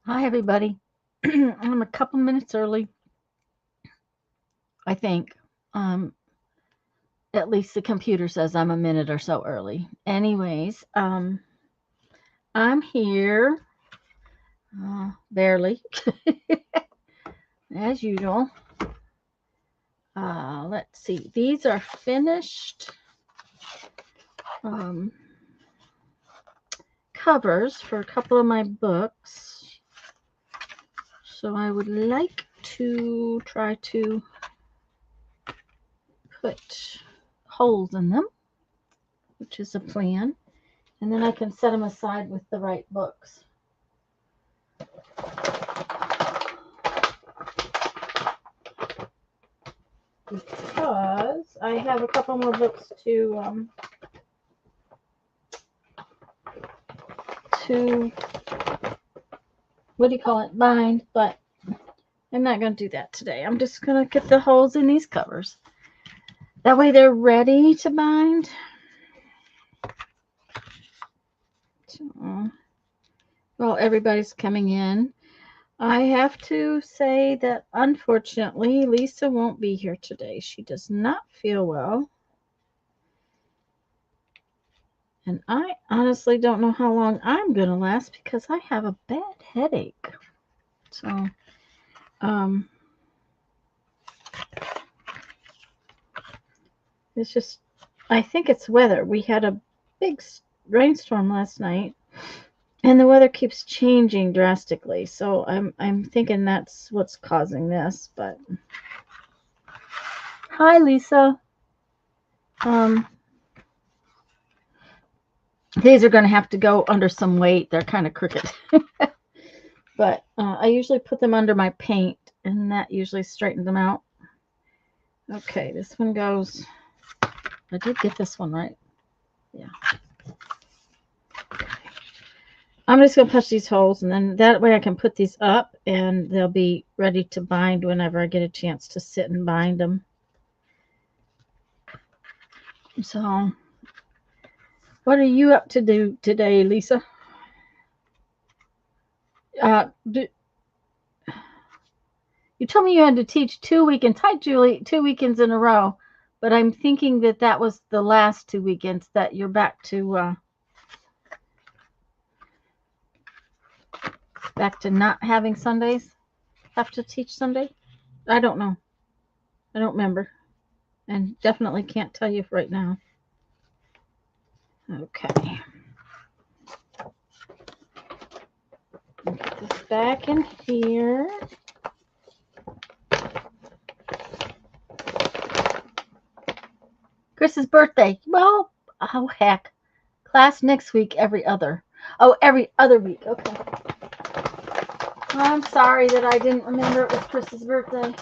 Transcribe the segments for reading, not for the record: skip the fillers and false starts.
Hi, everybody. I'm a couple minutes early, I think. Um, at least the computer says I'm a minute or so early. Anyways, I'm here, barely, as usual. Let's see. These are finished um, covers for a couple of my books. So I would like to try to put holes in them, which is a plan. And then I can set them aside with the right books. Because I have a couple more books to what do you call it, bind, but I'm not going to do that today. I'm just going to get the holes in these covers. That way they're ready to bind. So, well, everybody's coming in. I have to say that unfortunately Lisa won't be here today. She does not feel well. And I honestly don't know how long I'm going to last because I have a bad headache. So, it's just, I think it's weather. We had a big rainstorm last night, and the weather keeps changing drastically. So I'm thinking that's what's causing this. But hi, Lisa. These are going to have to go under some weight. They're kind of crooked. But I usually put them under my paint, and that usually straightens them out. Okay, this one goes. I did get this one right. Yeah. I'm just going to punch these holes, and then that way I can put these up, and they'll be ready to bind whenever I get a chance to sit and bind them. So, what are you up to do today, Lisa? You told me you had to teach 2 weekends. Hi, Julie. 2 weekends in a row. But I'm thinking that that was the last 2 weekends that you're back to not having Sundays. Have to teach Sunday? I don't know. I don't remember. And definitely can't tell you right now. Okay. Put this back in here. Chris's birthday. Well, oh heck. Class next week, every other. Oh, every other week. Okay. I'm sorry that I didn't remember it was Chris's birthday.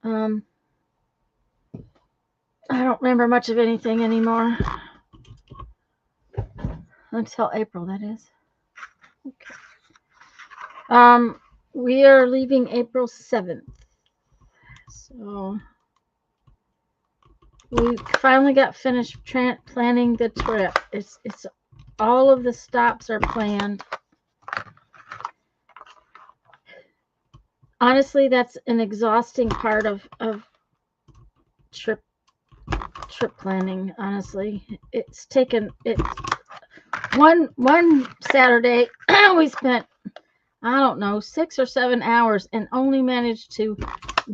I don't remember much of anything anymore. Until April, that is. Okay. We are leaving April 7th. So we finally got finished planning the trip. It's all of the stops are planned. Honestly, that's an exhausting part of trip planning. Honestly, it's taken one Saturday we spent, I don't know, 6 or 7 hours and only managed to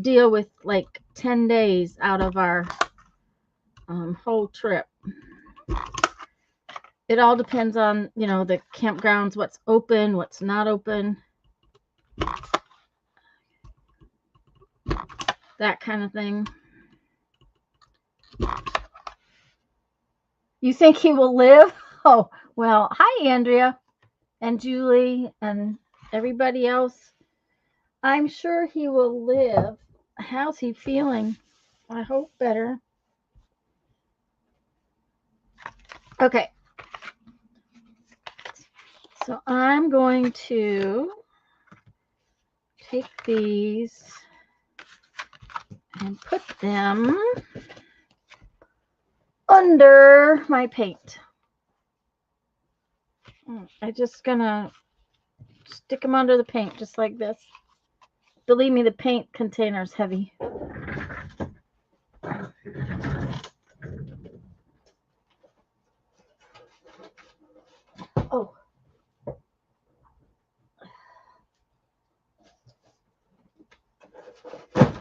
deal with like 10 days out of our whole trip. It all depends on, the campgrounds, what's open, what's not open, that kind of thing. You think he will live? Oh, well, hi, Andrea and Julie and everybody else. I'm sure he will live. How's he feeling? I hope better. Okay. So I'm going to take these and put them under my paint. I'm just gonna Stick them under the paint just like this. Believe me, the paint container is heavy. Oh.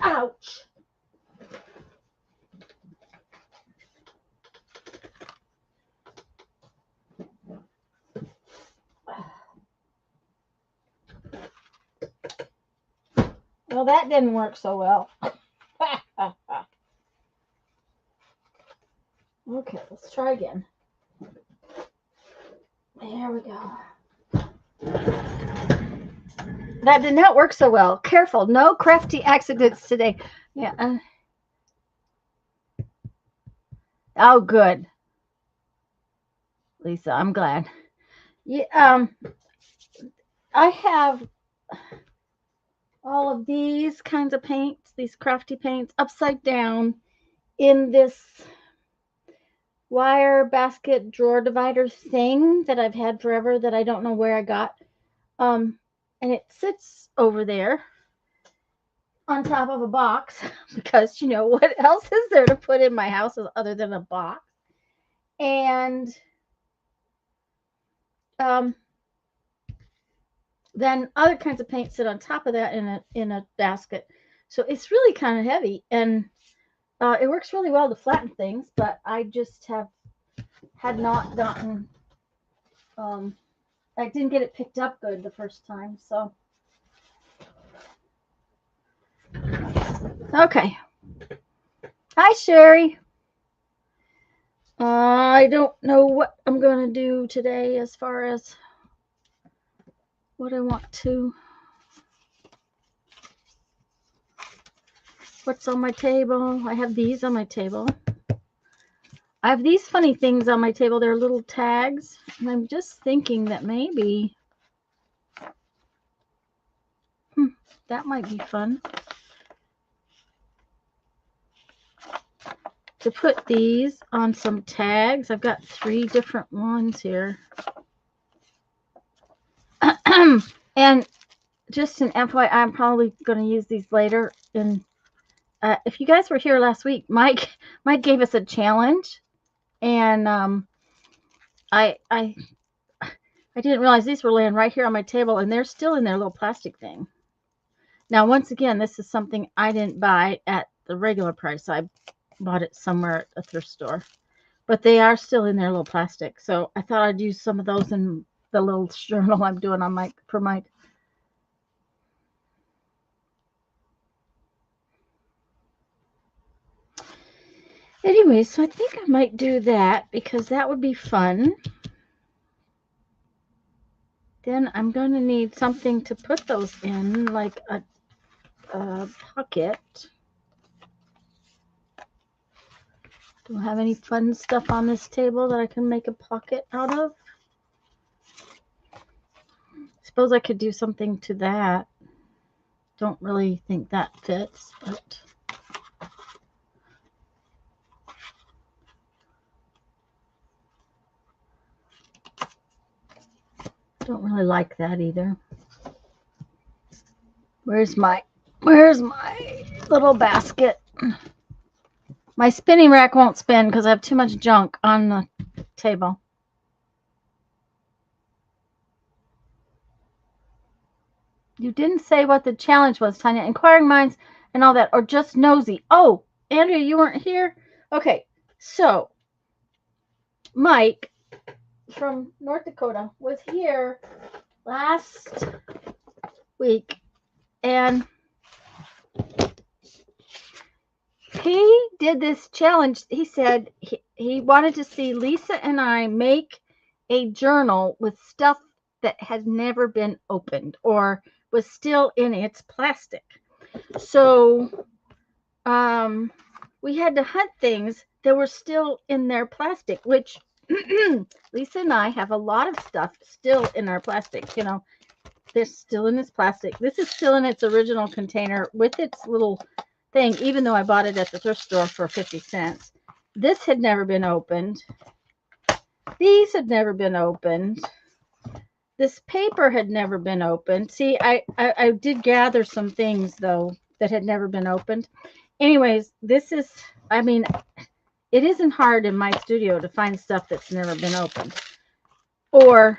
Ouch. Well, that didn't work so well. Okay, let's try again. There we go. That did not work so well. Careful, no crafty accidents today. Yeah. Oh, good. Lisa, I'm glad. Yeah. I have all of these kinds of paints, these crafty paints, upside down in this wire basket drawer divider thing that I've had forever that I don't know where I got. And it sits over there on top of a box because, you know, what else is there to put in my house other than a box? And then other kinds of paint sit on top of that in a basket. So it's really kind of heavy, and it works really well to flatten things, but I just had not gotten, I didn't get it picked up good the first time, so. Okay. Hi, Sherry. I don't know what I'm going to do today as far as what I want to. What's on my table? I have these on my table. I have these funny things on my table. They're little tags. And I'm just thinking that maybe that might be fun. To put these on some tags. I've got 3 different ones here. And just an FYI, I'm probably going to use these later. And if you guys were here last week, Mike gave us a challenge, and I didn't realize these were laying right here on my table, and they're still in their little plastic thing. Now, once again, this is something I didn't buy at the regular price. I bought it somewhere at a thrift store, but they are still in their little plastic. So I thought I'd use some of those in the little journal I'm doing on for Mike. Anyway, so I think I might do that because that would be fun. Then I'm going to need something to put those in, like a pocket. Don't have any fun stuff on this table that I can make a pocket out of. Suppose I could do something to that. Don't really think that fits, but don't really like that either. Where's my little basket? My spinning rack won't spin because I have too much junk on the table. You didn't say what the challenge was, Tanya. Inquiring minds and all that, or just nosy. Oh, Andrea, you weren't here? Okay, so Mike from North Dakota was here last week, and he did this challenge. He said he wanted to see Lisa and I make a journal with stuff that had never been opened or was still in its plastic. So we had to hunt things that were still in their plastic, which Lisa and I have a lot of stuff still in our plastic. You know, they're still in this plastic. This is still in its original container with its little thing, even though I bought it at the thrift store for 50 cents. This had never been opened. These had never been opened. this paper had never been opened. See, I did gather some things, though, that had never been opened. Anyways, this is, I mean, it isn't hard in my studio to find stuff that's never been opened or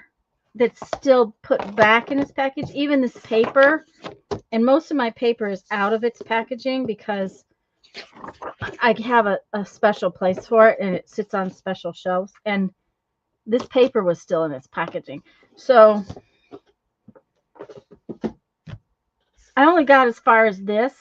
that's still put back in its package. Even this paper, and most of my paper is out of its packaging because I have a special place for it and it sits on special shelves. And this paper was still in its packaging. So I only got as far as this.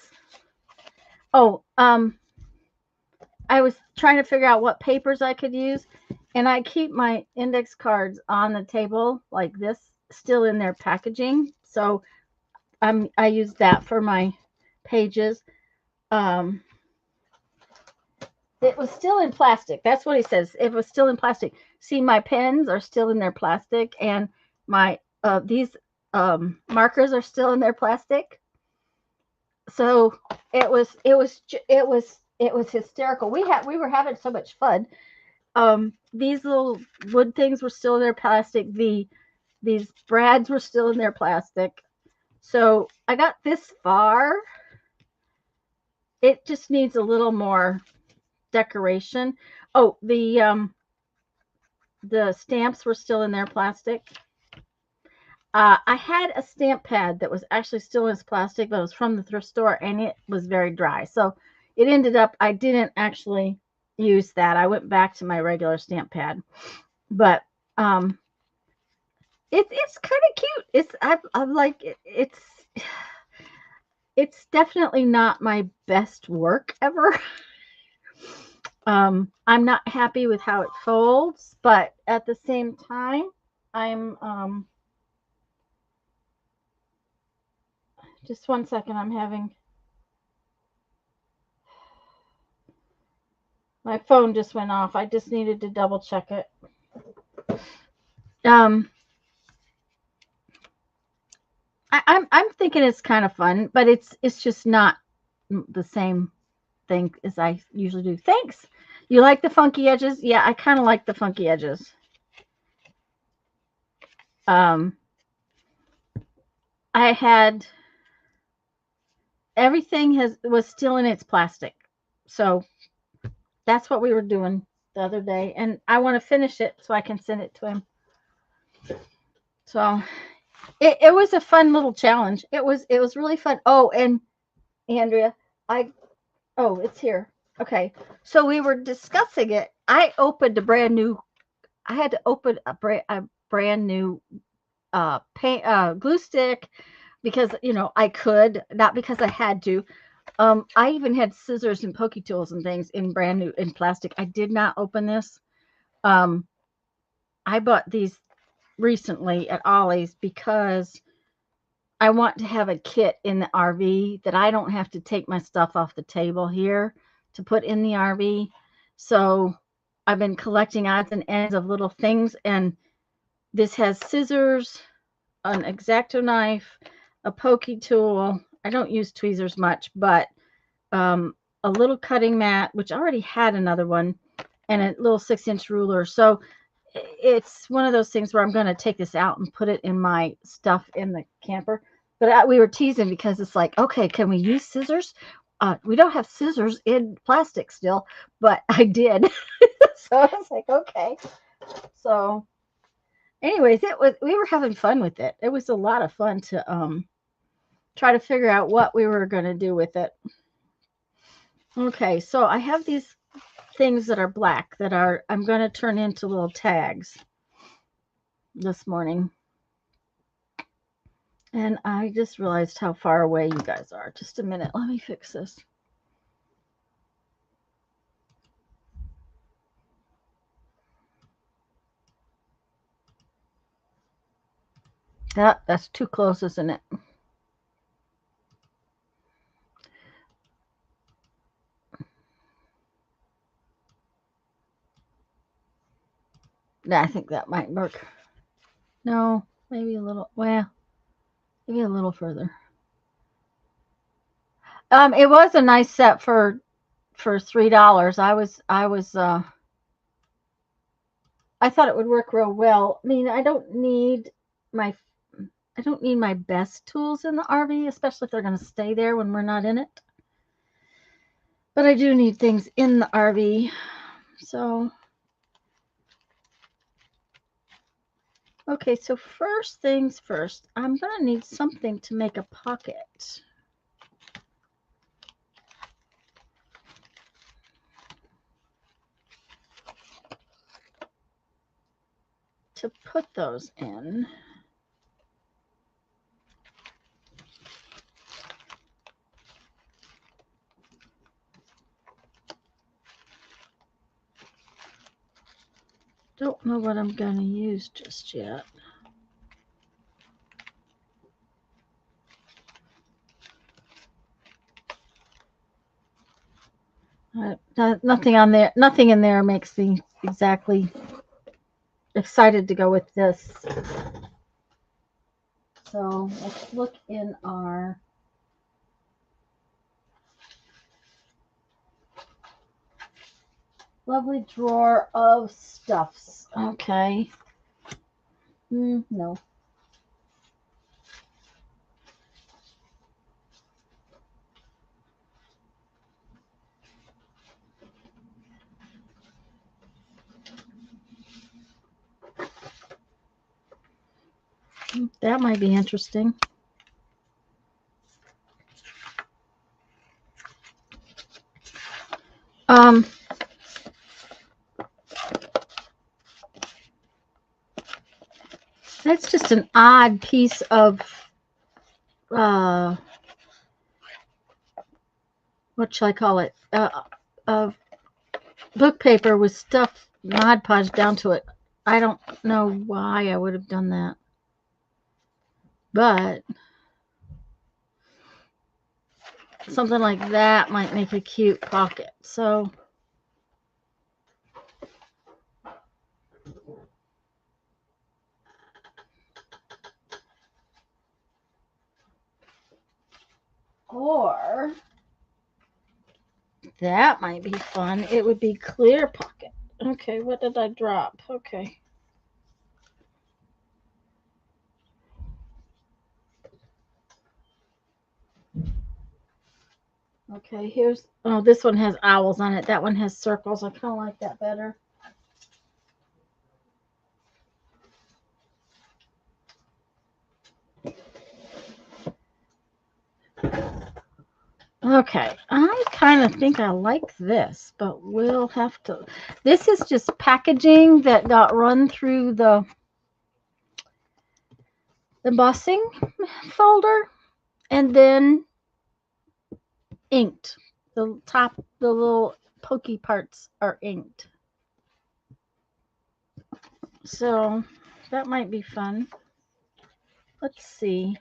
Oh, I was trying to figure out what papers I could use, and I keep my index cards on the table like this, still in their packaging. So I use that for my pages. It was still in plastic. That's what he says. It was still in plastic. See, my pens are still in their plastic, and my these markers are still in their plastic. So it was hysterical. We were having so much fun. These little wood things were still in their plastic. These brads were still in their plastic. So I got this far. It just needs a little more decoration. Oh, the stamps were still in their plastic. I had a stamp pad that was actually still in its plastic, but it was from the thrift store, and it was very dry. So it ended up, I didn't actually use that. I went back to my regular stamp pad. But it's kind of cute. I'm like, it's definitely not my best work ever. I'm not happy with how it folds, but at the same time, I'm just one second, I'm having my phone just went off. I just needed to double check it. I'm thinking it's kind of fun, but it's just not the same thing as I usually do. Thanks. You like the funky edges? Yeah, I kind of like the funky edges. I had everything was still in its plastic, so that's what we were doing the other day, and I want to finish it so I can send it to him. So it was a fun little challenge. It was really fun. Oh, and Andrea, it's here. Okay, so we were discussing it. I had to open a brand new paint glue stick because I could, not because I had to. I even had scissors and pokey tools and things in brand new in plastic. I did not open this. I bought these recently at Ollie's because I want to have a kit in the RV that I don't have to take my stuff off the table here to put in the RV. So I've been collecting odds and ends of little things, and this has scissors, an X-Acto knife, a pokey tool. I don't use tweezers much, but a little cutting mat, which I already had another one, and a little 6-inch ruler. So it's one of those things where I'm going to take this out and put it in my stuff in the camper. But we were teasing because it's like, okay, can we use scissors? We don't have scissors in plastic still, but I did. So I was like, okay. So anyways, we were having fun with it. It was a lot of fun to try to figure out what we were going to do with it. Okay, so I have these things that are black that I'm going to turn into little tags this morning. And I just realized how far away you guys are. Just a minute. Let me fix this. That's too close, isn't it? Yeah, I think that might work. No, maybe a little. Well, maybe a little further. It was a nice set for $3. I thought it would work real well. I mean, I don't need my I don't need my best tools in the RV, especially if they're going to stay there when we're not in it. But I do need things in the RV. So, okay, so first things first, I'm going to need something to make a pocket. To put those in. Don't know what I'm going to use just yet. Nothing on there. Nothing in there makes me exactly excited to go with this. So let's look in our lovely drawer of stuffs. Okay. No. That might be interesting. That's just an odd piece of what shall I call it? Of book paper with stuff Mod Podge down to it. I don't know why I would have done that, but something like that might make a cute pocket. So or that might be fun. It would be clear pocket. Okay, what did I drop? Okay. Okay, here's, oh, this one has owls on it. That one has circles. I kind of like that better. Okay, I kind of think I like this, but we'll have to. This is just packaging that got run through the embossing folder and then inked. The top, the little pokey parts are inked. So that might be fun. Let's see.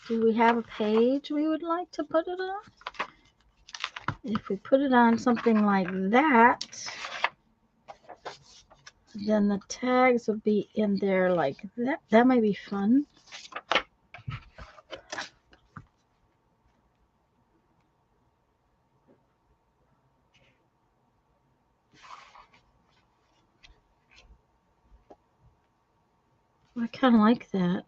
Do we have a page we would like to put it on? If we put it on something like that, then the tags would be in there like that. That might be fun. I kind of like that.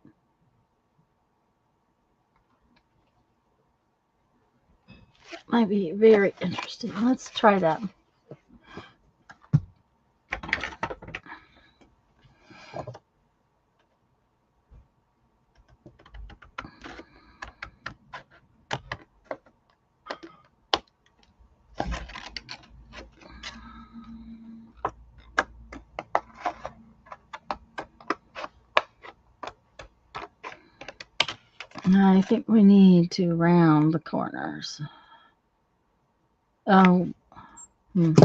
Might be very interesting. Let's try that. I think we need to round the corners. Oh, let's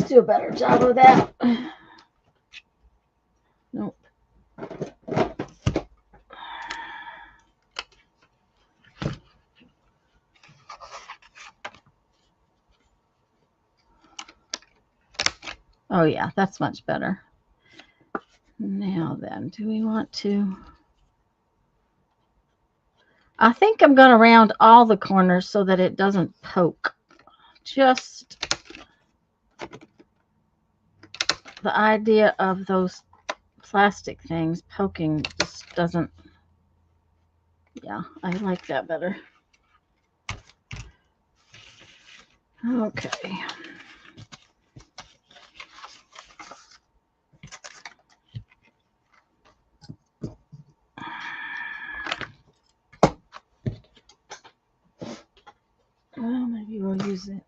do a better job of that. Nope. Oh yeah, that's much better. Now then, do we want to? I think I'm going to round all the corners so that it doesn't poke. Just the idea of those plastic things poking just doesn't. Yeah, I like that better. Okay. Well, maybe we'll use it.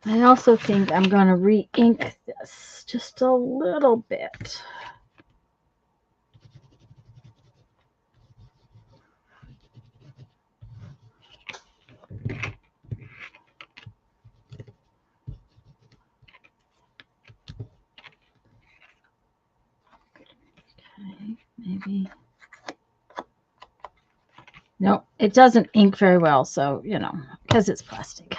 I also think I'm going to re-ink this just a little bit. Okay, maybe. No, it doesn't ink very well, so, you know, because it's plastic.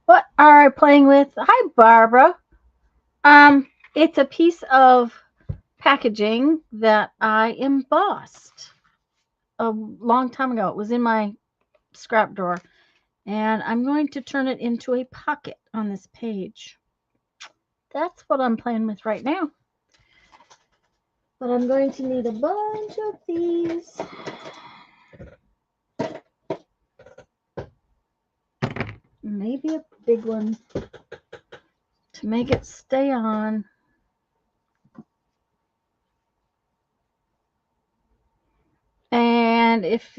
What are I playing with? Hi, Barbara. It's a piece of packaging that I embossed a long time ago. It was in my scrap drawer, and I'm going to turn it into a pocket on this page. That's what I'm playing with right now. But I'm going to need a bunch of these. Maybe a big one to make it stay on. And if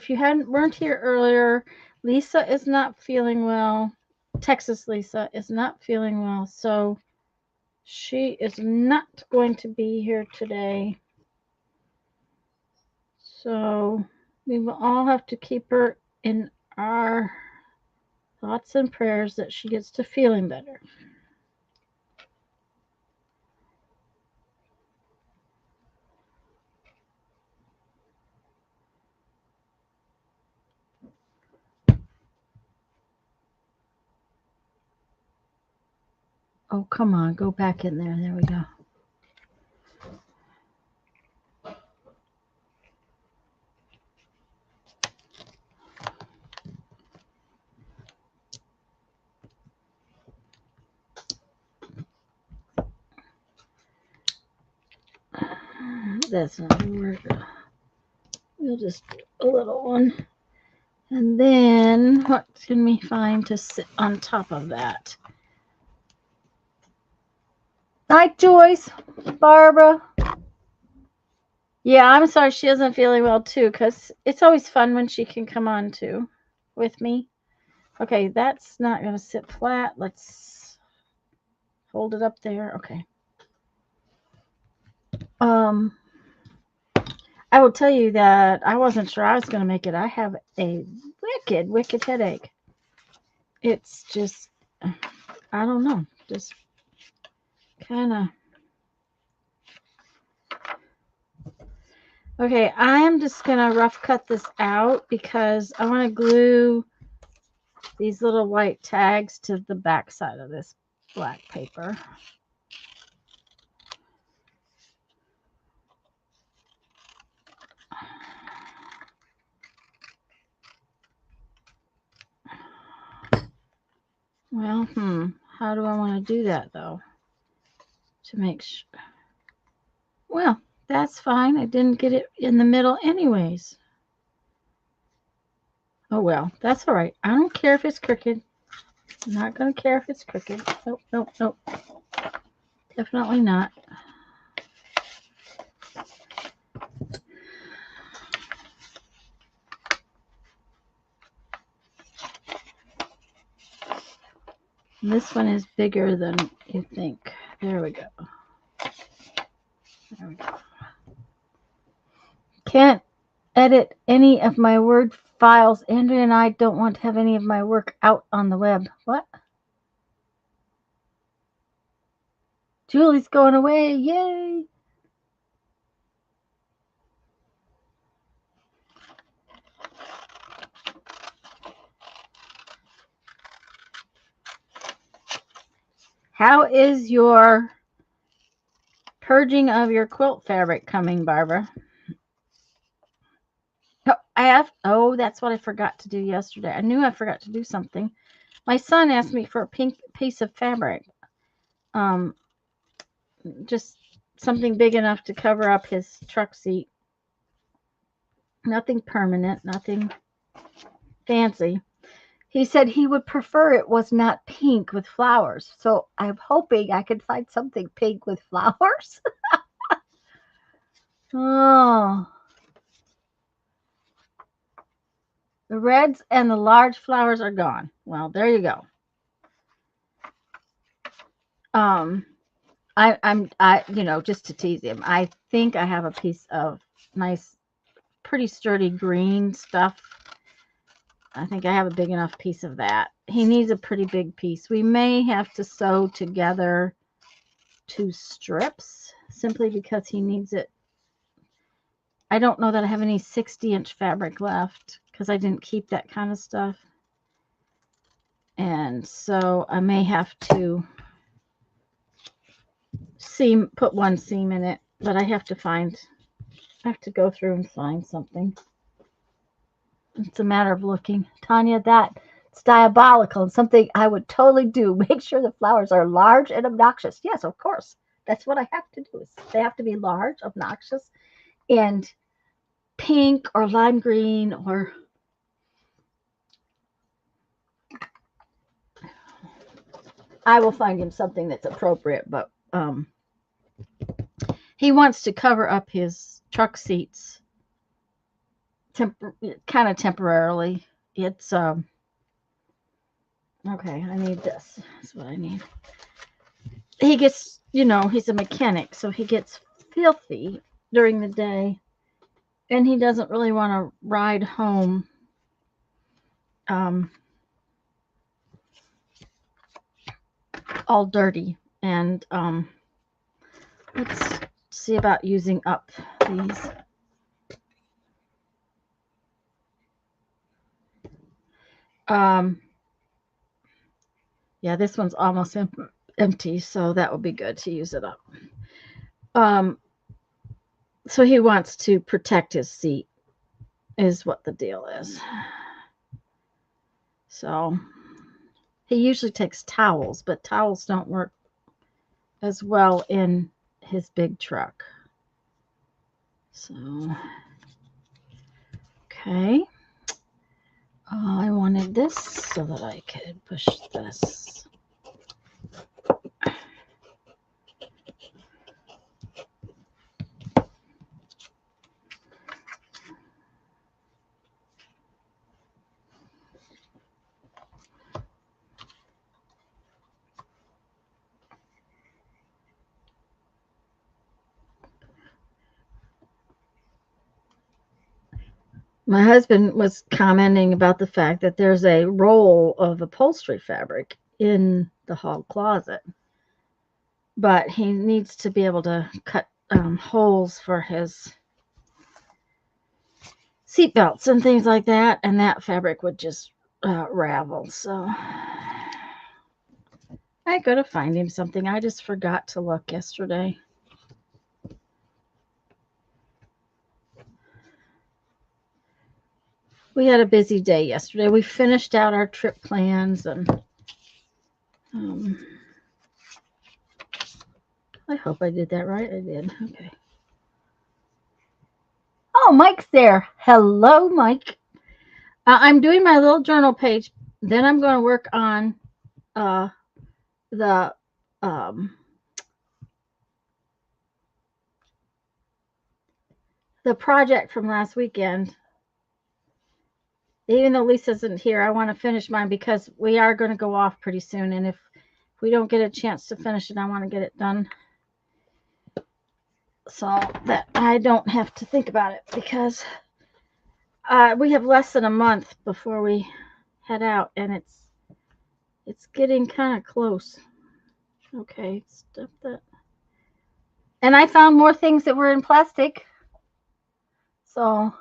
you weren't here earlier, Lisa is not feeling well. Texas Lisa is not feeling well, so she is not going to be here today. So we will all have to keep her in our thoughts and prayers that she gets to feeling better. Oh, come on, go back in there. There we go. That's not going to work. We'll just do a little one. And then what can we find to sit on top of that? Hi, Joyce. Barbara. Yeah, I'm sorry she isn't feeling well too, because it's always fun when she can come on too with me. Okay, that's not going to sit flat. Let's hold it up there. Okay. I will tell you that I wasn't sure I was going to make it. I have a wicked headache. It's just, I don't know, just kind of. Okay, I'm just going to rough cut this out because I want to glue these little white tags to the back side of this black paper. Well, how do I want to do that though? To make sure. Well, that's fine. I didn't get it in the middle anyways. Oh well, that's all right. I don't care if it's crooked. I'm not going to care if it's crooked. Nope. Definitely not. And this one is bigger than you think. There we go. There we go. Can't edit any of my Word files. Andrea and I don't want to have any of my work out on the web. What? Julie's going away. Yay! How is your purging of your quilt fabric coming, Barbara? Oh, Oh, that's what I forgot to do yesterday. I knew I forgot to do something. My son asked me for a pink piece of fabric. Just something big enough to cover up his truck seat. Nothing permanent, nothing fancy. He said he would prefer it was not pink with flowers. So I'm hoping I can find something pink with flowers. Oh, the reds and the large flowers are gone. Well, there you go. Just to tease him, I think I have a piece of nice, pretty sturdy green stuff. I think I have a big enough piece of that. He needs a pretty big piece. We may have to sew together 2 strips simply because he needs it. I don't know that I have any 60-inch fabric left because I didn't keep that kind of stuff. And so I may have to put 1 seam in it, but I have to go through and find something. It's a matter of looking. Tanya, that's diabolical and something I would totally do. Make sure the flowers are large and obnoxious. Yes, of course. That's what I have to do. They have to be large, obnoxious, and pink or lime green or I will find him something that's appropriate, but he wants to cover up his truck seats kind of temporarily. It's okay, I need this. That's what I need. He gets, he's a mechanic, so he gets filthy during the day, and he doesn't really want to ride home all dirty. And let's see about using up these. Yeah, this one's almost empty, so that will be good to use it up. So he wants to protect his seat is what the deal is. So he usually takes towels, but towels don't work as well in his big truck. So, okay. I wanted this so that I could push this. My husband was commenting about the fact that there's a roll of upholstery fabric in the hall closet, but he needs to be able to cut holes for his seat belts and things like that, and that fabric would just ravel. So I gotta find him something. I just forgot to look yesterday. We had a busy day yesterday. We finished out our trip plans, and I hope I did that right. I did. Okay. Oh, Mike's there. Hello, Mike. I'm doing my little journal page. Then I'm going to work on the project from last weekend. Even though Lisa isn't here, I want to finish mine because we are going to go off pretty soon. And if we don't get a chance to finish it, I want to get it done so that I don't have to think about it, because we have less than a month before we head out, and it's getting kind of close. Okay, stop that. And I found more things that were in plastic. So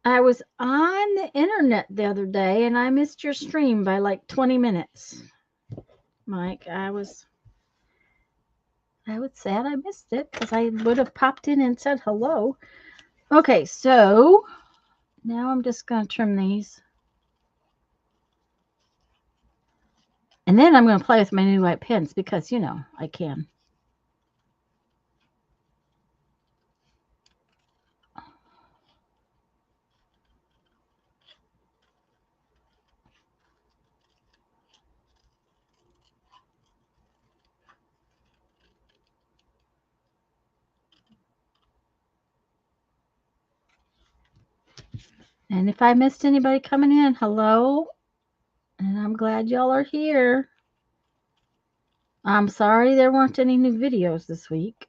I was on the internet the other day and I missed your stream by like 20 minutes. Mike, I was I was sad I missed it because I would have popped in and said hello. Okay, so now I'm just going to trim these. And then I'm going to play with my new white pens because, you know, I can. And if I missed anybody coming in, hello. And I'm glad y'all are here. I'm sorry there weren't any new videos this week.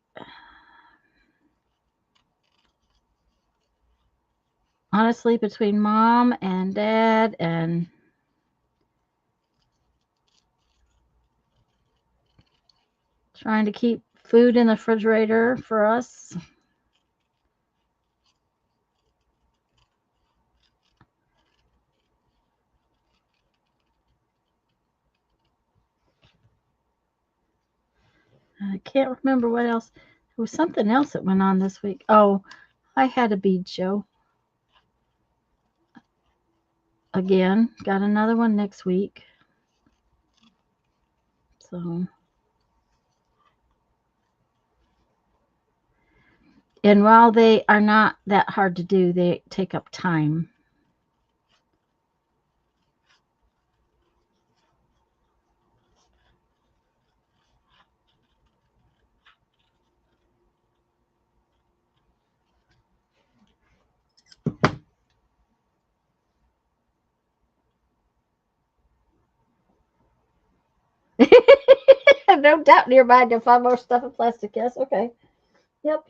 Honestly, between mom and dad and trying to keep food in the refrigerator for us. I can't remember what else. There was something else that went on this week. Oh, I had a bead show. Again, got another one next week. So, and while they are not that hard to do, they take up time. No doubt nearby to find more stuff in plastic. Yes, okay. Yep.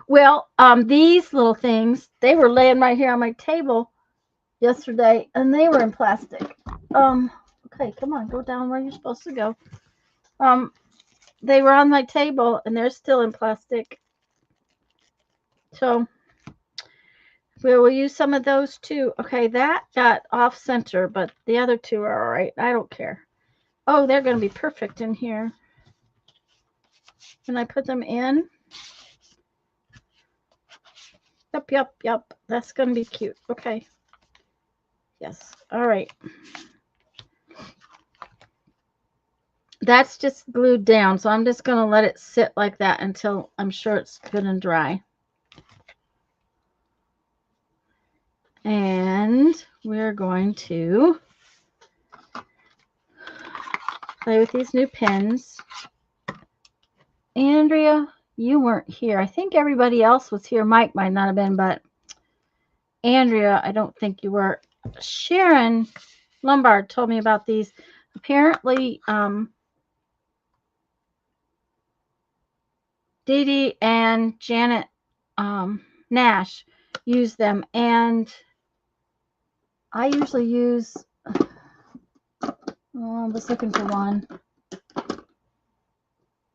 Well, these little things, they were laying right here on my table yesterday, and they were in plastic. Okay, come on, go down where you're supposed to go. They were on my table, and they're still in plastic. So we'll use some of those too. Okay, that got off center, but the other two are all right. I don't care. Oh, they're going to be perfect in here. When I put them in. Yep. That's going to be cute. Okay. Yes. All right. That's just glued down, so I'm just going to let it sit like that until I'm sure it's good and dry. And we're going to play with these new pens. Andrea, you weren't here. I think everybody else was here. Mike might not have been, but Andrea, I don't think you were. Sharon Lombard told me about these. Apparently, Dee Dee and Janet Nash use them, and I usually use, I was looking for one.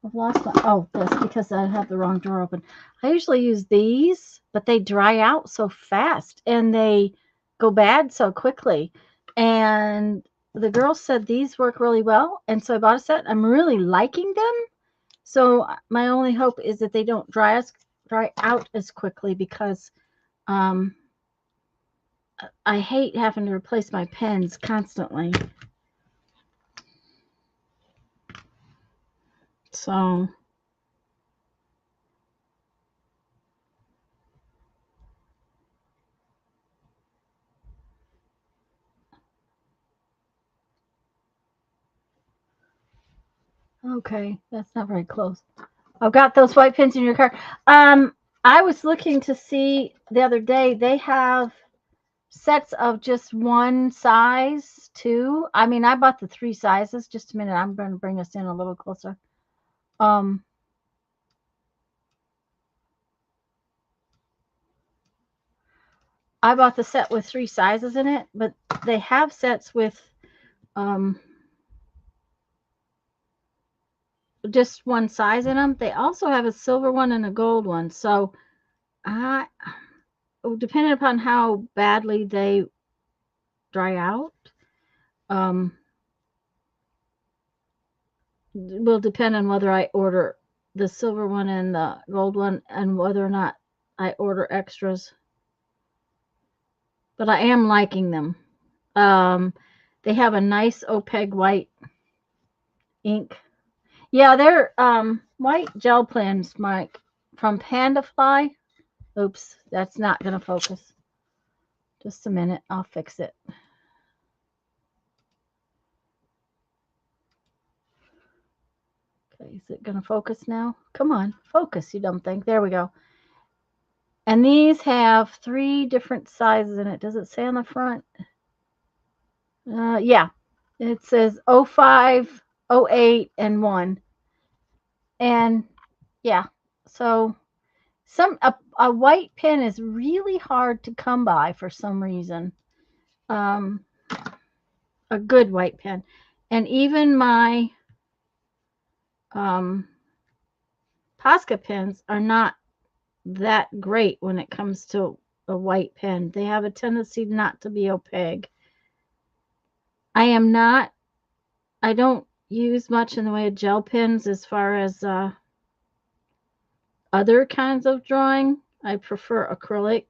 I've lost my, oh, this, because I have the wrong drawer open. I usually use these, but they dry out so fast, and they go bad so quickly. And the girls said these work really well, and so I bought a set. I'm really liking them. So my only hope is that they don't dry out as quickly, because I hate having to replace my pens constantly. So okay, that's not very close. I've got those white pins in your car. I was looking to see the other day, they have sets of just one size too. I mean, I bought the 3 sizes. Just a minute, I'm going to bring us in a little closer. I bought the set with 3 sizes in it, but they have sets with just one size in them. They also have a silver one and a gold one. So depending upon how badly they dry out, will depend on whether I order the silver one and the gold one and whether or not I order extras. But I am liking them. Um, they have a nice opaque white ink. Yeah, they're white gel pens, Mike, from Panda Fly. Oops, that's not going to focus. Just a minute, I'll fix it. Okay, is it going to focus now? Come on, focus, you dumb thing. There we go. And these have 3 different sizes in it. Does it say on the front? Yeah, it says 05, 08, and 1. And yeah, so a white pen is really hard to come by for some reason. Um, a good white pen, and even my Posca pens are not that great when it comes to a white pen. They have a tendency not to be opaque. I am not. I don't use much in the way of gel pens as far as other kinds of drawing. I prefer acrylic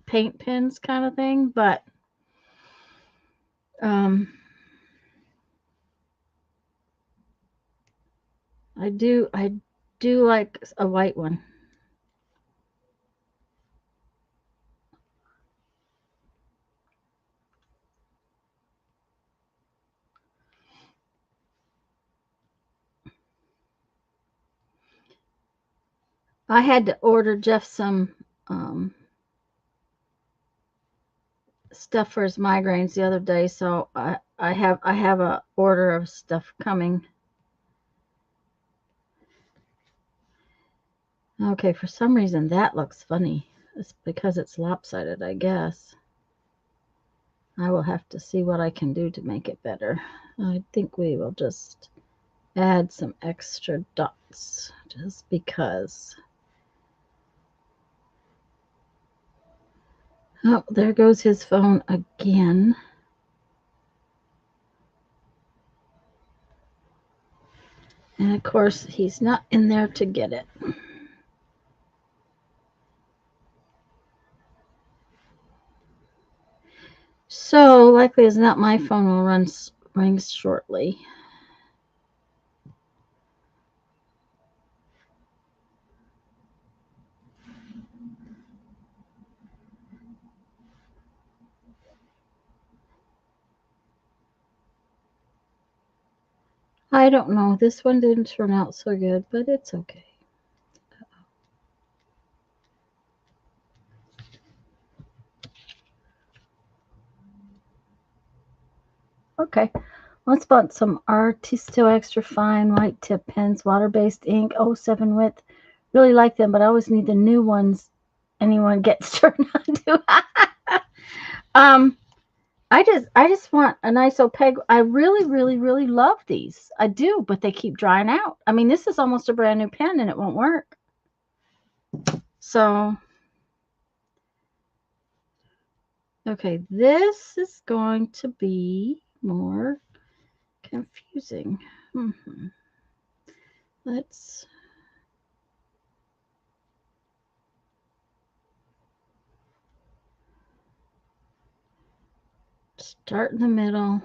paint pens kind of thing, but I do like a white one. I had to order Jeff some stuff for his migraines the other day, so I have a order of stuff coming. Okay, for some reason that looks funny. It's because it's lopsided, I guess. I will have to see what I can do to make it better. I think we will just add some extra dots just because. Oh, there goes his phone again. And of course, he's not in there to get it. So, likely as not, my phone will ring shortly. I don't know. This one didn't turn out so good, but it's okay. Okay, let's put some Artisto Extra Fine White Tip Pens, water-based ink, 07 width. Really like them, but I always need the new ones anyone gets turned on to. I just want a nice opaque. I really love these. I do, but they keep drying out. I mean, this is almost a brand new pen and it won't work. So, okay, this is going to be more confusing. Let's start in the middle.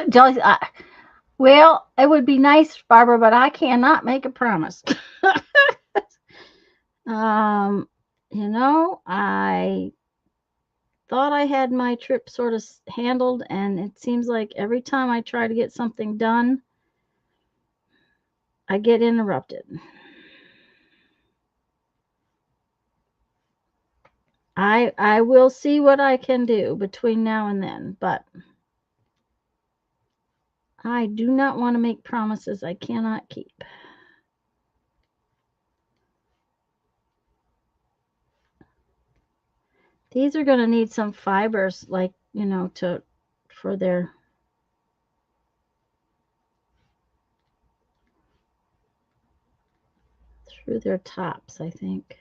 Jolly, well, it would be nice, Barbara, but I cannot make a promise. I thought I had my trip sort of handled, and it seems like every time I try to get something done, I get interrupted. I will see what I can do between now and then, but I do not want to make promises I cannot keep. These are going to need some fibers, like, you know, for their through their tops, I think.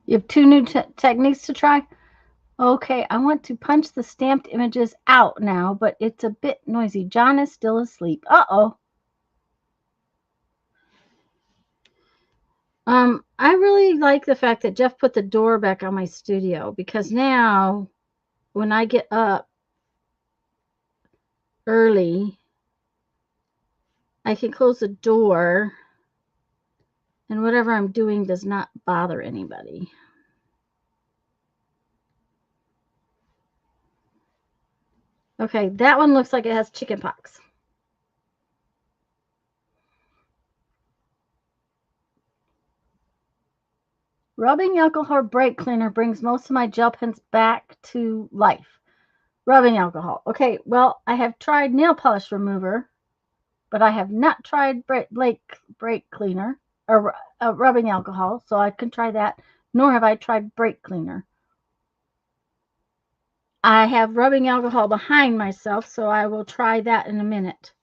You have two new techniques to try? Okay, I want to punch the stamped images out now, but it's a bit noisy. John is still asleep. Uh-oh. I really like the fact that Jeff put the door back on my studio, because now when I get up early, I can close the door and whatever I'm doing does not bother anybody. Okay, that one looks like it has chicken pox. Rubbing alcohol brake cleaner brings most of my gel pens back to life. Rubbing alcohol. Okay, well, I have tried nail polish remover, but I have not tried brake cleaner or rubbing alcohol, so I can try that. Nor have I tried brake cleaner. I have rubbing alcohol behind myself, so I will try that in a minute.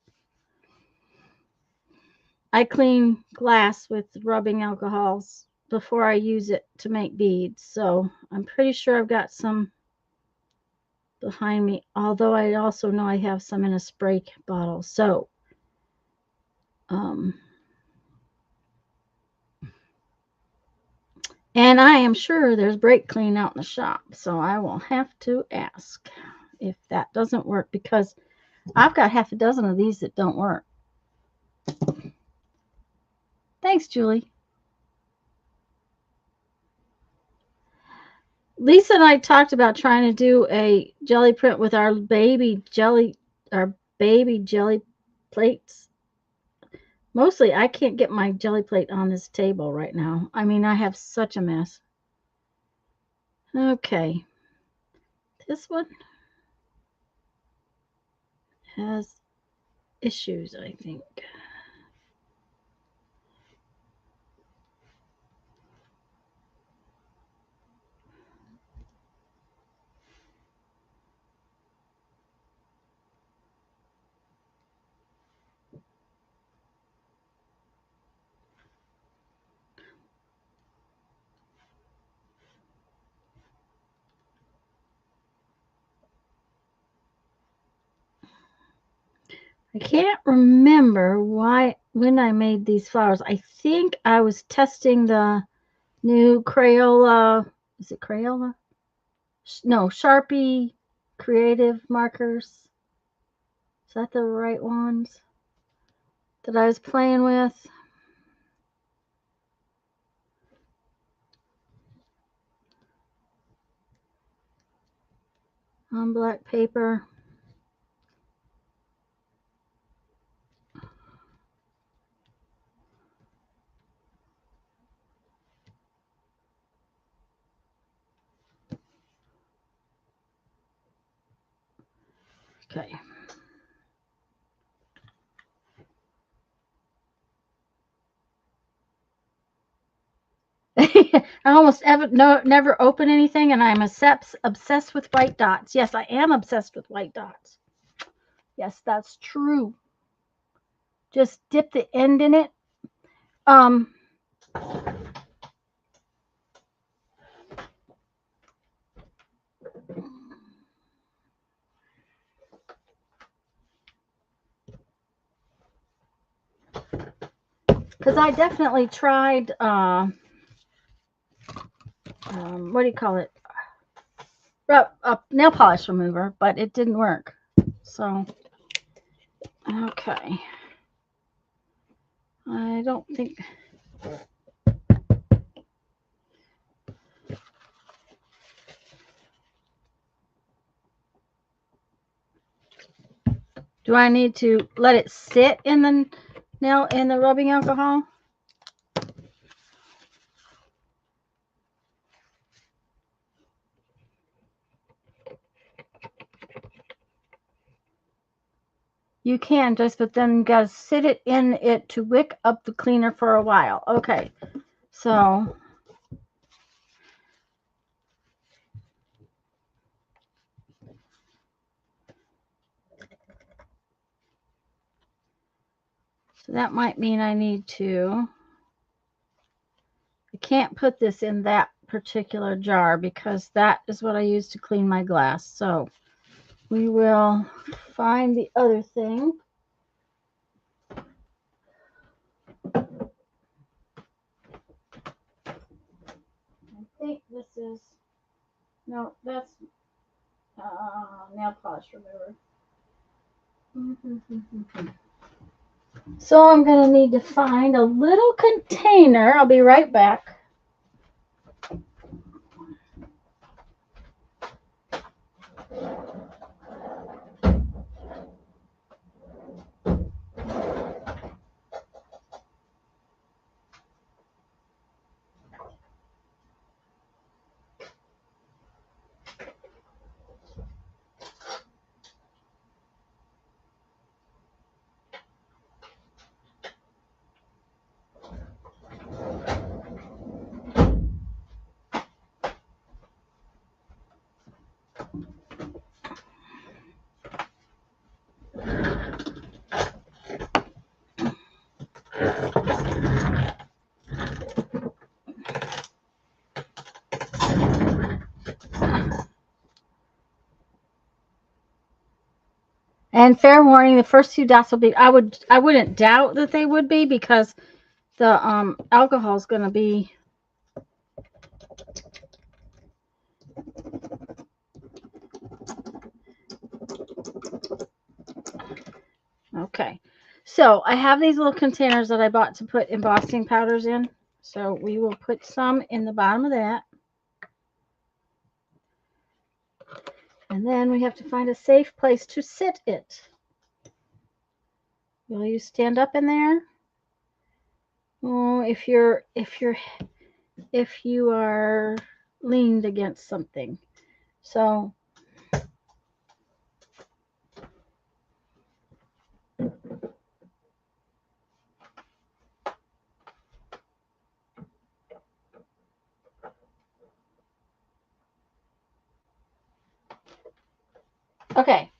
I clean glass with rubbing alcohols before I use it to make beads, so I'm pretty sure I've got some behind me, although I also know I have some in a spray bottle. So and I am sure there's brake clean out in the shop, so I will have to ask if that doesn't work, because I've got half a dozen of these that don't work. Thanks, Julie. Lisa and I talked about trying to do a jelly print with our baby jelly plates. Mostly, I can't get my jelly plate on this table right now. I mean, I have such a mess. Okay. This one has issues, I think. I can't remember when I made these flowers. I think I was testing the new Crayola. Is it Crayola? No, Sharpie creative markers. Is that the right ones that I was playing with? On black paper. Okay. I almost never open anything, and I'm obsessed with white dots. Yes, I am obsessed with white dots. Yes, that's true. Just dip the end in it. Because I definitely tried, what do you call it? Nail polish remover, but it didn't work. So, okay. I don't think. Do I need to let it sit in the rubbing alcohol? You can, just, but then you got to sit it in it to wick up the cleaner for a while. Okay, so that might mean I need to. I can't put this in that particular jar because that is what I use to clean my glass. So we will find the other thing. I think this is, no, that's nail polish remover. So I'm going to need to find a little container. I'll be right back. And fair warning, the first few dots will be, I wouldn't doubt that they would be, because the alcohol is going to be okay. So I have these little containers that I bought to put embossing powders in. So we will put some in the bottom of that. And then we have to find a safe place to sit it. Will you stand up in there? Oh, if you are leaned against something. So okay.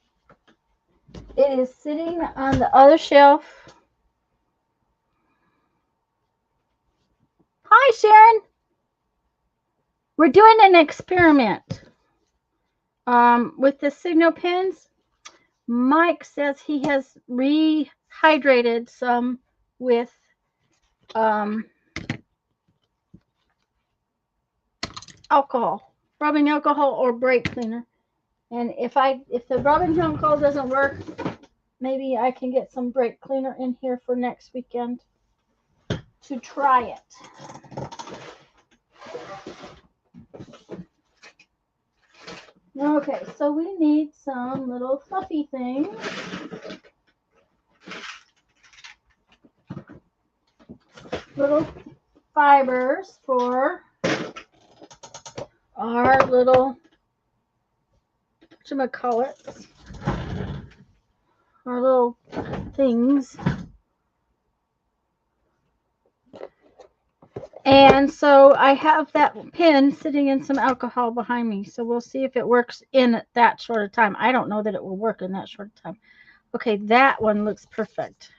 It is sitting on the other shelf. Hi, Sharon. We're doing an experiment with the signal pins. Mike says he has rehydrated some with alcohol, rubbing alcohol or brake cleaner. And if the rubbing alcohol doesn't work, maybe I can get some brake cleaner in here for next weekend to try it. Okay, so we need some little fluffy things. Little fibers for our little, whatchamacallits, our little things. And so I have that pin sitting in some alcohol behind me. So we'll see if it works in that short of time. I don't know that it will work in that short of time. Okay, that one looks perfect.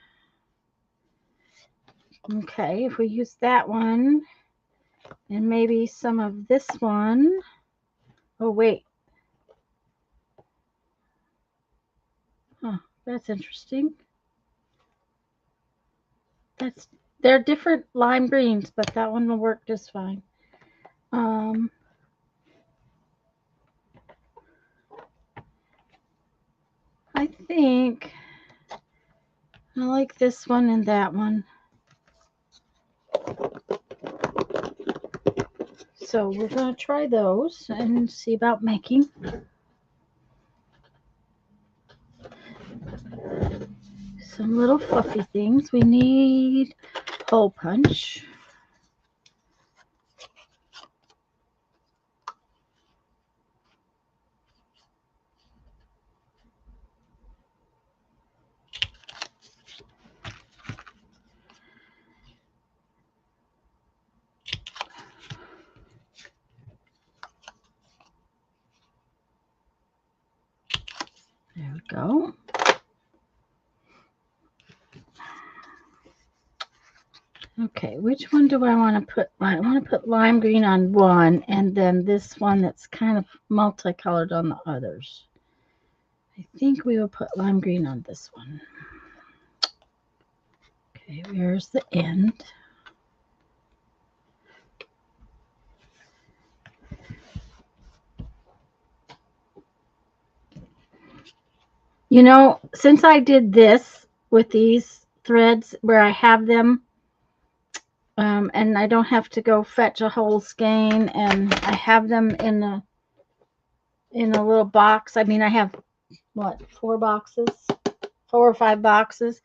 Okay, if we use that one and maybe some of this one. Oh, wait. Oh, that's interesting. They're different lime greens, but that one will work just fine. I think I like this one and that one. So we're going to try those and see about making. some little fluffy things. We need hole punch. There we go. Okay, which one do I want to put? I want to put lime green on one, and then this one that's kind of multicolored on the others. I think we will put lime green on this one. Okay, where's the end? You know, since I did this with these threads where I have them, and I don't have to go fetch a whole skein, and I have them in a little box. I mean, I have what, 4 or 5 boxes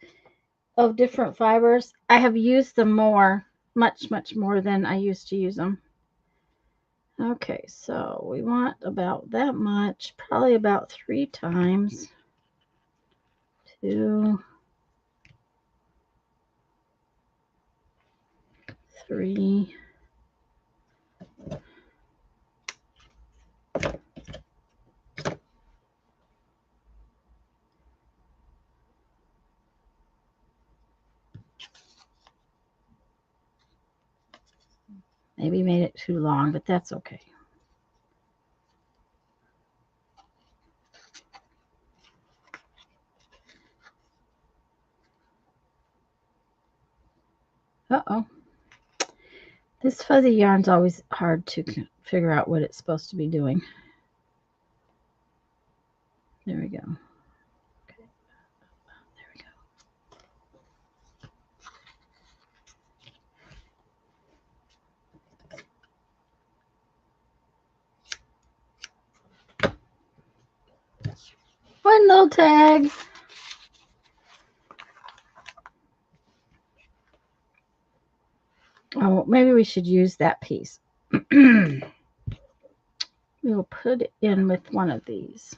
of different fibers. I have used them more, much more than I used to use them. Okay, so we want about that much, probably about 3 times. 2, 3. Maybe made it too long, but that's okay. Uh-oh. This fuzzy yarn's always hard to figure out what it's supposed to be doing. There we go. Okay. There we go. One little tag. Oh, maybe we should use that piece. We'll put it in with one of these.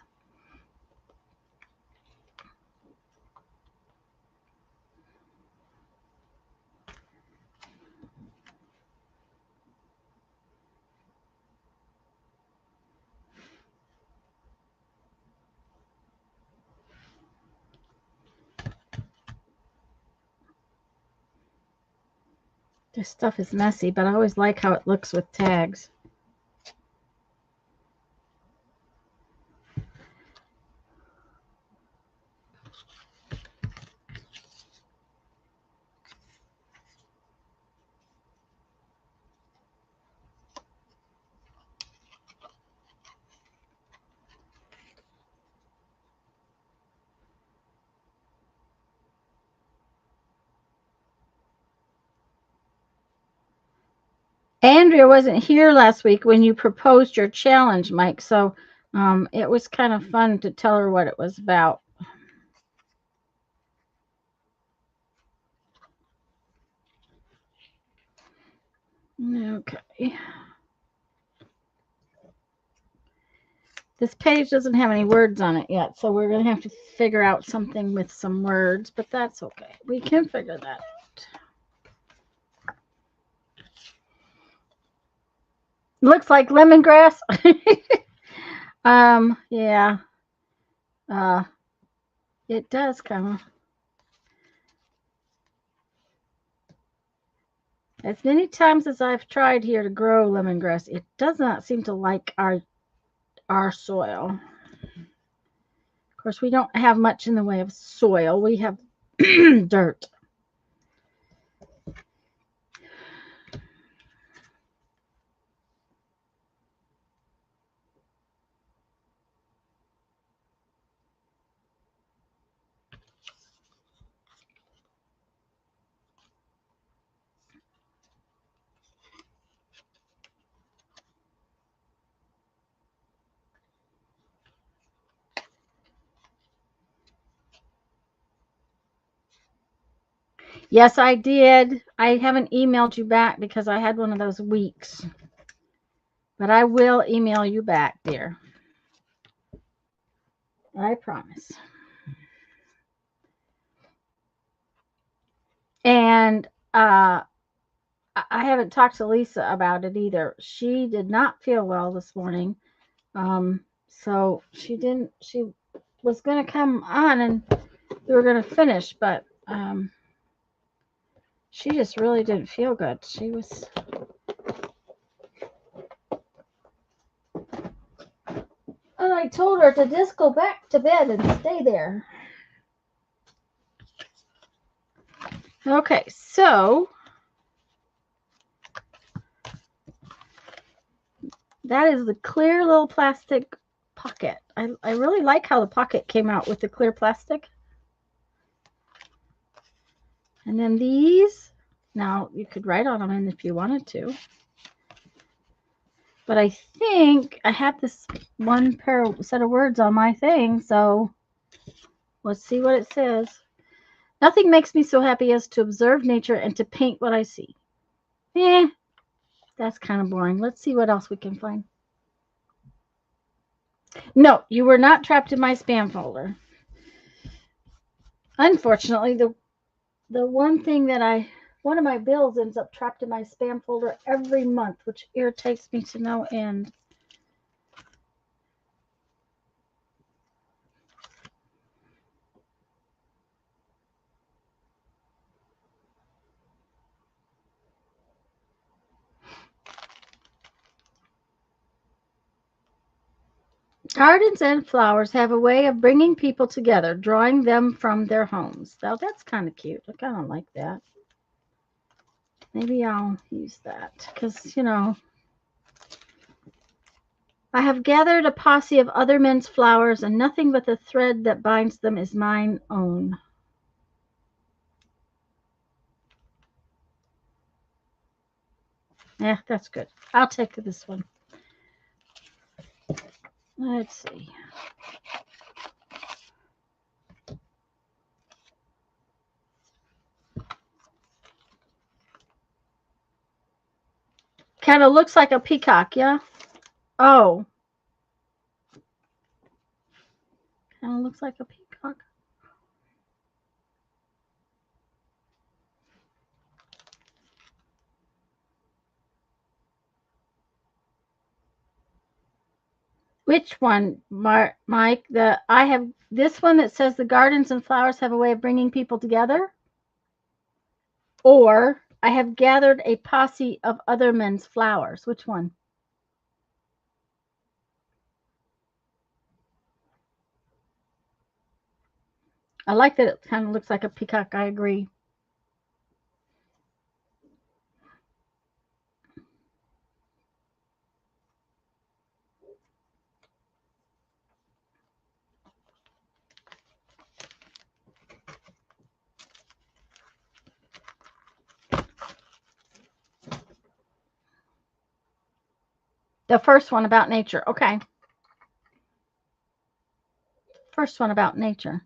This stuff is messy, but I always like how it looks with tags. Andrea wasn't here last week when you proposed your challenge, Mike, so it was kind of fun to tell her what it was about. Okay. This page doesn't have any words on it yet, so we're going to have to figure out something with some words, but that's okay. We can figure that out. Looks like lemongrass. Yeah. It does kind of. As many times as I've tried here to grow lemongrass, it does not seem to like our soil. Of course, we don't have much in the way of soil. We have dirt. Yes, I did. I haven't emailed you back because I had one of those weeks. But I will email you back, dear. I promise. And I haven't talked to Lisa about it either. She did not feel well this morning. So she was going to come on and we were going to finish, but she just really didn't feel good. She was. And I told her to just go back to bed and stay there. Okay, so that is the clear little plastic pocket. I really like how the pocket came out with the clear plastic. And then these, now you could write on them if you wanted to. But I think I have this one set of words on my thing, so let's see what it says. Nothing makes me so happy as to observe nature and to paint what I see. That's kind of boring. Let's see what else we can find. No, you were not trapped in my spam folder. Unfortunately, the one thing that one of my bills ends up trapped in my spam folder every month, which irritates me to no end. Gardens and flowers have a way of bringing people together, drawing them from their homes. Now, that's kind of cute. I kind of like that. Maybe I'll use that because, I have gathered a posse of other men's flowers, and nothing but the thread that binds them is mine own. Yeah, that's good. I'll take this one. Let's see. Kind of looks like a peacock, yeah? Oh. Kind of looks like a peacock. Which one, Mike? I have this one that says the gardens and flowers have a way of bringing people together, or I have gathered a posse of other men's flowers. Which one? I like that it kind of looks like a peacock. I agree. The first one about nature. Okay. First one about nature.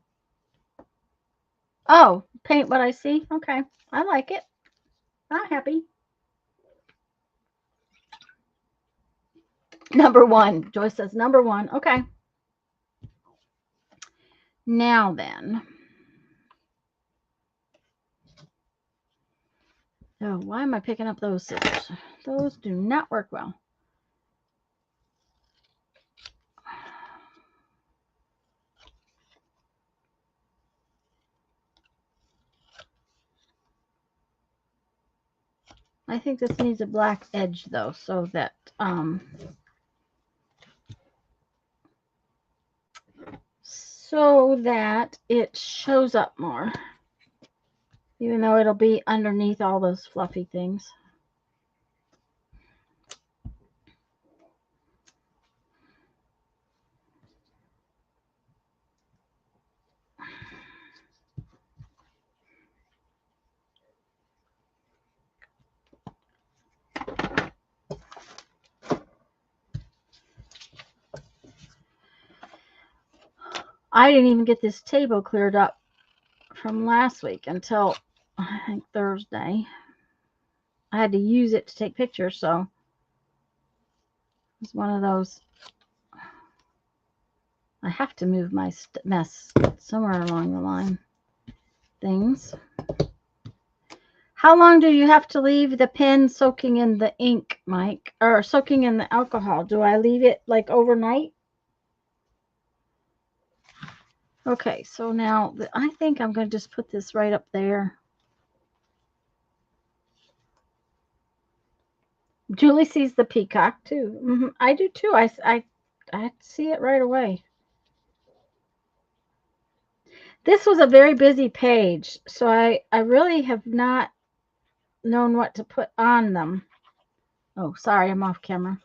Oh, paint what I see. Okay. I like it. I'm happy. Number one. Joyce says number one. Okay. Now then. Oh, why am I picking up those scissors? Those do not work well. I think this needs a black edge though, so that it shows up more, even though it'll be underneath all those fluffy things. I didn't even get this table cleared up from last week until I think Thursday. I had to use it to take pictures, so it's one of those. I have to move my mess somewhere along the line things. How long do you have to leave the pen soaking in the ink, Mike? Or soaking in the alcohol? Do I leave it like overnight? Okay, so now I think I'm going to just put this right up there. Julie sees the peacock too. I do too. I see it right away. This was a very busy page, so I really have not known what to put on them. Oh, sorry, I'm off camera.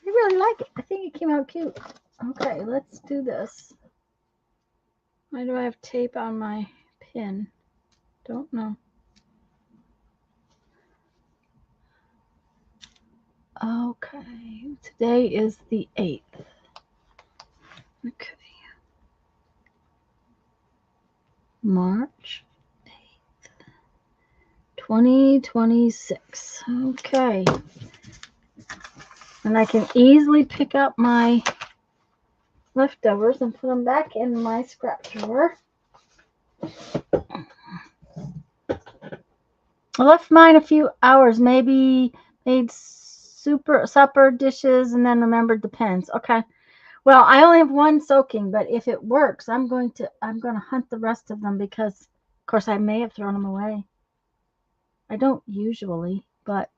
I really like it. I think it came out cute. Okay, let's do this. Why do I have tape on my pin? Don't know. Okay, today is the 8th. Okay. March 8th, 2026. Okay. And I can easily pick up my leftovers and put them back in my scrap drawer. I left mine a few hours, maybe made supper dishes and then remembered the pens. Okay. Well, I only have one soaking, but if it works, I'm going to hunt the rest of them because of course I may have thrown them away. I don't usually, but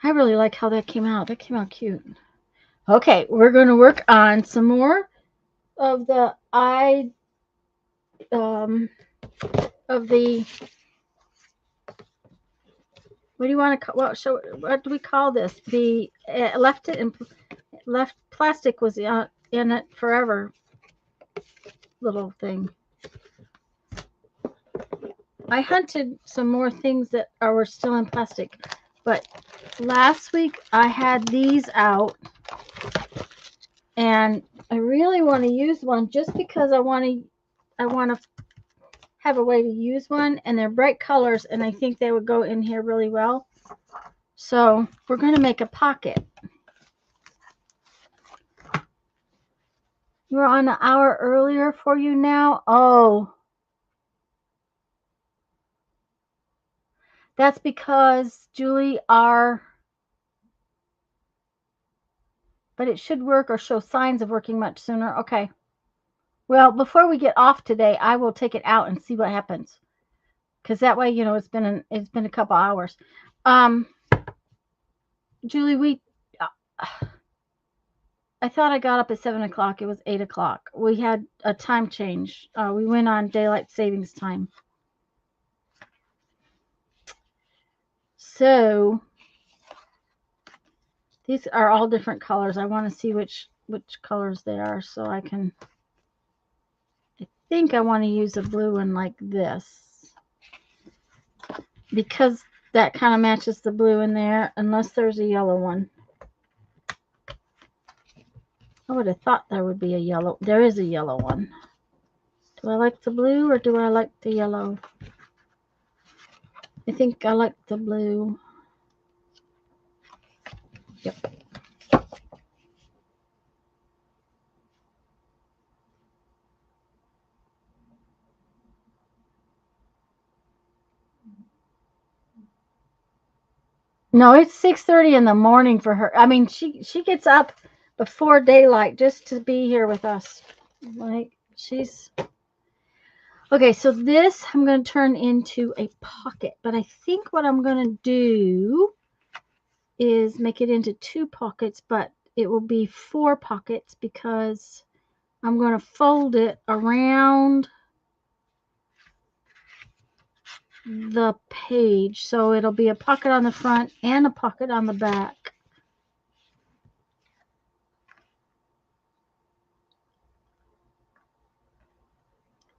I really like how that came out. That came out cute. Okay, we're going to work on some more of the of the, what do you want to what do we call this? The left it and left plastic was in it forever little thing. I hunted some more things that were still in plastic, but last week I had these out and I really want to use one just because I want to have a way to use one, and they're bright colors and I think they would go in here really well. So we're going to make a pocket. We're on an hour earlier for you now. Oh, that's because Julie, but it should work or show signs of working much sooner. Okay. Well, before we get off today, I will take it out and see what happens. Because that way, it's been a couple hours. Julie, I thought I got up at 7 o'clock. It was 8 o'clock. We had a time change. We went on daylight savings time. So these are all different colors. I want to see which colors they are so I think I want to use a blue one like this because that kind of matches the blue in there, unless there's a yellow one. I would have thought there would be a yellow. There is a yellow one. Do I like the blue or do I like the yellow? I think I like the blue. Yep. No, it's 6:30 in the morning for her. I mean, she gets up before daylight just to be here with us. Like she's okay. So this I'm going to turn into a pocket, but I think what I'm going to do is make it into 2 pockets, but it will be 4 pockets because I'm going to fold it around the page. So it'll be a pocket on the front and a pocket on the back.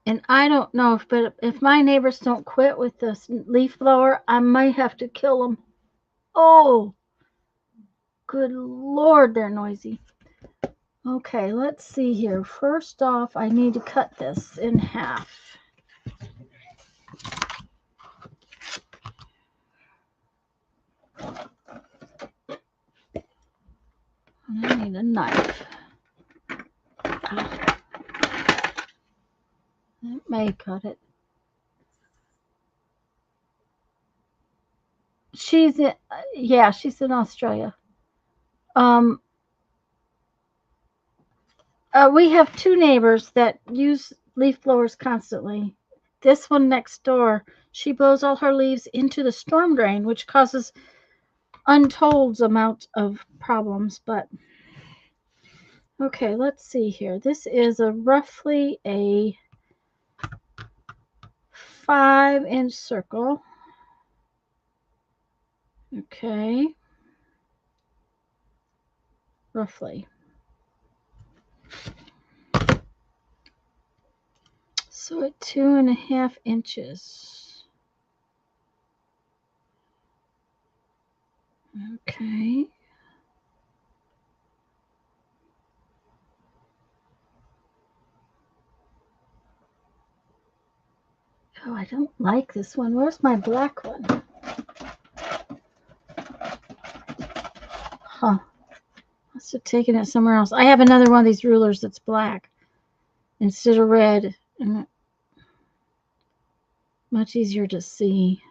And I don't know but if my neighbors don't quit with this leaf blower, I might have to kill them. Oh, good Lord, they're noisy. Okay, let's see here. First off, I need to cut this in half. And I need a knife. That may cut it. She's in, yeah, she's in Australia. We have two neighbors that use leaf blowers constantly. This one next door, she blows all her leaves into the storm drain, which causes untold amount of problems. But okay, let's see here. This is roughly a 5-inch circle. Okay, roughly. So at 2.5 inches. Okay. Oh, I don't like this one. Where's my black one? Huh. Must have taken it somewhere else. I have another one of these rulers that's black instead of red. And much easier to see.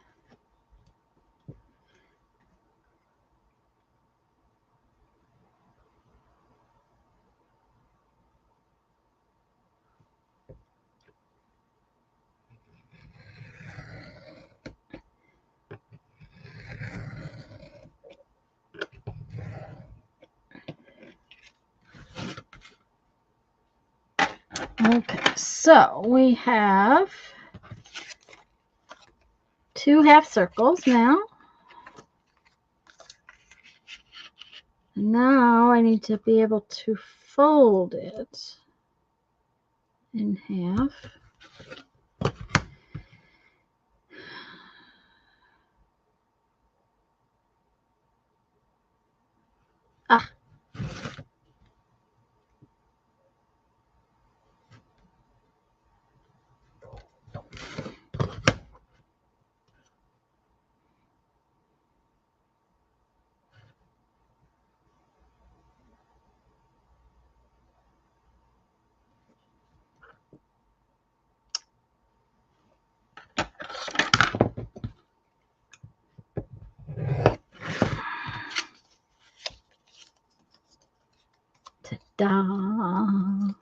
Okay, so we have 2 half circles now. Now I need to be able to fold it in half. Ah. Ta-da.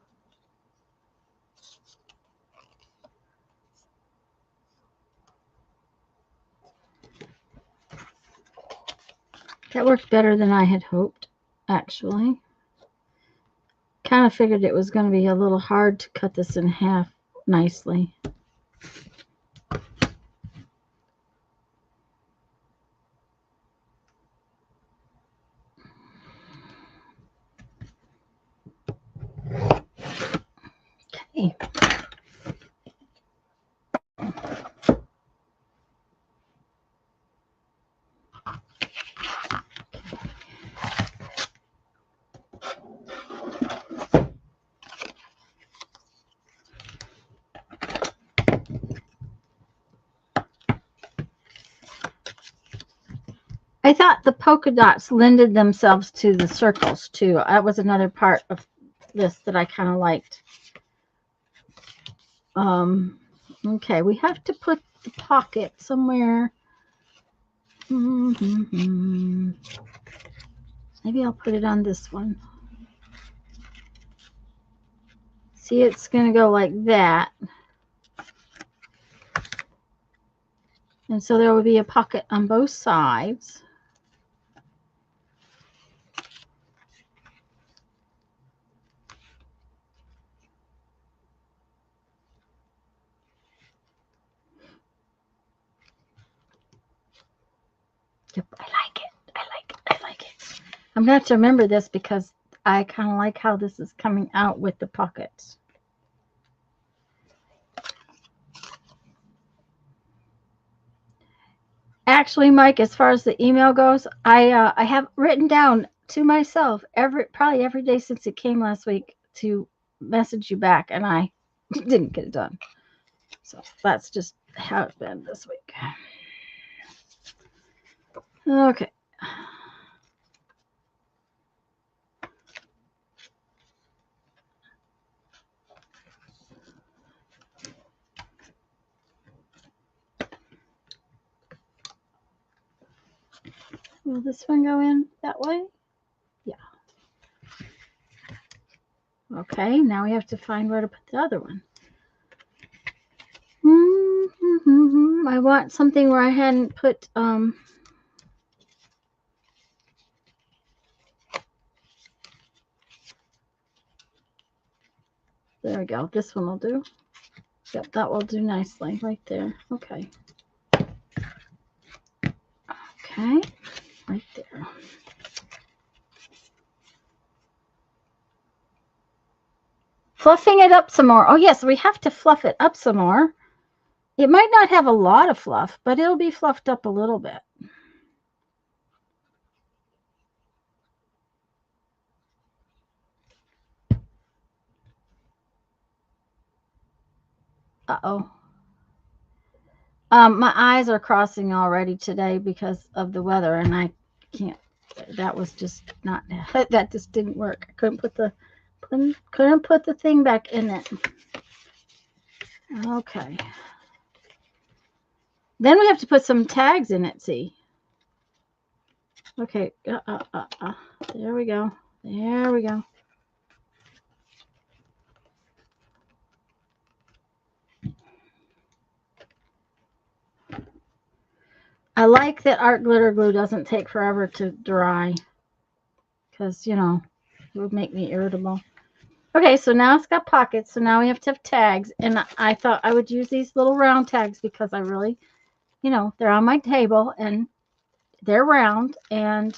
That worked better than I had hoped, actually. Kind of figured it was going to be a little hard to cut this in half nicely. Okay. I thought the polka dots lended themselves to the circles too. That was another part of this that I kind of liked. Okay, we have to put the pocket somewhere. Maybe I'll put it on this one. See, it's going to go like that. And so there will be a pocket on both sides. I'm going to have to remember this because I kind of like how this is coming out with the pockets. Actually, Mike, as far as the email goes, I have written down to myself probably every day since it came last week to message you back, and I didn't get it done. So that's just how it's been this week. Okay. Will this one go in that way? Yeah. Okay, now we have to find where to put the other one. I want something where I hadn't put there we go. This one will do. Yep, that will do nicely right there. Okay. Okay, right there. Fluffing it up some more. Oh, yes, we have to fluff it up some more. It might not have a lot of fluff, but it'll be fluffed up a little bit. Uh-oh. My eyes are crossing already today because of the weather, and I can't. That was just not. That just didn't work. I couldn't put the thing back in it. Okay. Then we have to put some tags in it. See. Okay. There we go. There we go. I like that art glitter glue doesn't take forever to dry because, you know, it would make me irritable. Okay, so now it's got pockets, so now we have to have tags, and I thought I would use these little round tags because I really, you know, they're on my table, and they're round, and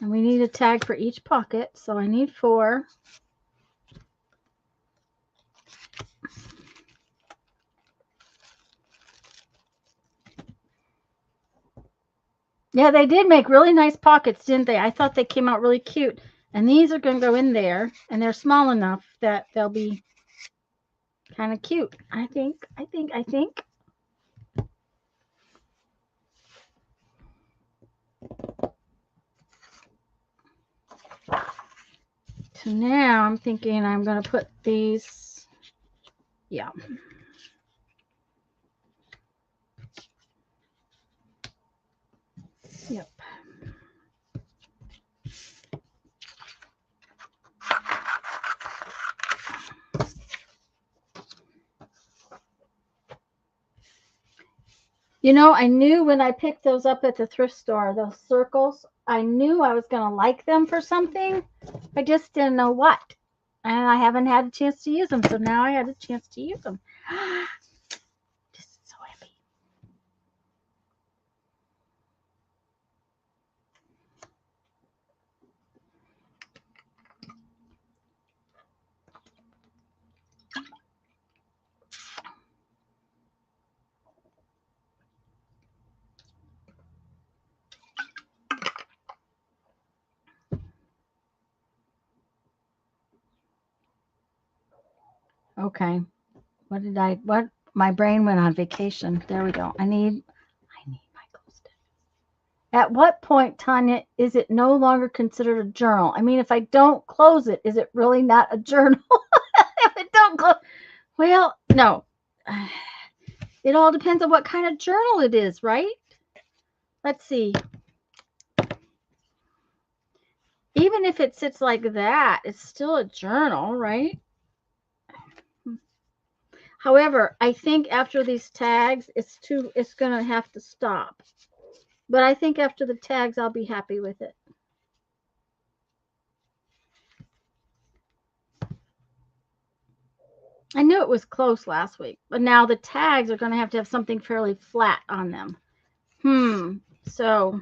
we need a tag for each pocket, so I need 4. Yeah, they did make really nice pockets, didn't they? I thought they came out really cute. And these are going to go in there, and they're small enough that they'll be kind of cute. I think. So now I'm thinking I'm going to put these, yeah. Yep. You know, I knew when I picked those up at the thrift store, those circles, I knew I was going to like them for something. I just didn't know what. And I haven't had a chance to use them. So now I had a chance to use them. Just so happy. Okay. What? My brain went on vacation. There we go. I need my glow stick. At what point, Tanya, is it no longer considered a journal? I mean, if I don't close it, is it really not a journal? If it don't close, well, no. It all depends on what kind of journal it is, right? Let's see. Even if it sits like that, it's still a journal, right? However, I think after these tags, it's going to have to stop. But I think after the tags, I'll be happy with it. I knew it was close last week, but now the tags are going to have something fairly flat on them. So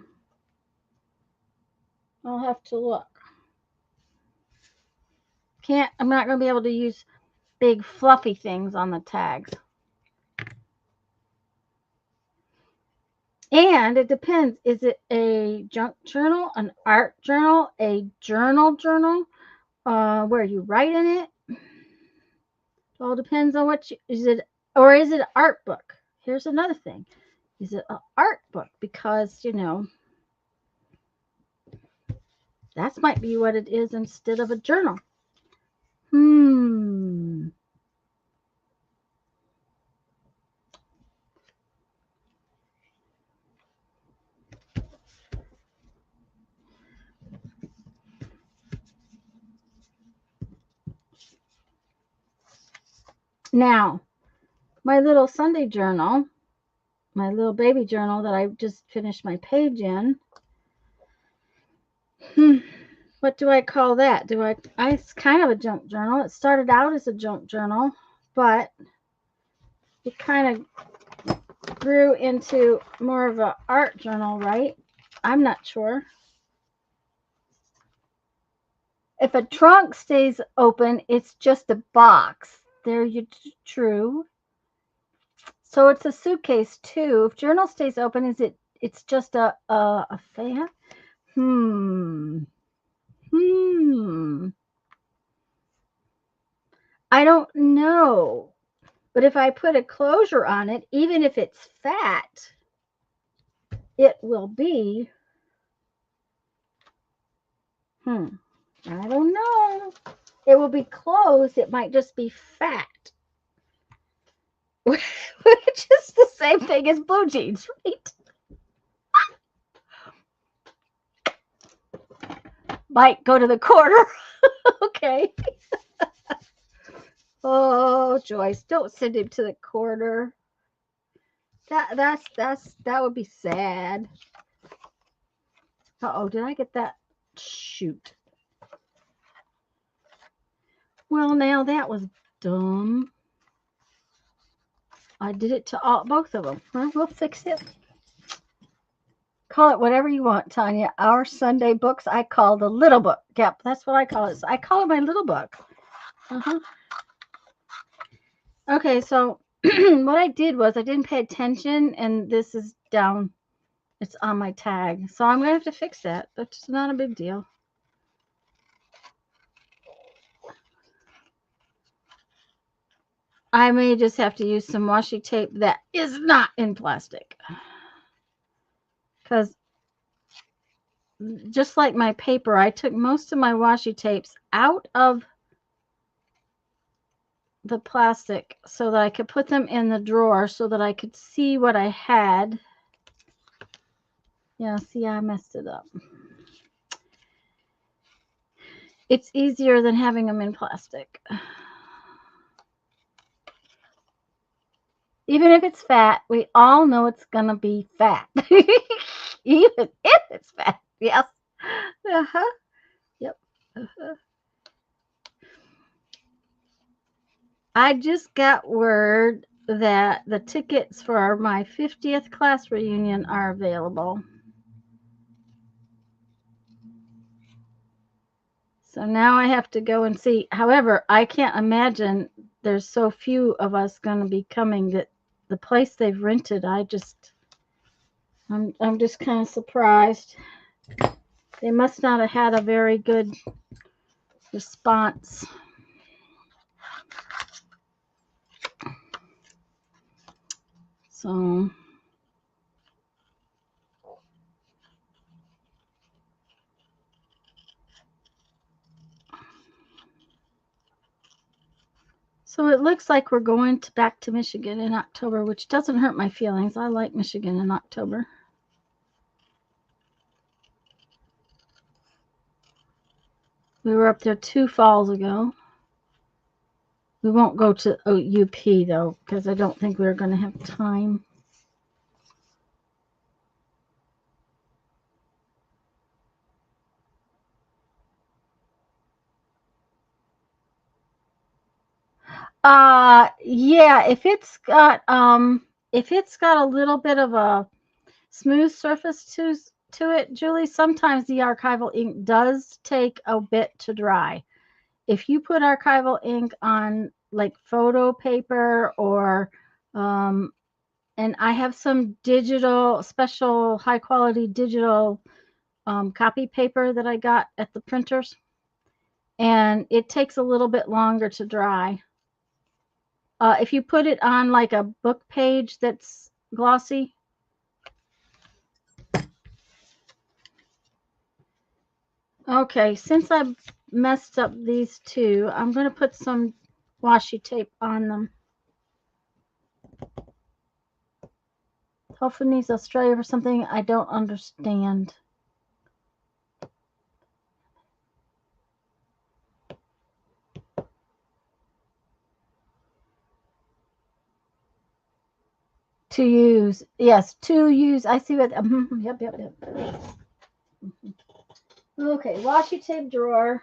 I'll have to look. I'm not going to be able to use big fluffy things on the tags. And it depends. Is it a junk journal, an art journal, a journal, where you write in it? It all depends on what is it, or is it an art book? Here's another thing. Is it an art book? Because, that might be what it is instead of a journal. Now, my little Sunday journal, my little baby journal that I just finished my page in. What do I call that? It's kind of a junk journal. It started out as a junk journal, but it kind of grew into more of an art journal, right? I'm not sure. If a trunk stays open, it's just a box. True. So it's a suitcase too. If journal stays open, it's just a fan? I don't know. But if I put a closure on it, even if it's fat, it will be. I don't know. It will be closed. It might just be fat. Which is the same thing as blue jeans, right? Might go to the corner. Okay. Oh, Joyce, don't send him to the corner. That would be sad. Uh-oh, did I get that? Shoot. Well, now that was dumb. I did it to both of them. Well, we'll fix it. Call it whatever you want, Tanya. Our Sunday books, I call the little book. Yep, that's what I call it. I call it my little book. Okay, so what I did was I didn't pay attention, and this is down. It's on my tag. So I'm going to have to fix that. That's not a big deal. I may just have to use some washi tape that is not in plastic. Because just like my paper, I took most of my washi tapes out of the plastic so that I could put them in the drawer so that I could see what I had. Yeah, see, I messed it up. It's easier than having them in plastic. Even if it's fat, we all know it's going to be fat. Even if it's fat. Yes. Yep. I just got word that the tickets for my 50th class reunion are available. So now I have to go and see. However, I can't imagine there's so few of us going to be coming that the place they've rented, I'm just kind of surprised. They must not have had a very good response. So it looks like we're going back to Michigan in October, which doesn't hurt my feelings. I like Michigan in October. We were up there 2 falls ago. We won't go to UP, though, because I don't think we're going to have time. Yeah, if it's got a little bit of a smooth surface to it, Julie, sometimes the archival ink does take a bit to dry. If you put archival ink on like photo paper or and I have some digital, special high quality digital copy paper that I got at the printers, and it takes a little bit longer to dry. If you put it on like a book page that's glossy. Okay, since I messed up these two, I'm going to put some washi tape on them. Tofani's Australia for something I don't understand. To use. Yes, to use. I see what. Yep. Okay, washi tape drawer.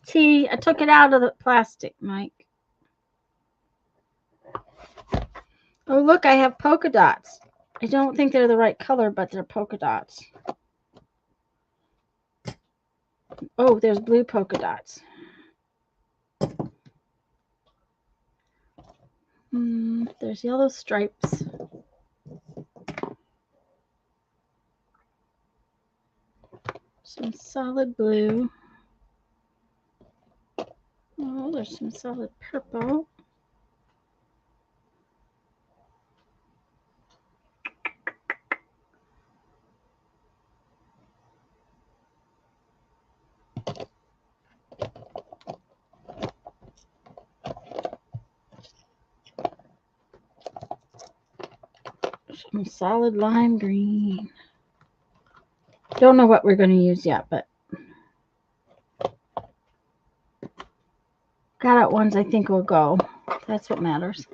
See, I took it out of the plastic, Mike. Oh, look, I have polka dots. I don't think they're the right color, but they're polka dots. Oh, there's blue polka dots. There's yellow stripes. Some solid blue. Oh, there's some solid purple. Some solid lime green. Don't know what we're going to use yet, but got out ones I think will go. That's what matters.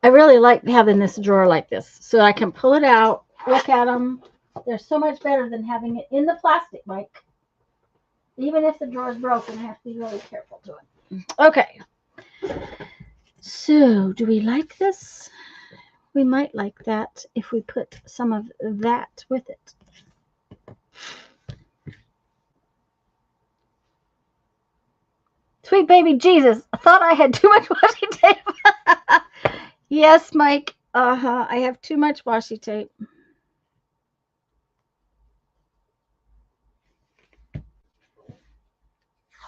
I really like having this drawer like this so I can pull it out, look at them. They're so much better than having it in the plastic, Mike. Even if the drawer is broken, I have to be really careful to it. Okay. So, do we like this? We might like that if we put some of that with it. Sweet baby Jesus, I thought I had too much washi tape. Yes, Mike. I have too much washi tape.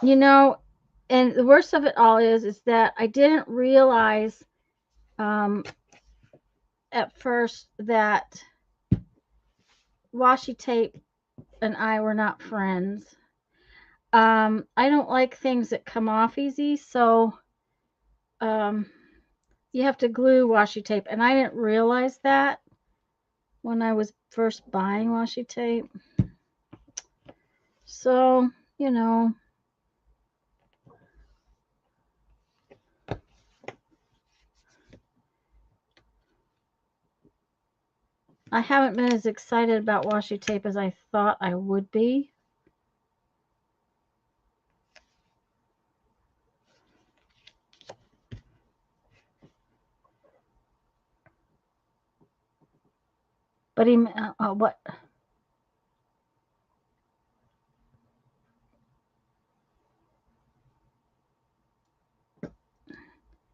You know, and the worst of it all is that I didn't realize at first that washi tape and I were not friends. I don't like things that come off easy, so you have to glue washi tape, and I didn't realize that when I was first buying washi tape. So, you know, I haven't been as excited about washi tape as I thought I would be. But what?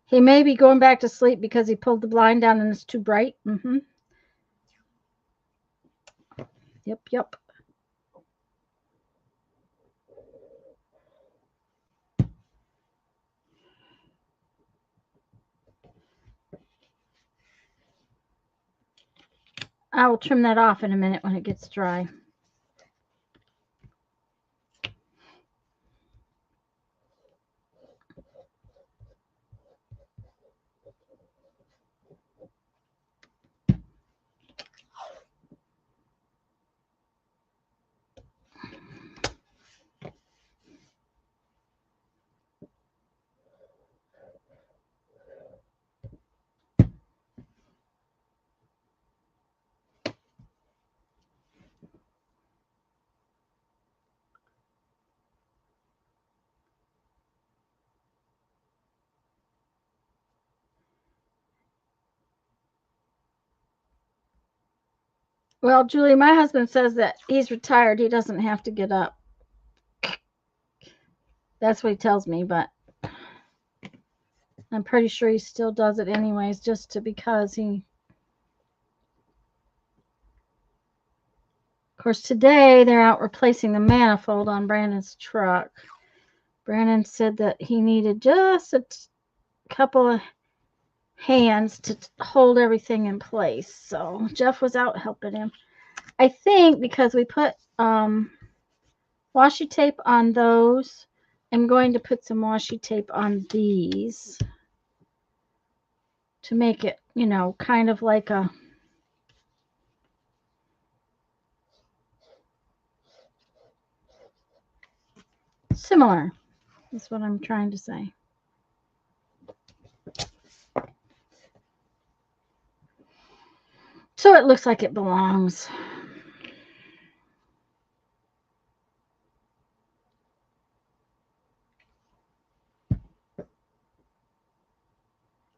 He may be going back to sleep because he pulled the blind down and it's too bright. Yep. I will trim that off in a minute when it gets dry. Well, Julie, my husband says that he's retired. He doesn't have to get up. That's what he tells me, but I'm pretty sure he still does it anyways, because he. Of course, today they're out replacing the manifold on Brandon's truck. Brandon said that he needed just a couple of hands to hold everything in place. So Jeff was out helping him. I think because we put washi tape on those, I'm going to put some washi tape on these to make it, kind of like a similar. That's what I'm trying to say. So it looks like it belongs.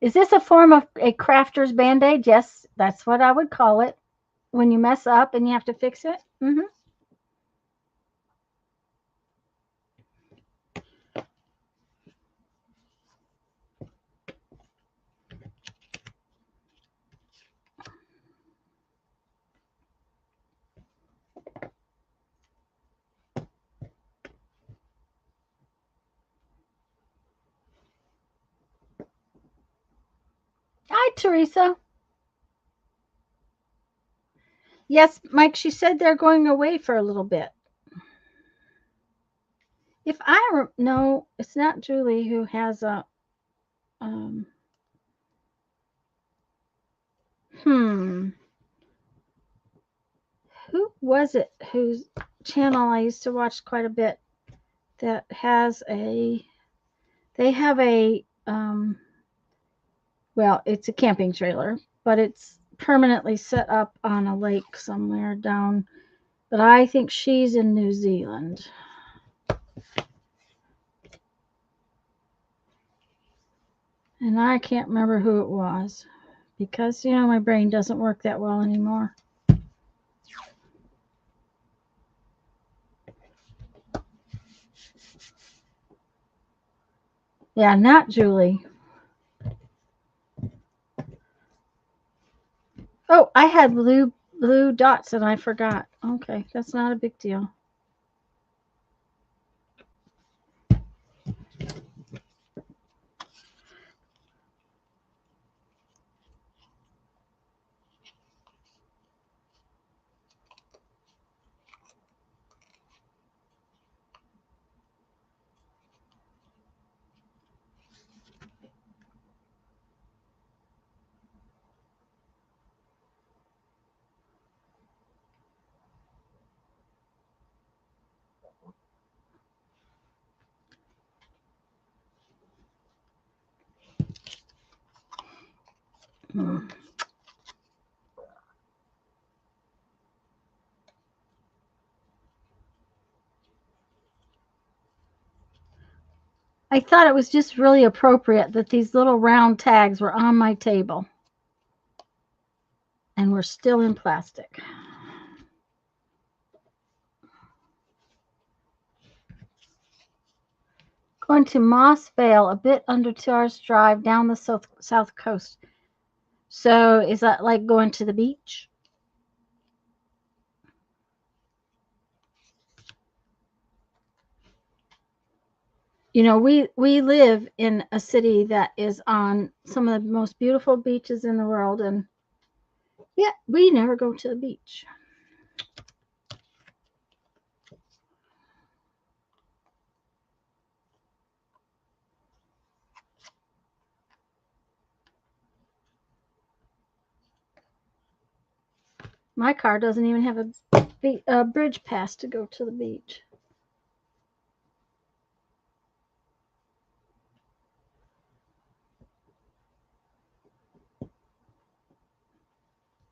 Is this a form of a crafter's band-aid? Yes, that's what I would call it. When you mess up and you have to fix it. Hi, Teresa. Yes, Mike, she said they're going away for a little bit. If no, it's not Julie who has a, who was it whose channel I used to watch quite a bit that has they have a, well, it's a camping trailer, but it's permanently set up on a lake somewhere down, but I think she's in New Zealand. And I can't remember who it was because, my brain doesn't work that well anymore. Yeah, not Julie. Oh, I had blue dots and I forgot. Okay, that's not a big deal. I thought it was just really appropriate that these little round tags were on my table and were still in plastic. Going to Moss Vale, a bit under 2 hours drive down the south coast. So is that like going to the beach? We live in a city that is on some of the most beautiful beaches in the world, and yet we never go to the beach. My car doesn't even have a bridge pass to go to the beach.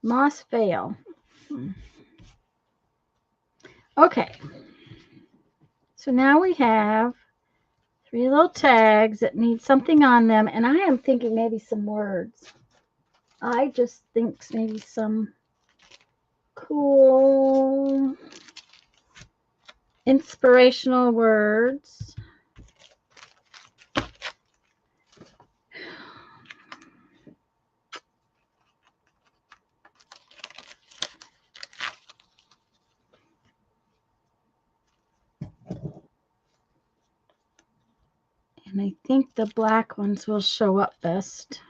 Moss Vale. Okay. So now we have 3 little tags that need something on them, and I am thinking maybe some words. I just think maybe some cool inspirational words. And I think the black ones will show up best.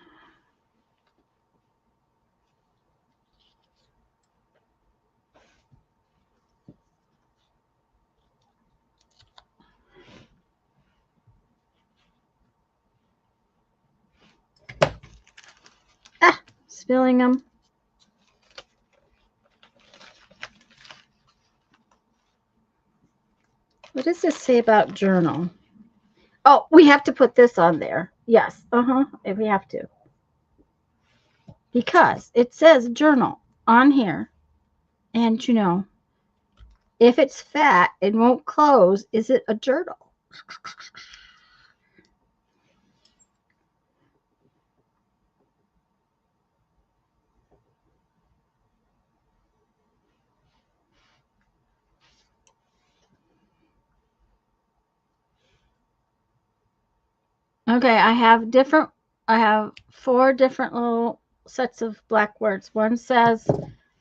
Ah, spilling them. What does this say about journal? Oh, we have to put this on there. Yes, if we have to. Because it says journal on here. And you know, if it's fat, it won't close. Is it a journal? Okay, I have 4 different little sets of black words. One says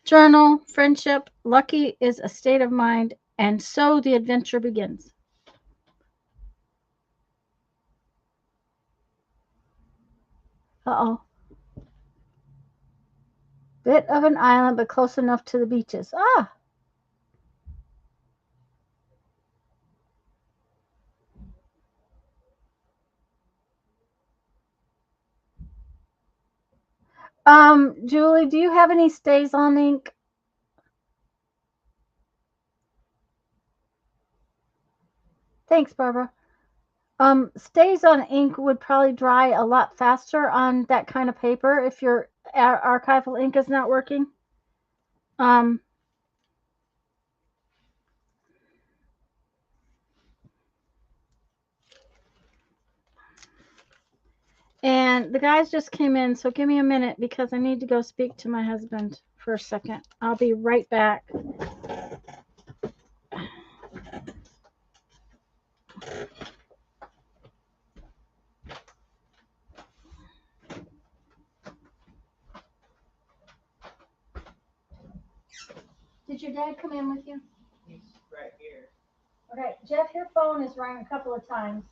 journal, friendship, lucky is a state of mind, and so the adventure begins. Uh-oh. Bit of an island, but close enough to the beaches. Ah. Julie, do you have any stays on ink? Thanks, Barbara. Stays on ink would probably dry a lot faster on that kind of paper if your archival ink is not working. And the guys just came in, so give me a minute because I need to go speak to my husband for a second. I'll be right back. Did your dad come in with you? He's right here. Okay, Jeff, your phone has rang a couple of times.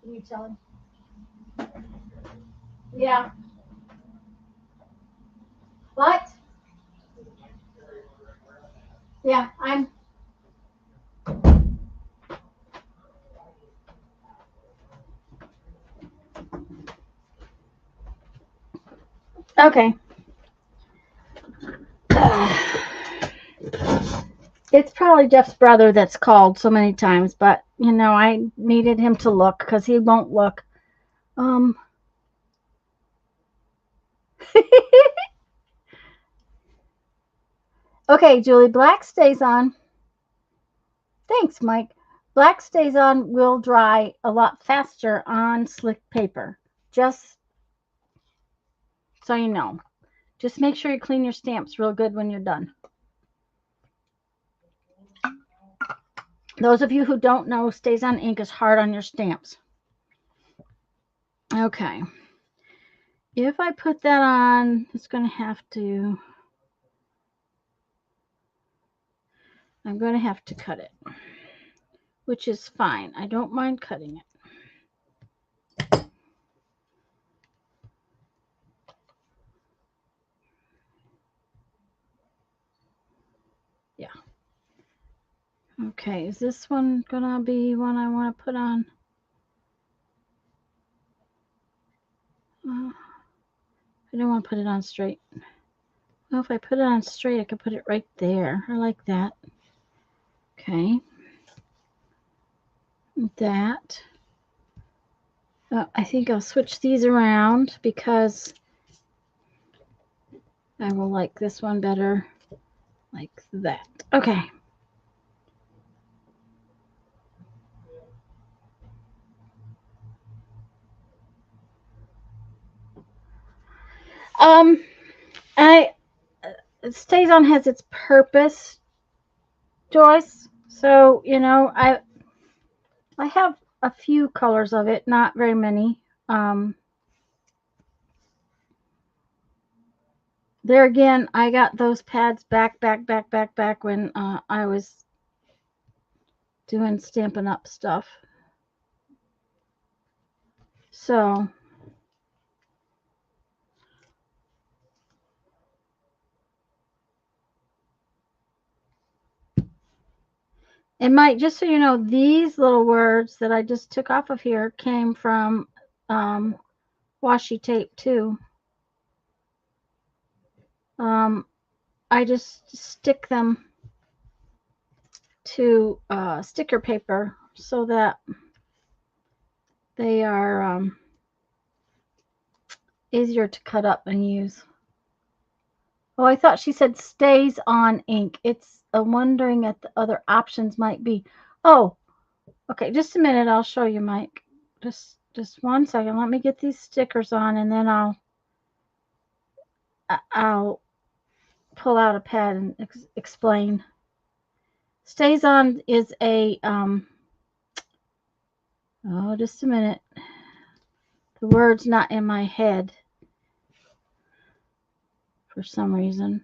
Can you tell him? Yeah. What? Yeah, I'm. Okay. It's probably Jeff's brother that's called so many times, but you know, I needed him to look because he won't look. Okay, Julie, black stays on. Thanks, Mike. Black stays on will dry a lot faster on slick paper. Just so you know. Just make sure you clean your stamps real good when you're done. Those of you who don't know, stays on ink is hard on your stamps. Okay. If I put that on, it's going to have to, I'm going to have to cut it, which is fine. I don't mind cutting it. Yeah. Okay, is this one going to be one I want to put on? I don't want to put it on straight. Well, if I put it on straight, I could put it right there. I like that. Okay. That. I think I'll switch these around because I will like this one better. Like that. Okay. I Stays On has its purpose, Joyce. So, you know, I have a few colors of it, not very many. There again, I got those pads back when I was doing Stampin' Up stuff. So it might, just so you know, these little words that I just took off of here came from washi tape too. I just stick them to sticker paper so that they are easier to cut up and use. Oh, I thought she said Stays On ink. It's wondering at the other options might be. Oh, okay, just a minute. I'll show you, Mike. Just 1 second. Let me get these stickers on, and then I'll pull out a pad and explain. Stays On is a oh, just a minute. The word's not in my head for some reason.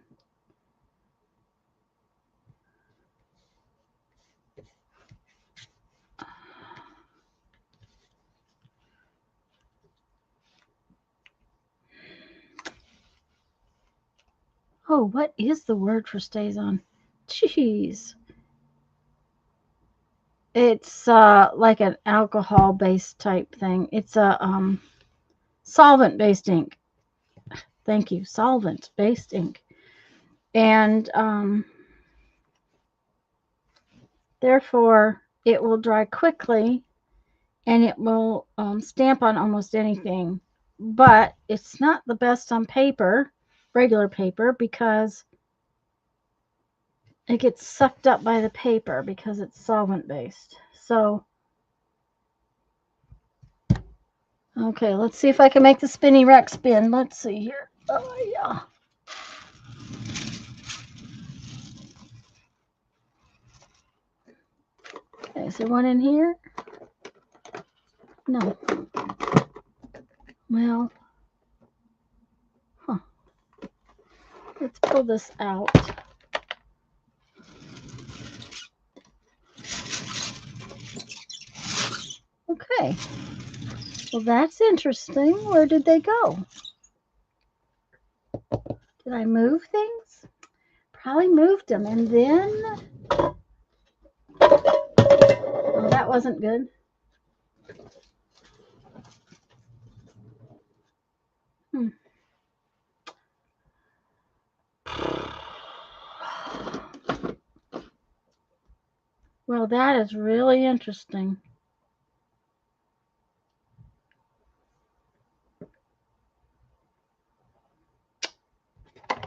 Oh, what is the word for Stays On? Jeez. It's like an alcohol-based type thing. It's a solvent-based ink. Thank you, solvent-based ink. And therefore, it will dry quickly, and it will stamp on almost anything. But it's not the best on paper, regular paper, because it gets sucked up by the paper because it's solvent-based. So, okay, let's see if I can make the spinny rack spin. Let's see here. Oh, yeah. Okay, is there one in here? No. Well, huh. Let's pull this out. Okay. Well, that's interesting. Where did they go? Did I move things? Probably moved them. And then, oh, that wasn't good. Well, that is really interesting.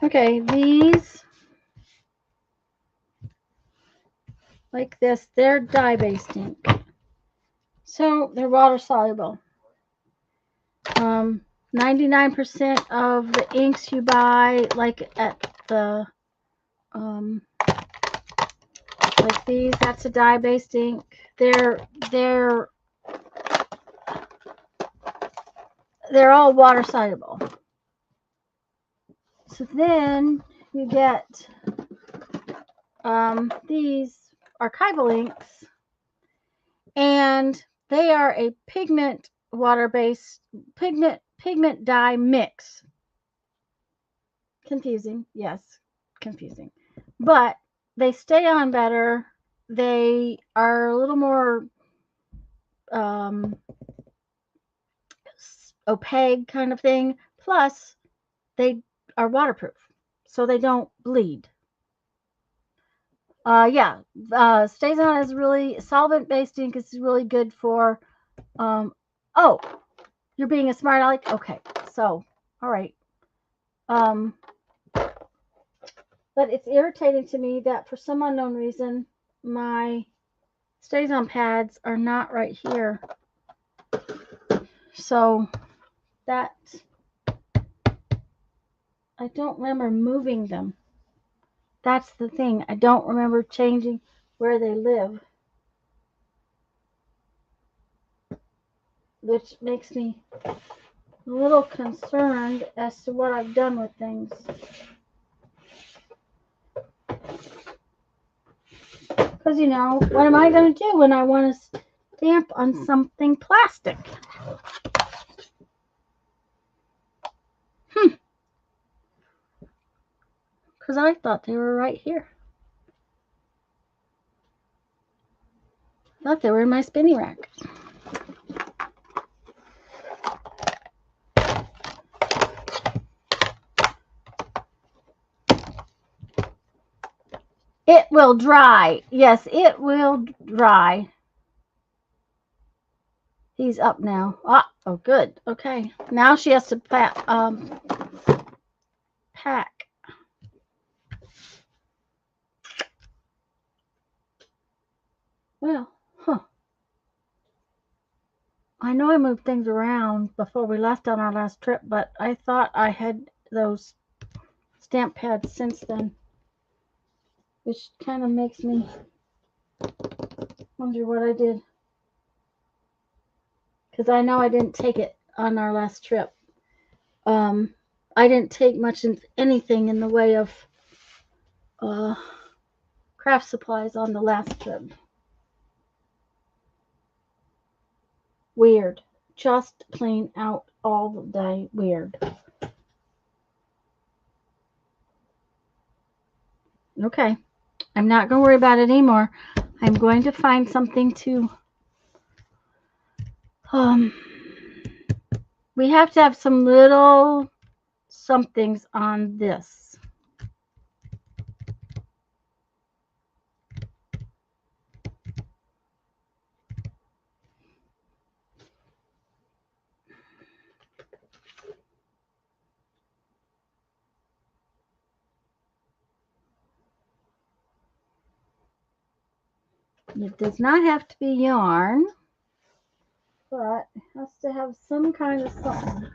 Okay, these, like this, they're dye-based ink. So they're water soluble. 99% of the inks you buy, like at the, like these, that's a dye-based ink. They're all water soluble. So then you get these archival inks, and they are a pigment water-based pigment dye mix. Confusing, yes, confusing, but they stay on better. They are a little more opaque kind of thing. Plus, they are waterproof, so they don't bleed. Yeah, Stays On is really solvent-based ink. Is really good for. Oh, you're being a smart aleck. Okay, so all right. But it's irritating to me that for some unknown reason, my Stays On pads are not right here. So that I don't remember moving them. That's the thing. I don't remember changing where they live, which makes me a little concerned as to what I've done with things. Because, you know, what am I going to do when I want to stamp on something plastic? Because I thought they were right here. I thought they were in my spinning rack. It will dry. Yes, it will dry. He's up now. Oh, good. Okay. Now she has to pack. Well, I know I moved things around before we left on our last trip, but I thought I had those stamp pads since then, which kind of makes me wonder what I did. Because I know I didn't take it on our last trip. I didn't take much anything in the way of craft supplies on the last trip. Weird. Just plain out all the day weird. Okay. I'm not going to worry about it anymore. I'm going to find something to we have to have some little somethings on this. It does not have to be yarn, but it has to have some kind of something.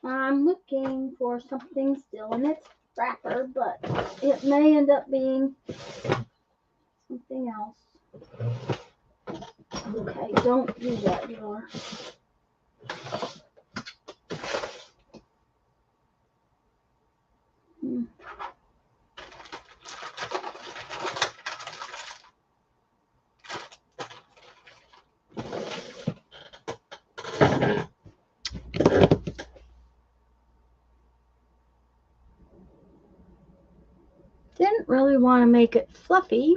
I'm looking for something still in its wrapper, but it may end up being something else. Okay, don't do that, Laura. Didn't really want to make it fluffy.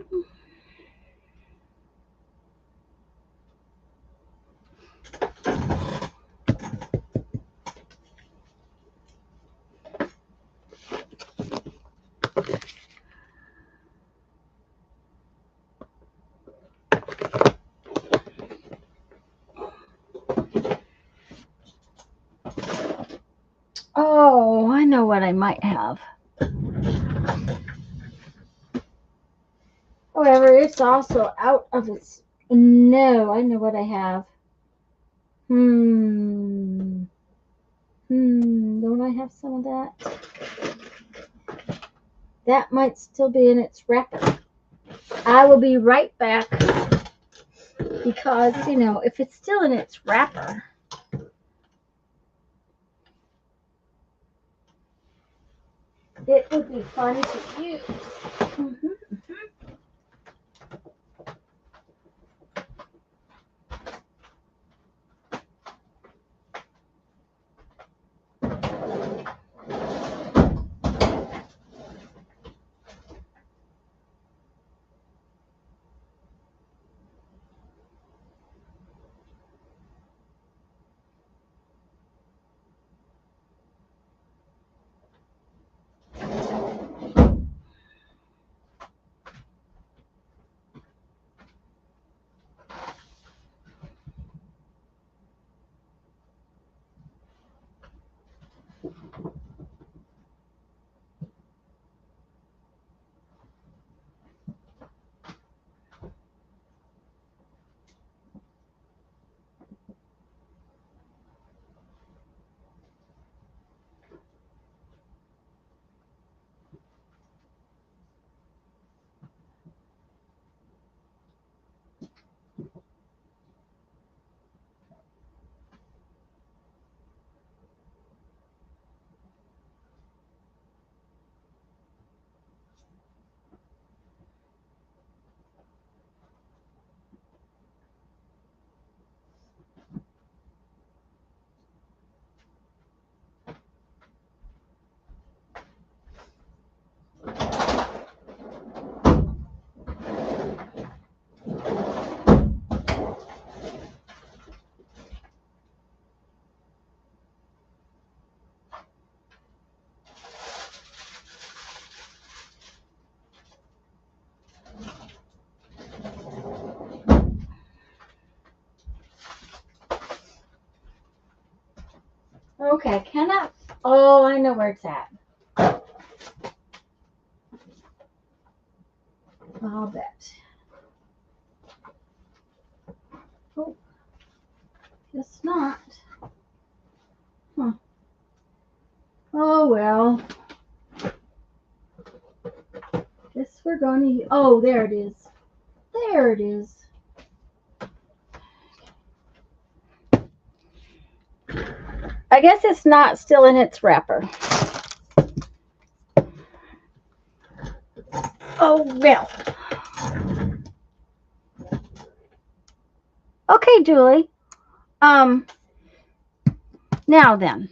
Oh, I know what I might have. However, it's also out of its... No, I know what I have. Don't I have some of that? That might still be in its wrapper. I will be right back because, you know, if it's still in its wrapper, it would be fun to use. Okay, cannot. Oh, I know where it's at. I'll bet. Oh, guess not. Huh. Oh, well. Guess we're going to. Oh, there it is. There it is. I guess it's not still in its wrapper. Oh, well. Okay, Julie. Now then.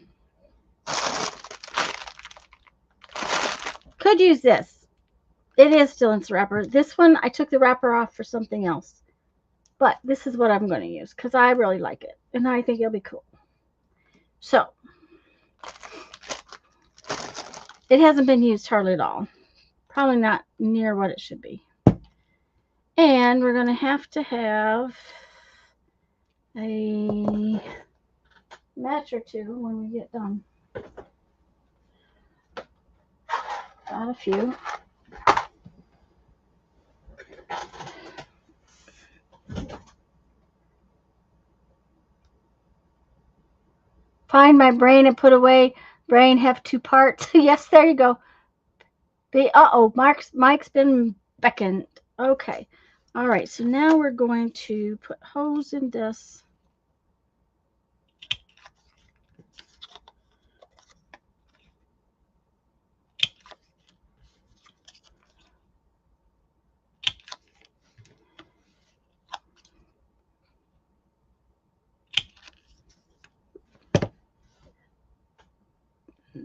Could use this. It is still in its wrapper. This one, I took the wrapper off for something else. But this is what I'm going to use because I really like it. And I think it'll be cool. So, it hasn't been used hardly at all. Probably not near what it should be. And we're going to have a match or two when we get done. Got a few. Find my brain and put away. Brain have two parts. Yes, there you go. Mike's been beckoned. Okay. All right. So now we're going to put holes in this.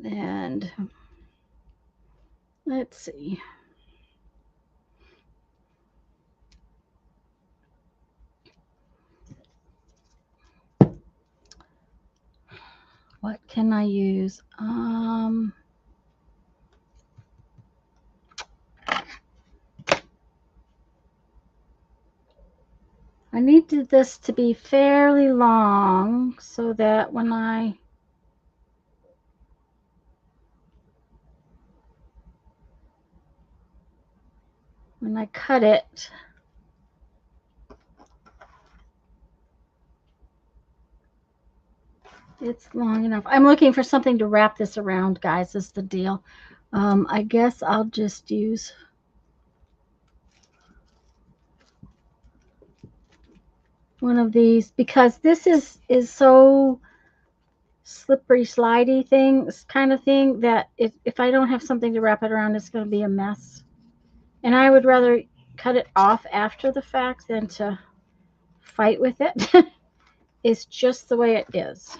And let's see. What can I use? I need this to be fairly long so that when I cut it, it's long enough. I'm looking for something to wrap this around, guys, is the deal. I guess I'll just use one of these because this is so slippery, slidey things kind of thing that if I don't have something to wrap it around, it's going to be a mess. And I would rather cut it off after the fact than to fight with it. It's just the way it is.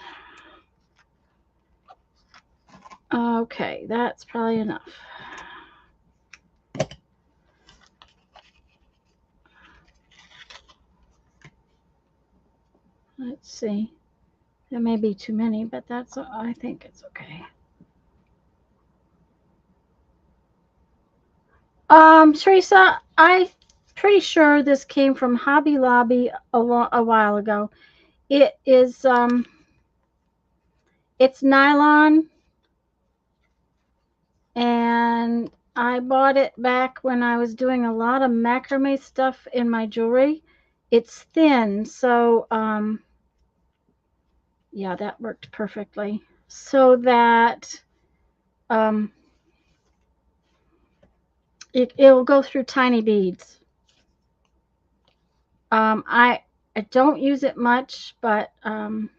Okay, that's probably enough. Let's see. There may be too many, but I think it's okay. Teresa, I'm pretty sure this came from Hobby Lobby a while ago. It is it's nylon, and I bought it back when I was doing a lot of macrame stuff in my jewelry. It's thin, so yeah, that worked perfectly. So that it will go through tiny beads. I don't use it much, but I'm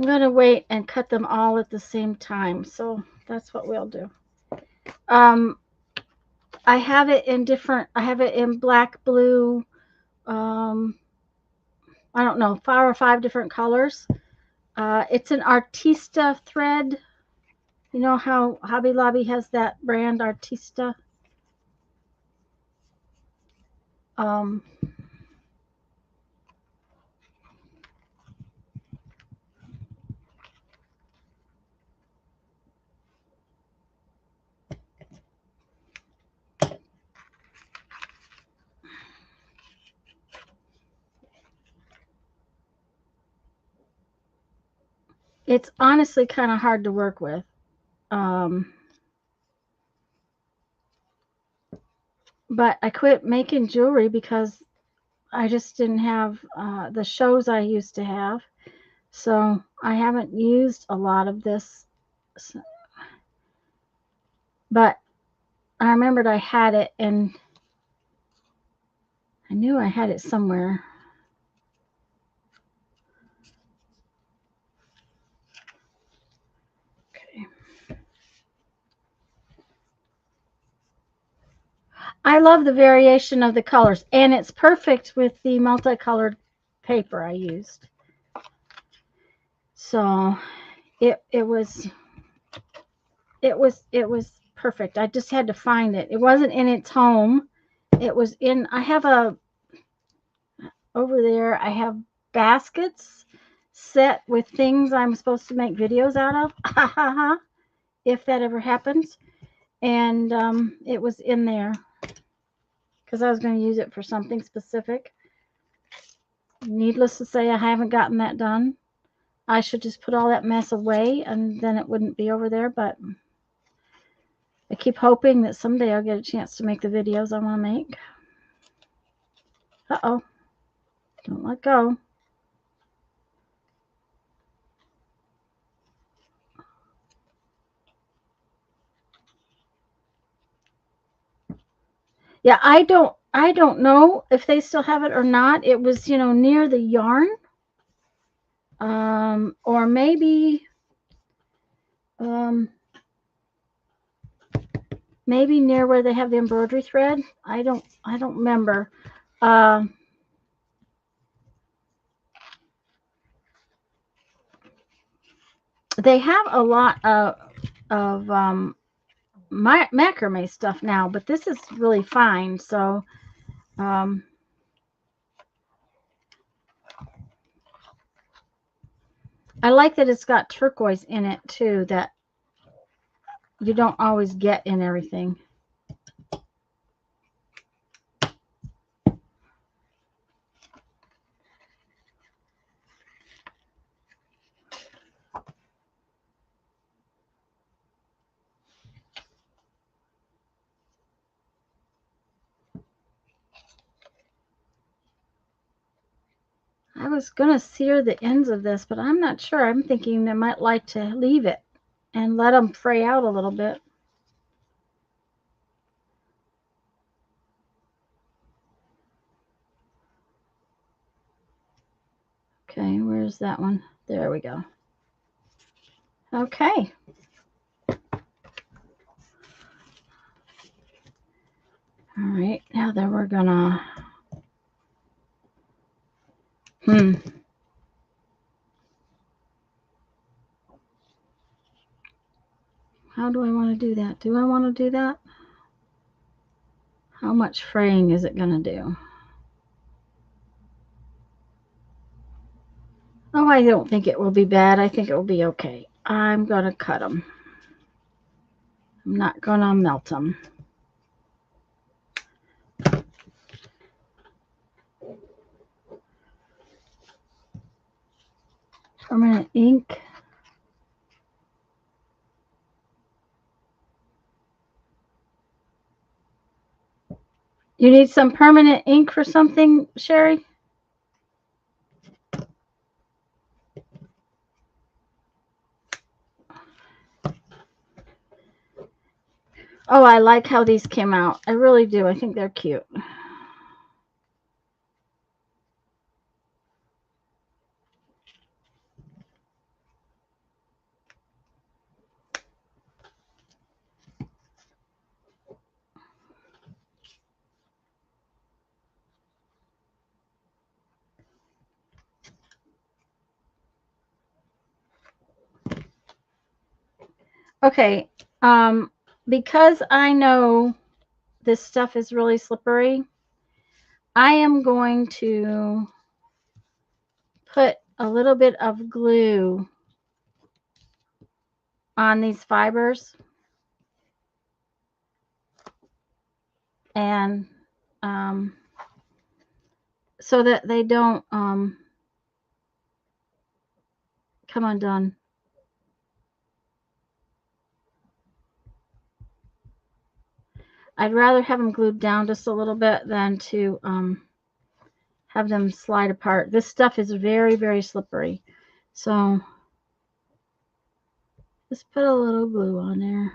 going to wait and cut them all at the same time. So that's what we'll do. I have it in black, blue, I don't know, 4 or 5 different colors. It's an Artista thread. You know how Hobby Lobby has that brand, Artista? It's honestly kind of hard to work with. But I quit making jewelry because I just didn't have the shows I used to have. So I haven't used a lot of this. But I remembered I had it, and I knew I had it somewhere. Okay. I love the variation of the colors, and it's perfect with the multicolored paper I used. So it was perfect. I just had to find it. It wasn't in its home. It was in, I have over there, I have baskets set with things I'm supposed to make videos out of. If that ever happens. And it was in there because I was going to use it for something specific. Needless to say, I haven't gotten that done. I should just put all that mess away and then it wouldn't be over there, but I keep hoping that someday I'll get a chance to make the videos I want to make. Uh-oh. Don't let go. Yeah, I don't know if they still have it or not. It was, near the yarn. Or maybe maybe near where they have the embroidery thread. I don't remember. They have a lot of macrame stuff now, but this is really fine. So I like that it's got turquoise in it too, that you don't always get in everything. I was going to sear the ends of this, but I'm not sure. I'm thinking I might like to leave it and let them fray out a little bit. Okay, where's that one? There we go. Okay. All right, now then we're gonna, how do I want to do that? Do I want to do that? How much fraying is it gonna do? Oh, I don't think it will be bad. I think it will be okay. I'm gonna cut them. I'm not gonna melt them. Permanent ink. You need some permanent ink for something, Sherry? Oh, I like how these came out. I really do. I think they're cute. Okay, because I know this stuff is really slippery, I am going to put a little bit of glue on these fibers and so that they don't come undone. I'd rather have them glued down just a little bit than to have them slide apart. This stuff is very, very slippery. So just put a little glue on there.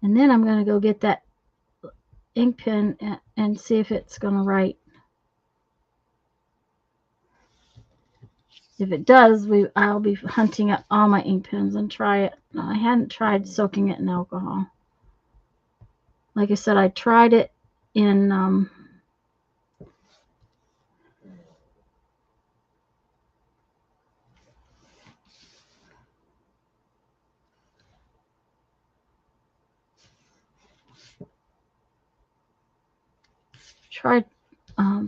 And then I'm going to go get that ink pen and see if it's going to write. If it does, I'll be hunting up all my ink pens and try it. I hadn't tried soaking it in alcohol. Like I said, I tried it in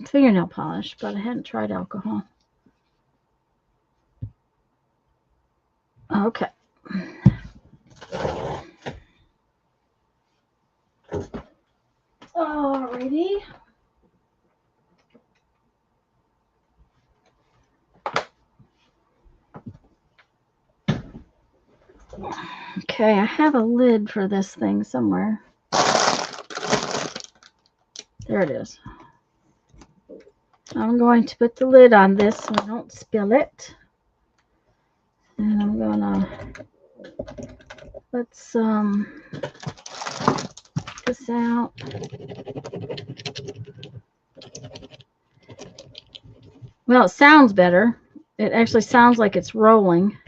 fingernail polish, but I hadn't tried alcohol. Okay. Alrighty. Okay, I have a lid for this thing somewhere. There it is. I'm going to put the lid on this so I don't spill it. And I'm gonna let's this out. Well, it sounds better. It actually sounds like it's rolling.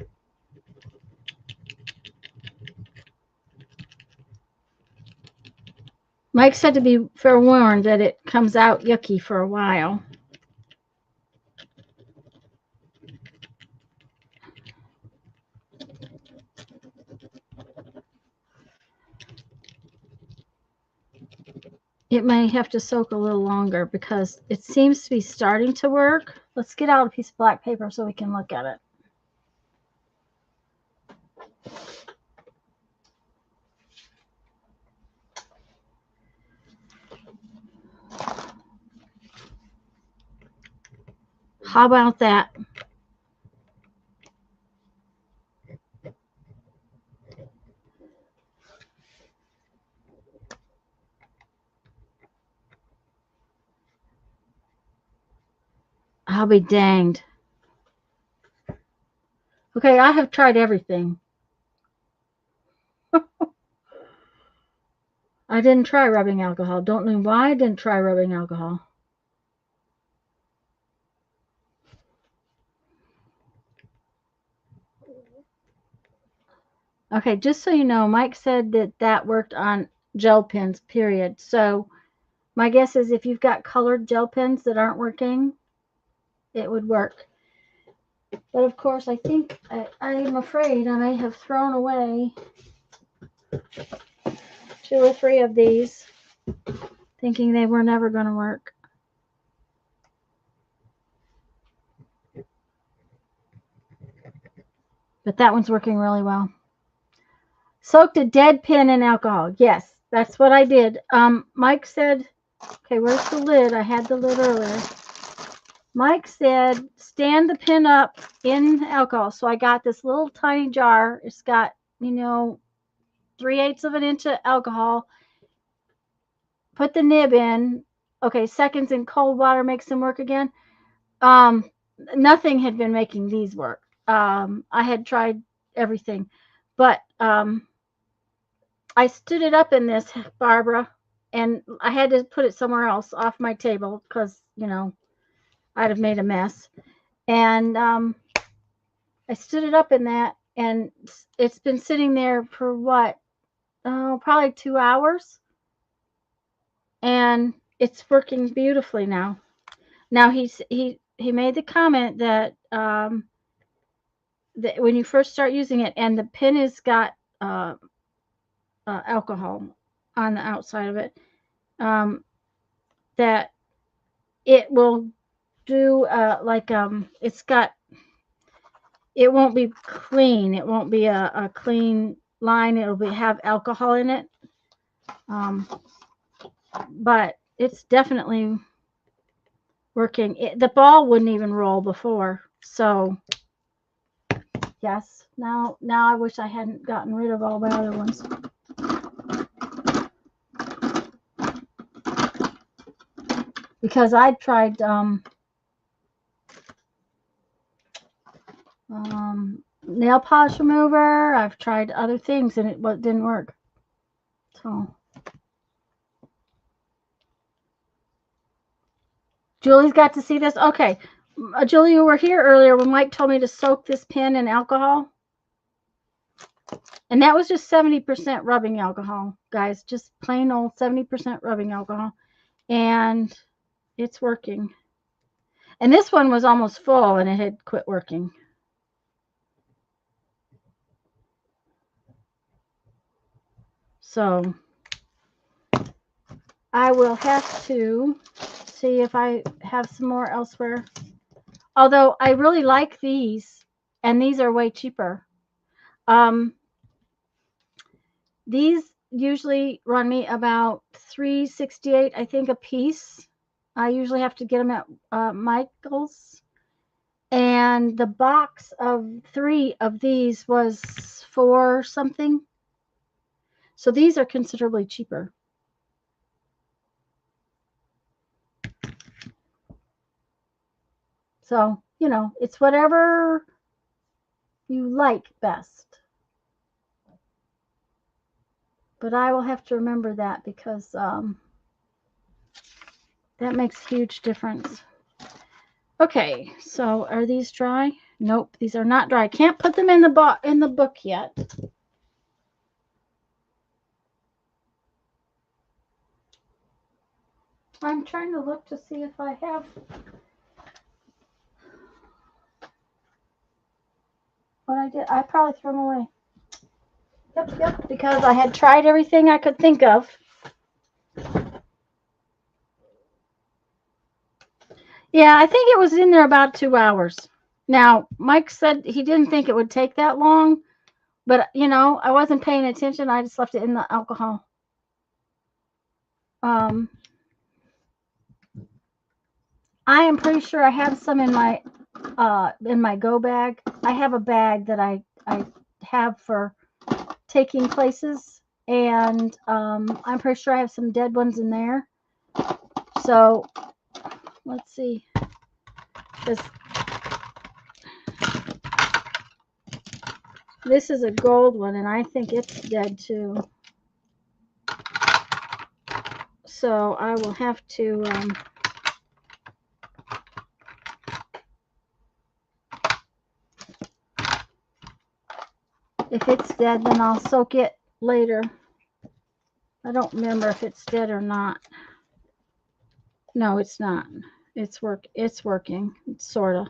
Mike said to be forewarned that it comes out yucky for a while. It may have to soak a little longer because it seems to be starting to work. Let's get out a piece of black paper so we can look at it. How about that? I'll be danged. Okay, I have tried everything. I didn't try rubbing alcohol. Don't know why I didn't try rubbing alcohol. Okay, just so you know, Mike said that that worked on gel pens, period. So my guess is if you've got colored gel pens that aren't working, it would work. But of course, I think, I'm afraid I may have thrown away 2 or 3 of these, thinking they were never going to work. But that one's working really well. Soaked a dead pen in alcohol. Yes, that's what I did. Mike said, okay, where's the lid? I had the lid earlier. Mike said, stand the pen up in alcohol. So I got this little tiny jar. It's got, 3/8 of an inch of alcohol. Put the nib in. Okay, seconds in cold water makes them work again. Nothing had been making these work. I had tried everything. But I stood it up in this, Barbara, and I had to put it somewhere else off my table because, I'd have made a mess. And I stood it up in that, and it's been sitting there for what? Oh, probably 2 hours. And it's working beautifully now. Now he made the comment that that when you first start using it, and the pen has got alcohol on the outside of it, that it will do it won't be clean. It won't be a clean line. It'll have alcohol in it. But it's definitely working. The ball wouldn't even roll before. So, yes. Now I wish I hadn't gotten rid of all my other ones. Because I tried nail polish remover. I've tried other things and it didn't work. So Julie's got to see this. Okay. Julie, you were here earlier when Mike told me to soak this pen in alcohol. And that was just 70% rubbing alcohol, guys. Just plain old 70% rubbing alcohol. And it's working. And this one was almost full and it had quit working. So I will have to see if I have some more elsewhere. Although I really like these, and these are way cheaper. These usually run me about $3.68, I think, a piece. I usually have to get them at Michael's. And the box of 3 of these was $4 something. So these are considerably cheaper. So, you know, it's whatever you like best. But I will have to remember that because that makes a huge difference. Okay, so are these dry? Nope, these are not dry. I can't put them in the book yet. I'm trying to look to see if I have what I did. I probably threw them away. Yep, because I had tried everything I could think of. Yeah, I think it was in there about 2 hours. Now, Mike said he didn't think it would take that long, but, you know, I wasn't paying attention. I just left it in the alcohol. I am pretty sure I have some in my go bag. I have a bag that I have for taking places, and I'm pretty sure I have some dead ones in there. So let's see. This is a gold one, and I think it's dead too. So I will have to if it's dead, then I'll soak it later. I don't remember if it's dead or not. No, it's not. It's working. It's sort of.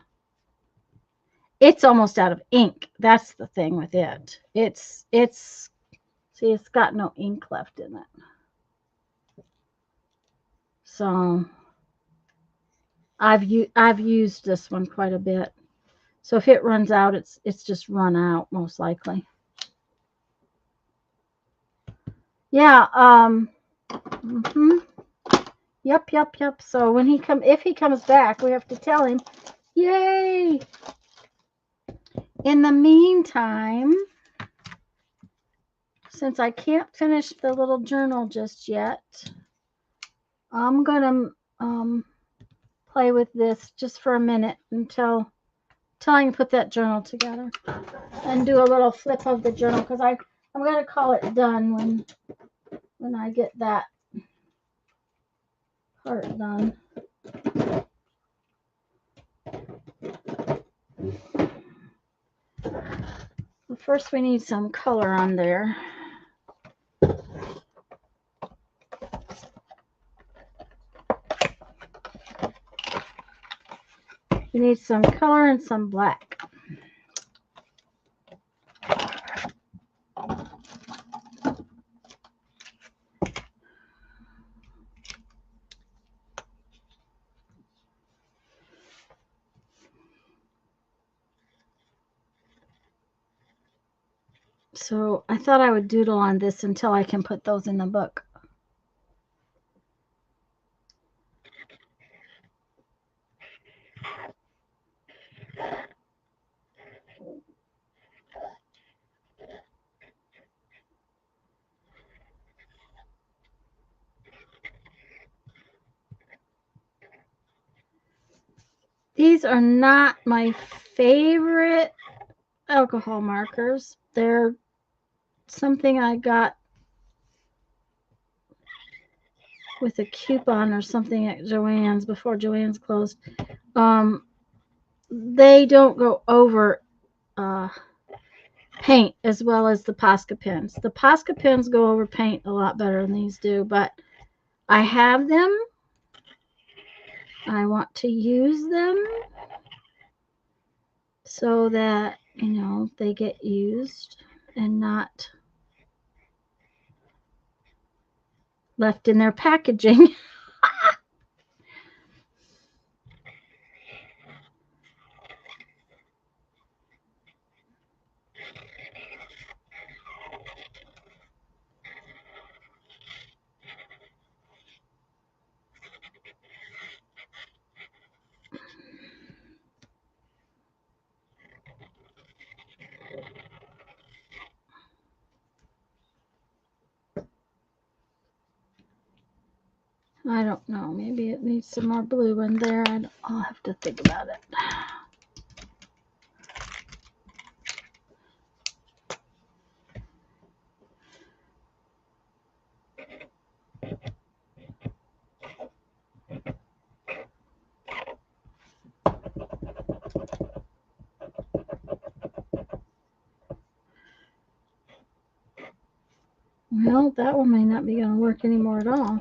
It's almost out of ink. That's the thing with it. It's see, it's got no ink left in it. So I've used this one quite a bit. So if it runs out, it's just run out most likely. Yeah. Yep. So when if he comes back, we have to tell him, yay. In the meantime, since I can't finish the little journal just yet, I'm gonna play with this just for a minute until I can put that journal together and do a little flip of the journal, because I'm gonna call it done when I get that part done. First, we need some color on there. We need some color and some black. So I thought I would doodle on this until I can put those in the book. These are not my favorite alcohol markers. They're something I got with a coupon or something at Joann's before Joann's closed. They don't go over paint as well as the Posca pens. The Posca pens go over paint a lot better than these do, but I have them. I want to use them so that, you know, they get used and not left in their packaging. I don't know. Maybe it needs some more blue in there. I'll have to think about it. Well, that one may not be going to work anymore at all.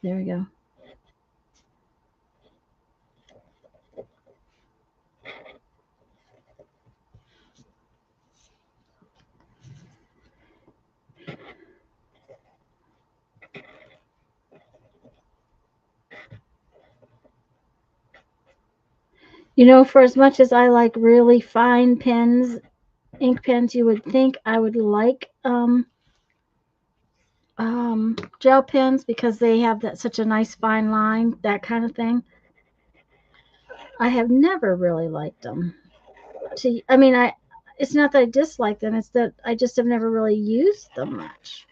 There we go. You know, for as much as I like really fine pens, ink pens, you would think I would like gel pens because they have that such a nice fine line, that kind of thing. I have never really liked them. I mean, it's not that I dislike them, it's that I just have never really used them much.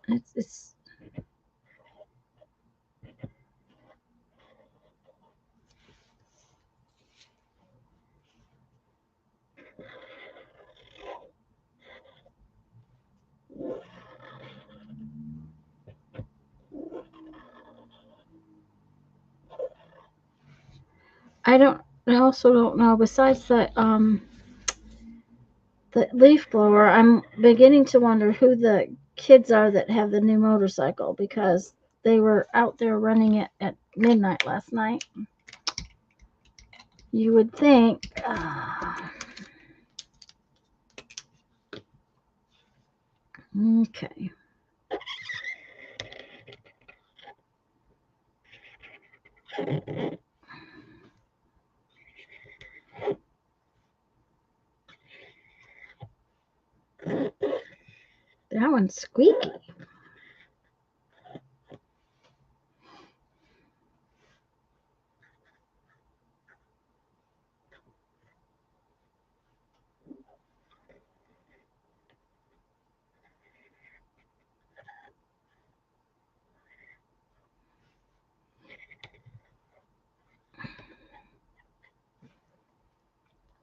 It's I also don't know, besides the leaf blower, I'm beginning to wonder who the kids are that have the new motorcycle, because they were out there running it at midnight last night. You would think okay. That one's squeaky.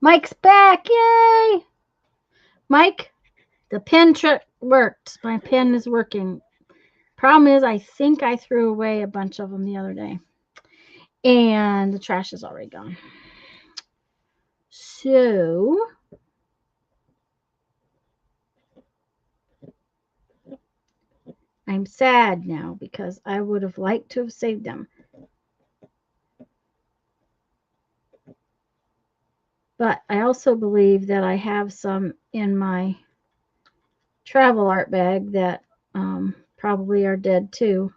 Mike's back, yay! Mike, the pen trick worked. My pen is working. Problem is, I think I threw away a bunch of them the other day. And the trash is already gone. So, I'm sad now because I would have liked to have saved them. But I also believe that I have some in my travel art bag that probably are dead too.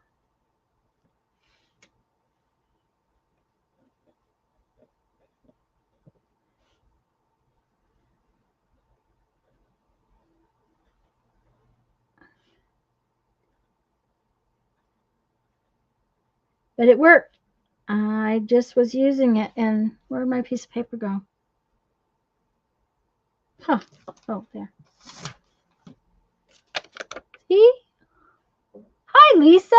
But it worked. I just was using it, and where'd my piece of paper go? Huh. Oh, there. See? Hi, Lisa.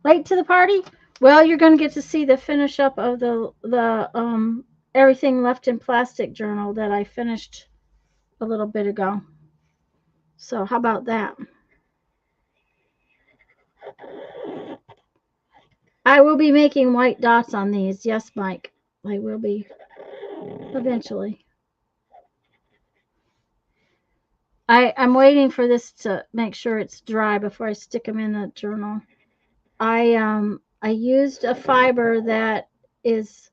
Late to the party? Well, you're going to get to see the finish up of the everything left in plastic journal that I finished a little bit ago. So how about that? I will be making white dots on these. Yes, Mike. I will be eventually. I'm waiting for this to make sure it's dry before I stick them in the journal. I used a fiber that is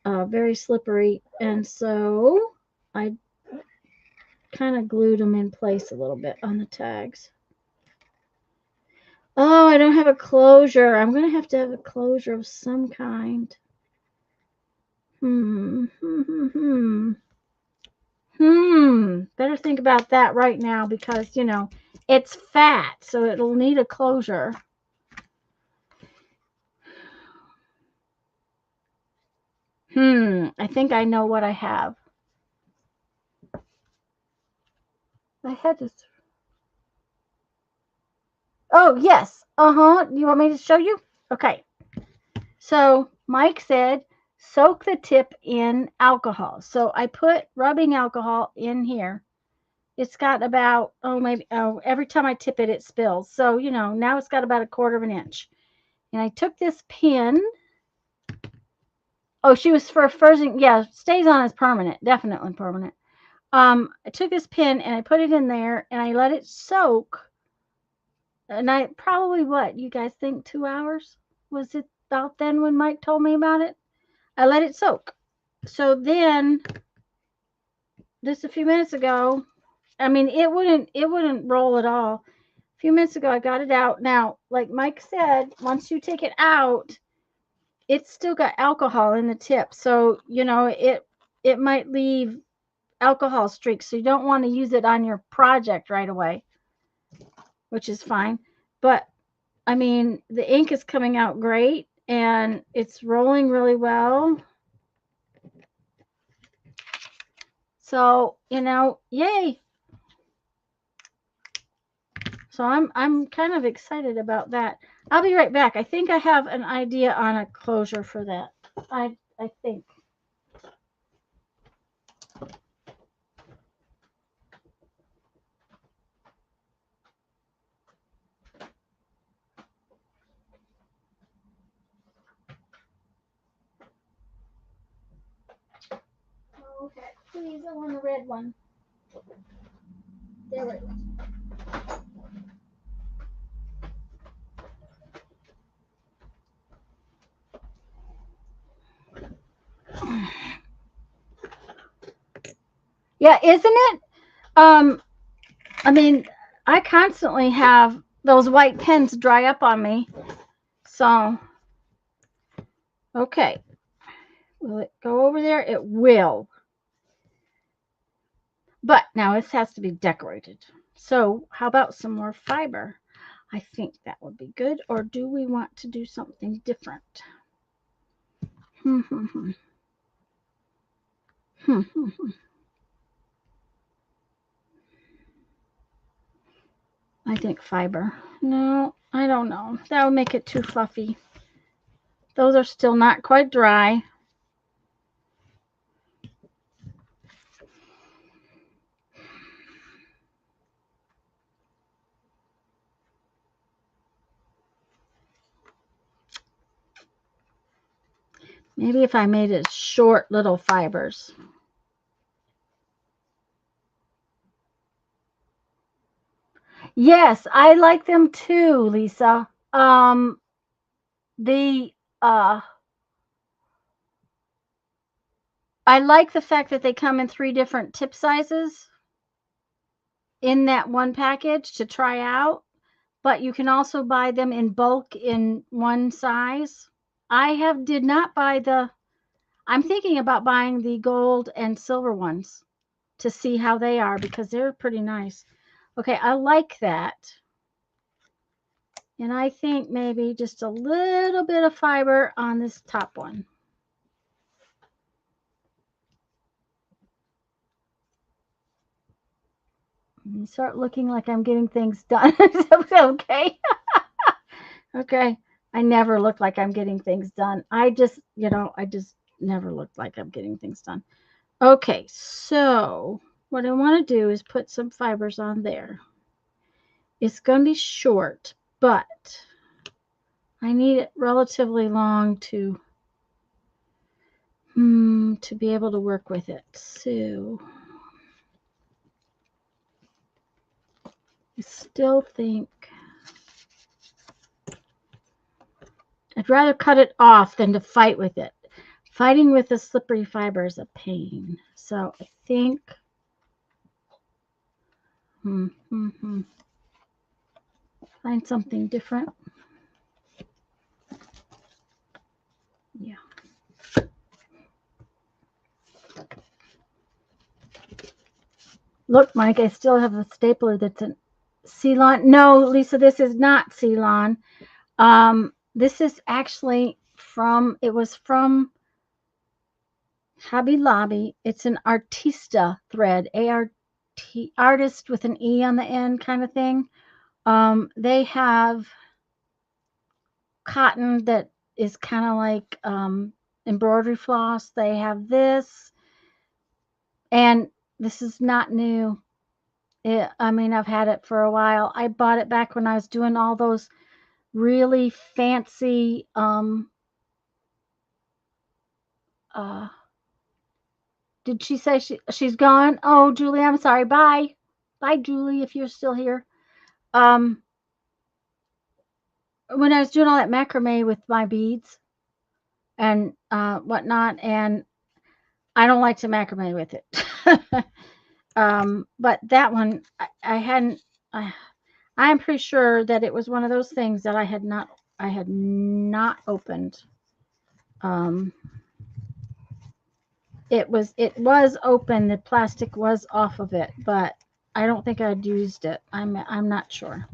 very slippery, and so I kind of glued them in place a little bit on the tags. Oh, I don't have a closure. I'm going to have a closure of some kind. Better think about that right now because, you know, it's fat, so it'll need a closure. I think I know what I have. I had this. Oh, yes. You want me to show you? Okay. So Mike said, soak the tip in alcohol. So I put rubbing alcohol in here. It's got about, every time I tip it, it spills. So, you know, now it's got about 1/4 of an inch. And I took this pin. Oh, she was for furzing. Yeah, stays on as permanent. Definitely permanent. I took this pin and I put it in there and I let it soak. And I probably, what, you guys think 2 hours? Was it about then when Mike told me about it? I let it soak. So then, just a few minutes ago, I mean, it wouldn't roll at all. A few minutes ago, I got it out. Now, like Mike said, once you take it out, it's still got alcohol in the tip. So, you know, it might leave alcohol streaks. So you don't want to use it on your project right away, which is fine. But I mean, the ink is coming out great and it's rolling really well. So, you know, yay. So I'm kind of excited about that. I'll be right back. I think I have an idea on a closure for that. I think. Okay, please, I want a red one. There it is. Yeah, isn't it? I mean, I constantly have those white pens dry up on me. So, okay. Will it go over there? It will. But now this has to be decorated. So, how about some more fiber? I think that would be good. Or do we want to do something different? I think fiber. No, I don't know. That would make it too fluffy. Those are still not quite dry. Maybe if I made it short little fibers. Yes, I like them too, Lisa. The I like the fact that they come in 3 different tip sizes in that one package to try out, but you can also buy them in bulk in one size. Did not buy I'm thinking about buying the gold and silver ones to see how they are because they're pretty nice. Okay, I like that. And I think maybe just a little bit of fiber on this top one. Start looking like I'm getting things done. Okay. Okay. I never look like I'm getting things done. I just never look like I'm getting things done. Okay. So what I want to do is put some fibers on there. It's going to be short, but I need it relatively long to be able to work with it. So I still think I'd rather cut it off than to fight with it. Fighting with a slippery fiber is a pain. So I think find something different. Yeah. Look, Mike, I still have a stapler that's a Ceylon. No, Lisa, this is not Ceylon. This is actually it was from Hobby Lobby. It's an Artista thread, A-R-T, artist with an E on the end kind of thing. They have cotton that is kind of like embroidery floss. They have this, and this is not new. I've had it for a while. I bought it back when I was doing all those really fancy did she say she's gone? Oh, Julie, I'm sorry. Bye. Bye, Julie, if you're still here. When I was doing all that macrame with my beads and whatnot, and I don't like to macrame with it. But that one, I hadn't. I'm pretty sure that it was one of those things that I had not opened. It was open. The plastic was off of it, but I don't think I'd used it. I'm not sure.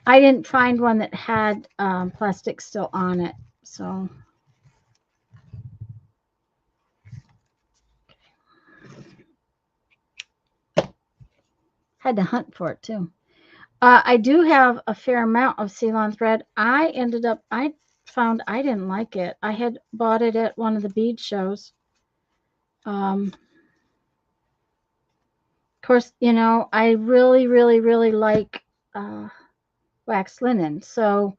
I didn't find one that had plastic still on it, so. Had to hunt for it too. I do have a fair amount of Ceylon thread. I found I didn't like it. I had bought it at one of the bead shows. Of course, I really, really, really like wax linen. So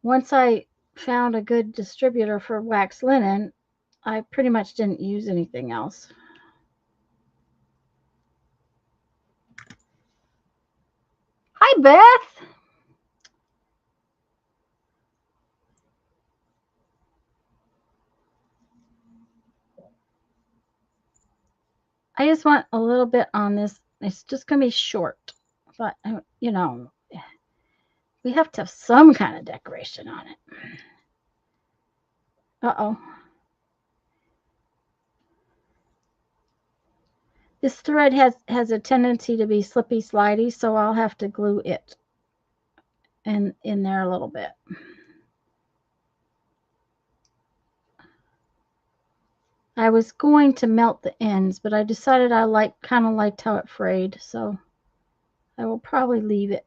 once I found a good distributor for wax linen, I pretty much didn't use anything else. Hi, Beth. I just want a little bit on this. It's just going to be short, but we have to have some kind of decoration on it. Uh-oh. This thread has a tendency to be slippy slidey, so I'll have to glue it in there a little bit. I was going to melt the ends, but I decided I kind of liked how it frayed, so I will probably leave it.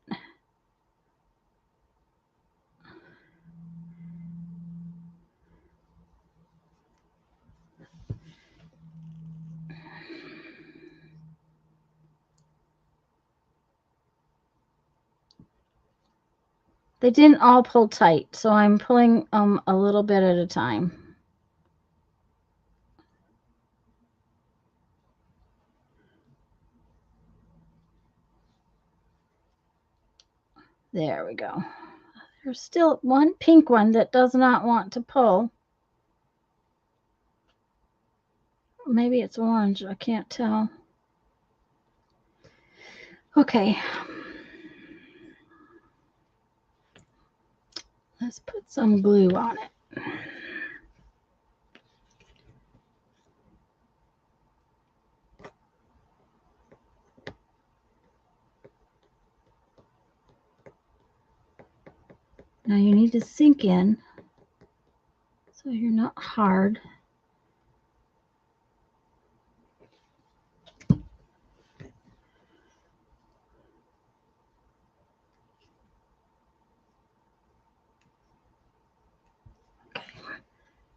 They didn't all pull tight, so I'm pulling a little bit at a time. There we go. There's still one pink one that does not want to pull. Maybe it's orange. I can't tell. Okay. Let's put some glue on it. Now you need to sink in so you're not hard.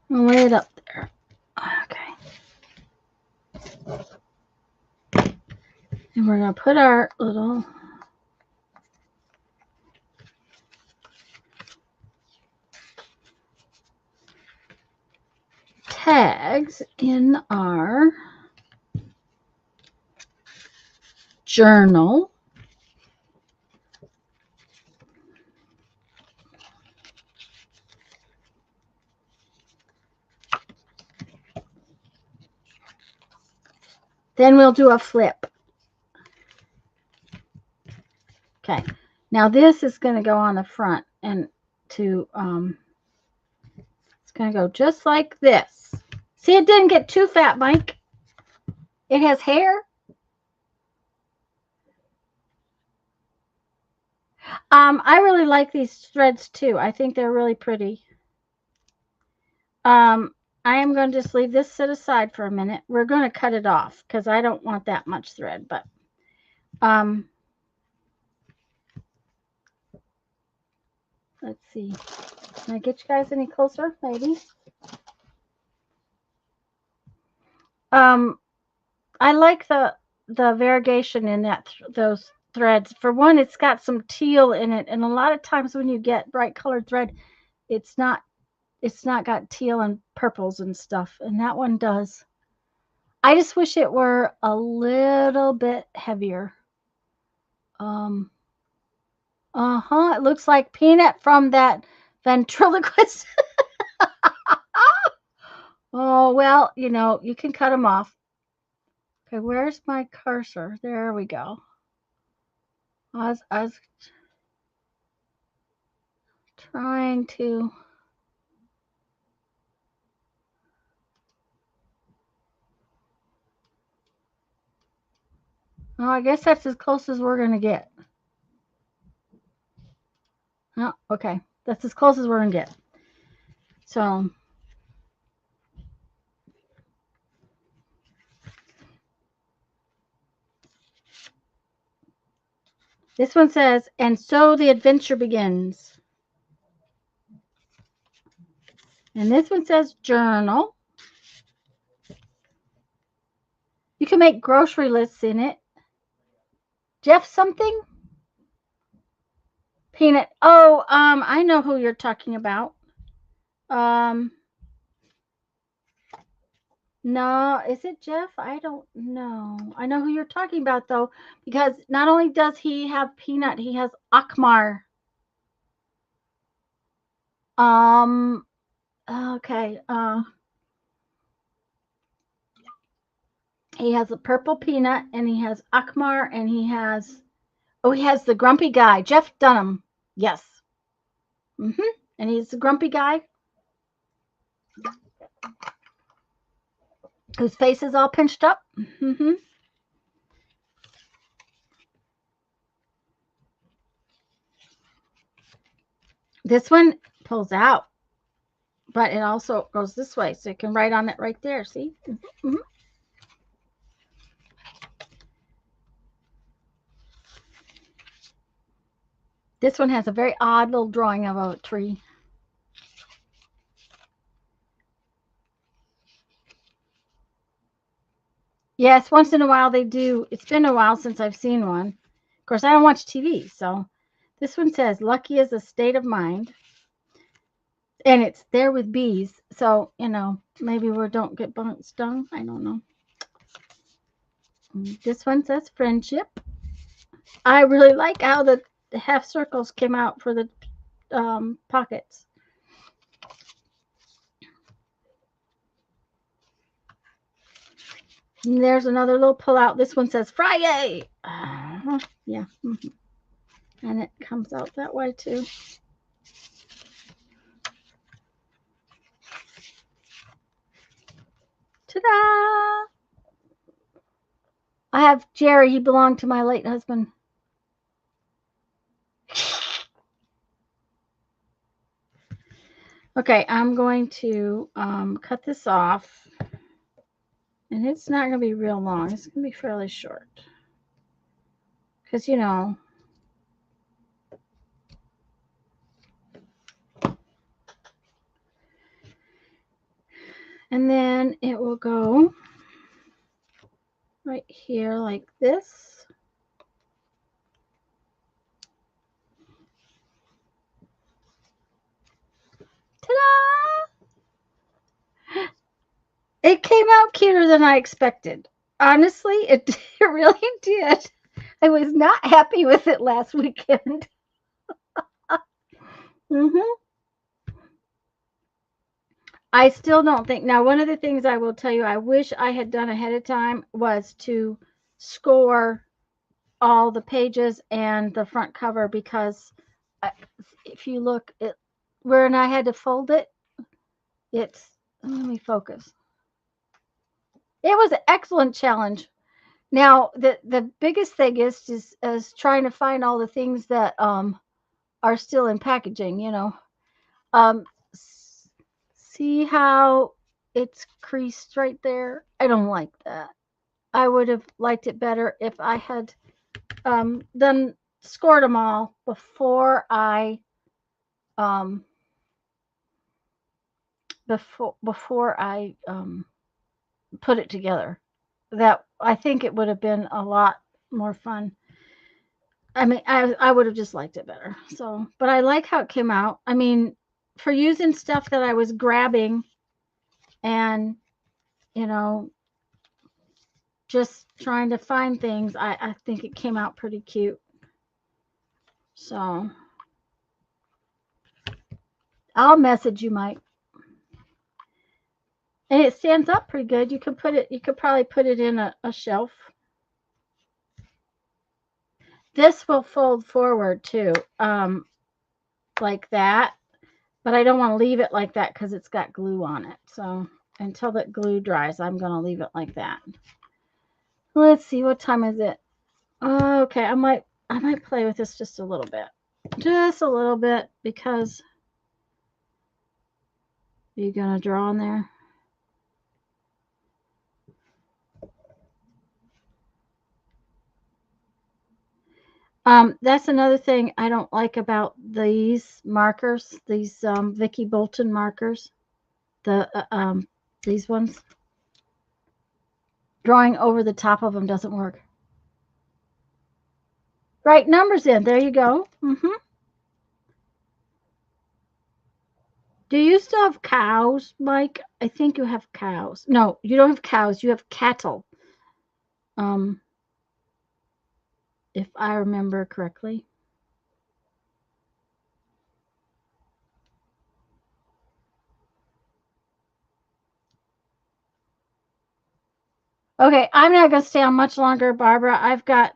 I'll lay it up there. Okay. And we're going to put our little tags in our journal. Then we'll do a flip. Okay. Now this is going to go on the front, and to it's going to go just like this. See, it didn't get too fat, Mike. It has hair. I really like these threads too. I think they're really pretty. I am going to just leave this set aside for a minute. We're going to cut it off because I don't want that much thread, but let's see. Can I get you guys any closer? Maybe. I like the variegation in those threads. For one, it's got some teal in it, and a lot of times when you get bright colored thread, it's not got teal and purples and stuff, and that one does. I just wish it were a little bit heavier. It looks like Peanut from that ventriloquist. Oh, well, you know, you can cut them off. Okay, where's my cursor? There we go. I was trying to. Oh, I guess that's as close as we're going to get. Oh, okay. That's as close as we're going to get. So, this one says, and so the adventure begins. And this one says journal. You can make grocery lists in it. Jeff something? Peanut. Oh, I know who you're talking about. No, is it Jeff? I don't know. I know who you're talking about though, because not only does he have Peanut, he has Akmar. Okay. He has a purple Peanut, and he has Akmar, and he has the grumpy guy, Jeff Dunham. Yes. And he's the grumpy guy whose face is all pinched up. This one pulls out, but it also goes this way, so you can write on it right there. See? This one has a very odd little drawing of a tree. Yes, once in a while they do. It's been a while since I've seen one. Of course, I don't watch TV, so this one says, lucky is a state of mind. And it's there with bees. So, you know, maybe we don't get stung. I don't know. This one says friendship. I really like how the half circles came out for the pockets. And there's another little pull out. This one says Friday. Yeah. And it comes out that way too. Ta-da! I have Jerry. He belonged to my late husband. Okay, I'm going to cut this off. And it's not going to be real long. It's going to be fairly short. Because, you know, And then it will go right here like this. Ta-da! It came out cuter than I expected. Honestly, it, it really did. I was not happy with it last weekend. hmm I still don't think. Now, one of the things I will tell you, I wish I had done ahead of time was to score all the pages and the front cover because if you look at where I had to fold it, it's, let me focus. It was an excellent challenge. Now, the biggest thing is trying to find all the things that are still in packaging, you know. Um, see how it's creased right there? I don't like that. I would have liked it better if I had done scored them all um before I put it together. That I think it would have been a lot more fun. I mean, I would have just liked it better. So, but I like how it came out. I mean, for using stuff that I was grabbing and, you know, just trying to find things, I think it came out pretty cute. So, I'll message you, Mike. And it stands up pretty good. You could probably put it in a shelf. This will fold forward too, like that. But I don't want to leave it like that because it's got glue on it. So until that glue dries, I'm going to leave it like that. Let's see, what time is it? Okay, I might play with this just a little bit. Just a little bit because you're going to draw on there. That's another thing I don't like about these markers, these Vicky Bolton markers, these ones. Drawing over the top of them doesn't work. Write numbers in. There you go. Do you still have cows, Mike? I think you have cows. No, you don't have cows. You have cattle. Um, if I remember correctly. Okay, I'm not gonna stay on much longer, Barbara. I've got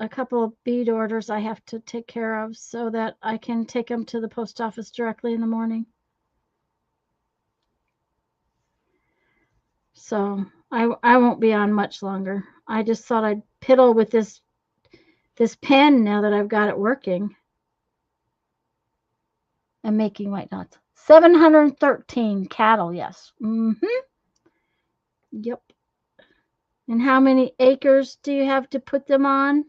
a couple of bead orders I have to take care of so that I can take them to the post office directly in the morning. So I won't be on much longer. I just thought I'd piddle with this pen now that I've got it working and making white dots. 713 cattle, yes. Yep. And how many acres do you have to put them on?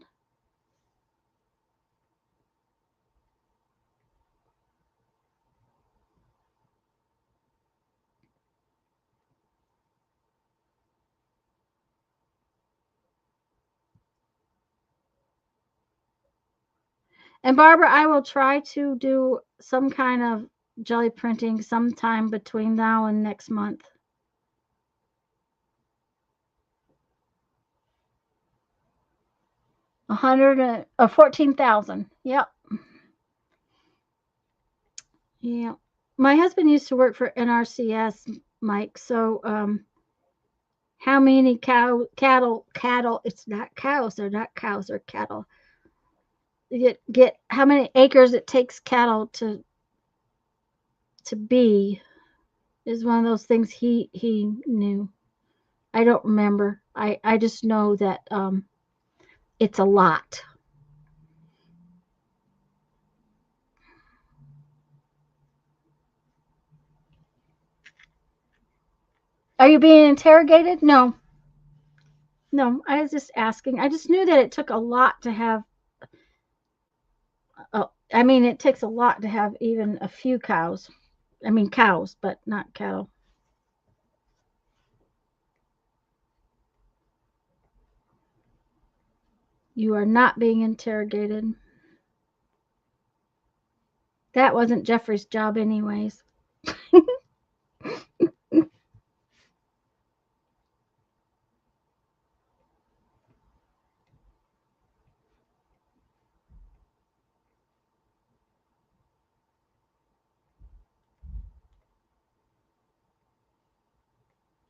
And Barbara, I will try to do some kind of jelly printing sometime between now and next month. 14,000. Yep. Yeah. My husband used to work for NRCS, Mike. So, how many cattle, it's not cows, they're not cows, they're cattle. Get how many acres it takes cattle to be is one of those things he knew. I don't remember. I just know that it's a lot. Are you being interrogated? No. No, I was just asking. I just knew that it took a lot to have. I mean, it takes a lot to have even a few cows. I mean cows, but not cattle. You are not being interrogated. That wasn't Jeffrey's job, anyways.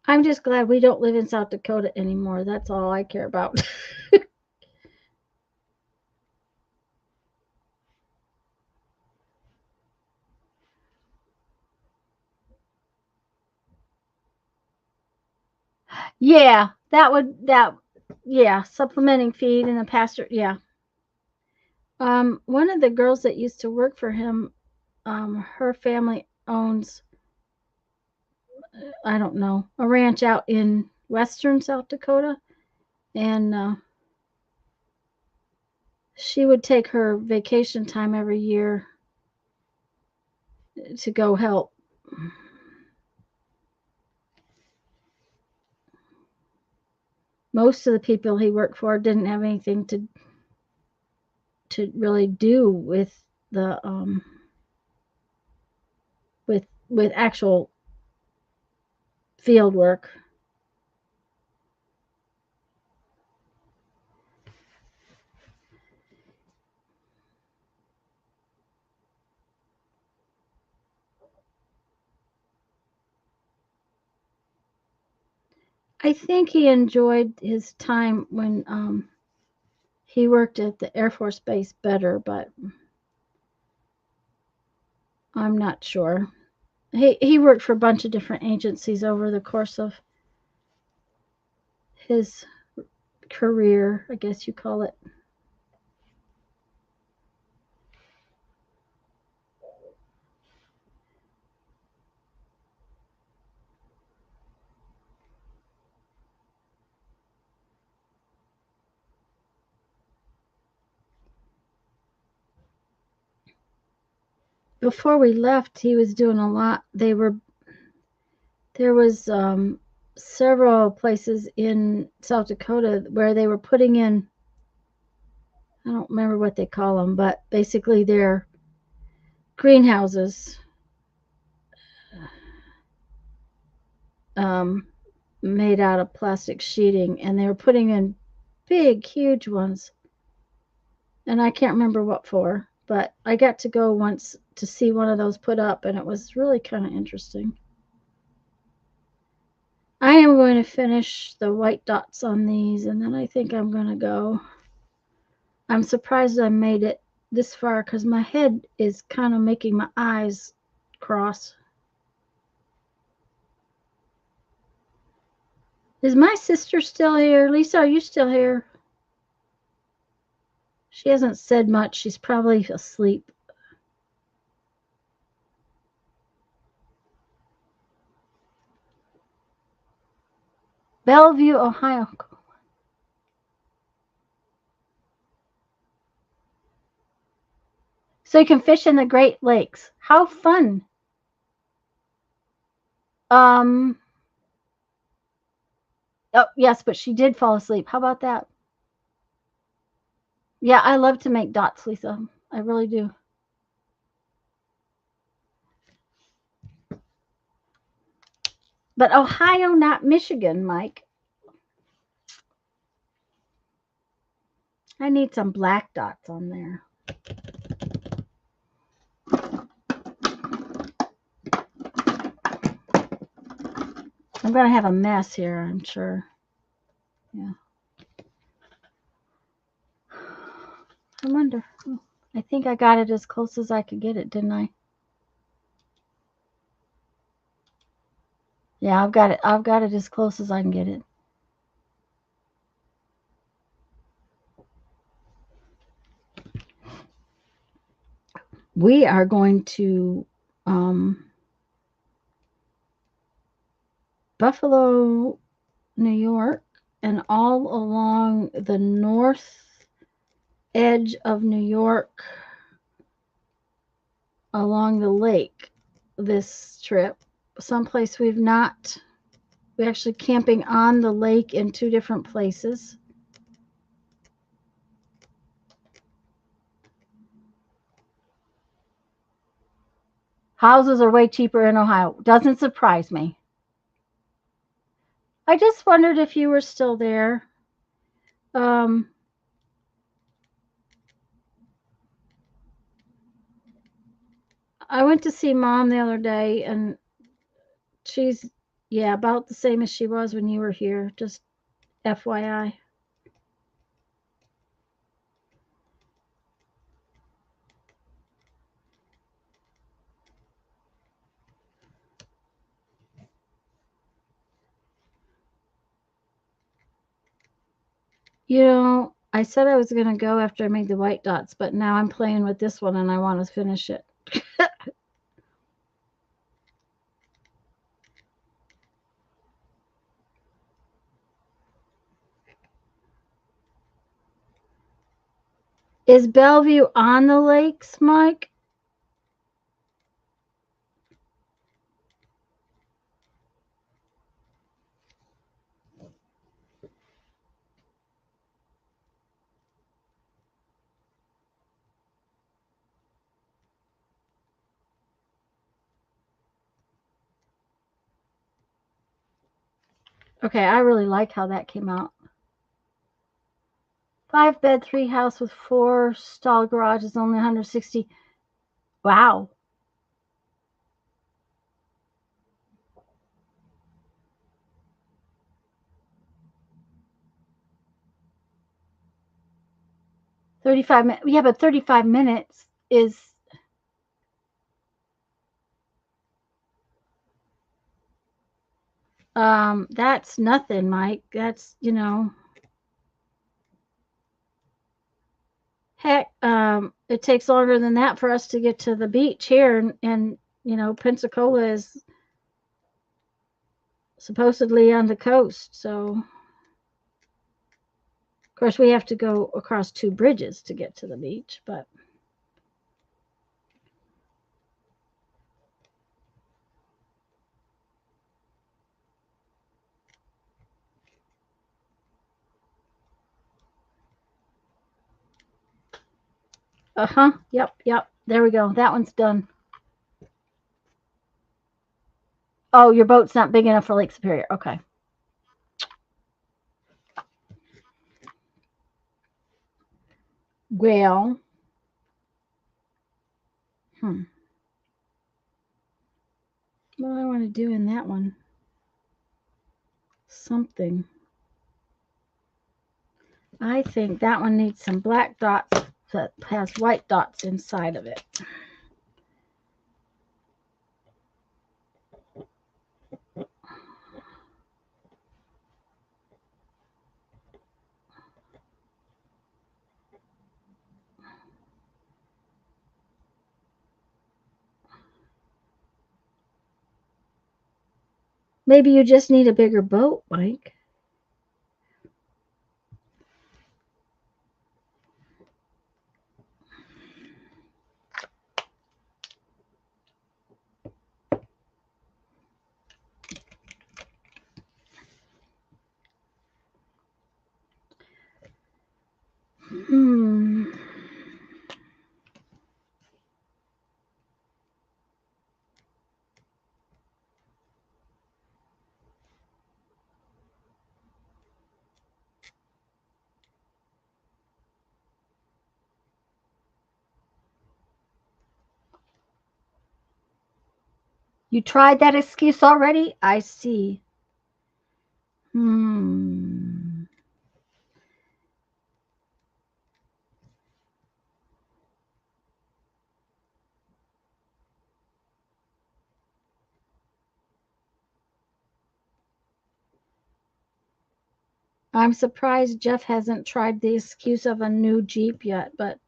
I'm just glad we don't live in South Dakota anymore. That's all I care about. Yeah, yeah, supplementing feed in the pasture. Yeah. One of the girls that used to work for him, her family owns, I don't know, a ranch out in western South Dakota, and she would take her vacation time every year to go help. Most of the people he worked for didn't have anything to really do with the with actual field work. I think he enjoyed his time when he worked at the Air Force Base better, but I'm not sure. He worked for a bunch of different agencies over the course of his career, I guess you call it. Before we left, he was doing a lot. There was several places in South Dakota where they were putting in, I don't remember what they call them, but basically they're greenhouses, um, made out of plastic sheeting, and they were putting in big, huge ones. And I can't remember what for, but I got to go once to see one of those put up, and it was really kind of interesting. I am going to finish the white dots on these, and then I think I'm going to go. I'm surprised I made it this far because my head is kind of making my eyes cross. Is my sister still here? Lisa, are you still here? She hasn't said much. She's probably asleep. Bellevue, Ohio. So you can fish in the Great Lakes. How fun. Um, oh, yes, but she did fall asleep. How about that? Yeah, I love to make dots, Lisa. I really do. But Ohio, not Michigan, Mike. I need some black dots on there. I'm going to have a mess here, I'm sure. Yeah. I wonder. I think I got it as close as I could get it, didn't I? Yeah, I've got it. I've got it as close as I can get it. We are going to Buffalo, New York, and all along the north edge of New York, along the lake, this trip. Someplace we've not. We're actually camping on the lake in 2 different places. Houses are way cheaper in Ohio. Doesn't surprise me. I just wondered if you were still there. Um, I went to see Mom the other day, and she's, yeah, about the same as she was when you were here. Just FYI. You know, I said I was going to go after I made the white dots, but now I'm playing with this one and I want to finish it. Is Bellevue on the lakes, Mike? Okay, I really like how that came out. 5-bed, 3 house with 4 stall garage is only 160. Wow. $35. Yeah, but 35 minutes is that's nothing, Mike. That's, heck, it takes longer than that for us to get to the beach here, and Pensacola is supposedly on the coast. So, of course, we have to go across 2 bridges to get to the beach, but yep. There we go. That one's done. Oh, your boat's not big enough for Lake Superior. Okay. Well, what do I want to do in that one? Something. I think that one needs some black dots that has white dots inside of it. Maybe you just need a bigger boat, Mike. You tried that excuse already? I see. I'm surprised Jeff hasn't tried the excuse of a new Jeep yet, but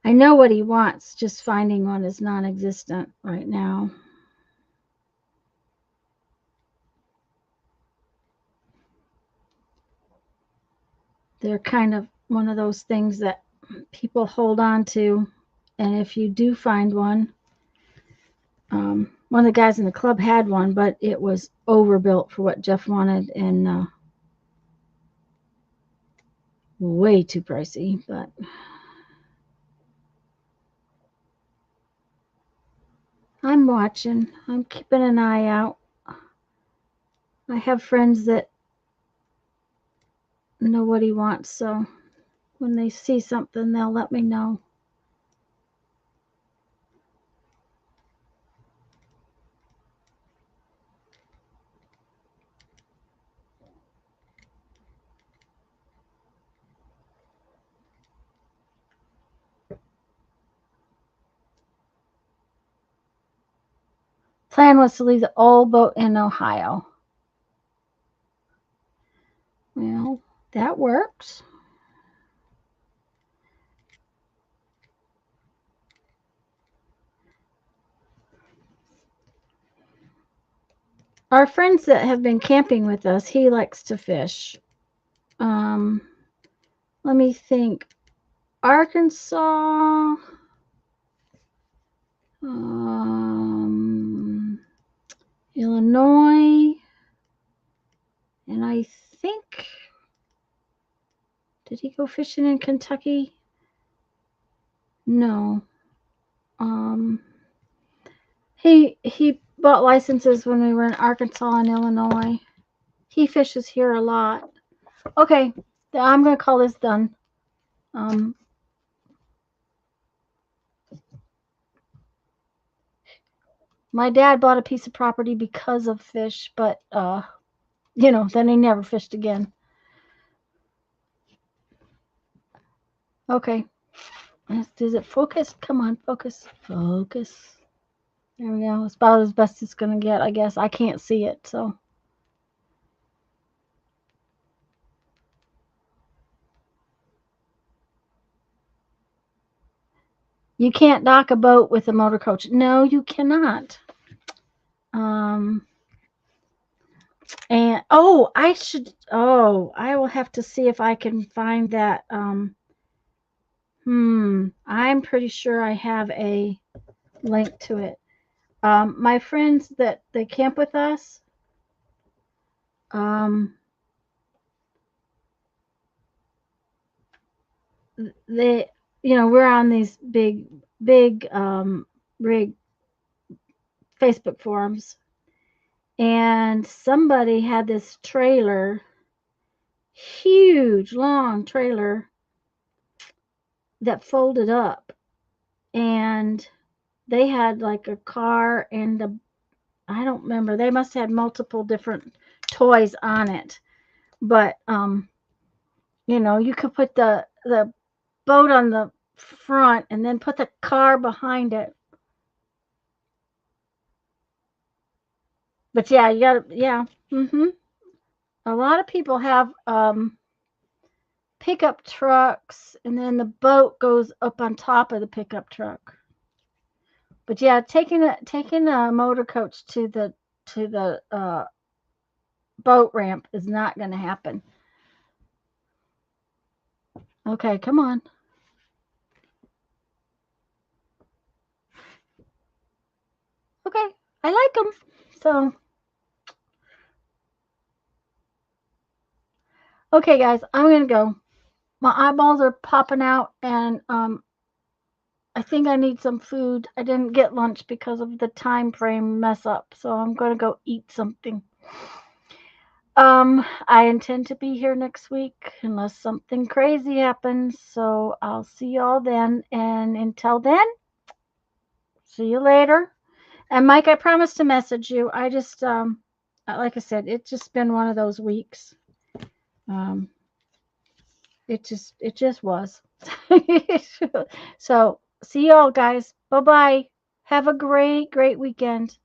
I know what he wants. Just finding one is non-existent right now. They're kind of one of those things that people hold on to And if you do find one, one of the guys in the club had one, but it was overbuilt for what Jeff wanted and way too pricey. But I'm watching. I'm keeping an eye out. I have friends that know what he wants, so when they see something, they'll let me know. Plan was to leave the old boat in Ohio. Well, that works. Our friends that have been camping with us, he likes to fish. Let me think. Arkansas, Illinois, and I think, did he go fishing in Kentucky? No. He bought licenses when we were in Arkansas and Illinois. He fishes here a lot. Okay, I'm gonna call this done. My dad bought a piece of property because of fish, but then he never fished again. Okay. Does it focus? Come on, focus. Focus. There we go. It's about as best it's going to get, I guess. I can't see it, so. You can't dock a boat with a motor coach. No, you cannot. And, I will have to see if I can find that. I'm pretty sure I have a link to it. My friends that they camp with us, they, we're on these big rig Facebook forums, and somebody had this trailer, huge long trailer that folded up, and they had like a car and I don't remember, they must have had multiple different toys on it, but you could put the boat on the front and then put the car behind it. But yeah, you gotta, yeah. A lot of people have pickup trucks, and then the boat goes up on top of the pickup truck. But yeah, taking a motor coach to the boat ramp is not going to happen. Okay, come on. Okay, I like them. So, okay, guys, I'm going to go. My eyeballs are popping out, and I think I need some food. I didn't get lunch because of the time frame mess up, so I'm going to go eat something. I intend to be here next week unless something crazy happens, so I'll see y'all then, and until then, see you later. And Mike, I promised to message you. I just like I said, it's just been one of those weeks. It just was. So see y'all, guys. Bye bye. Have a great weekend.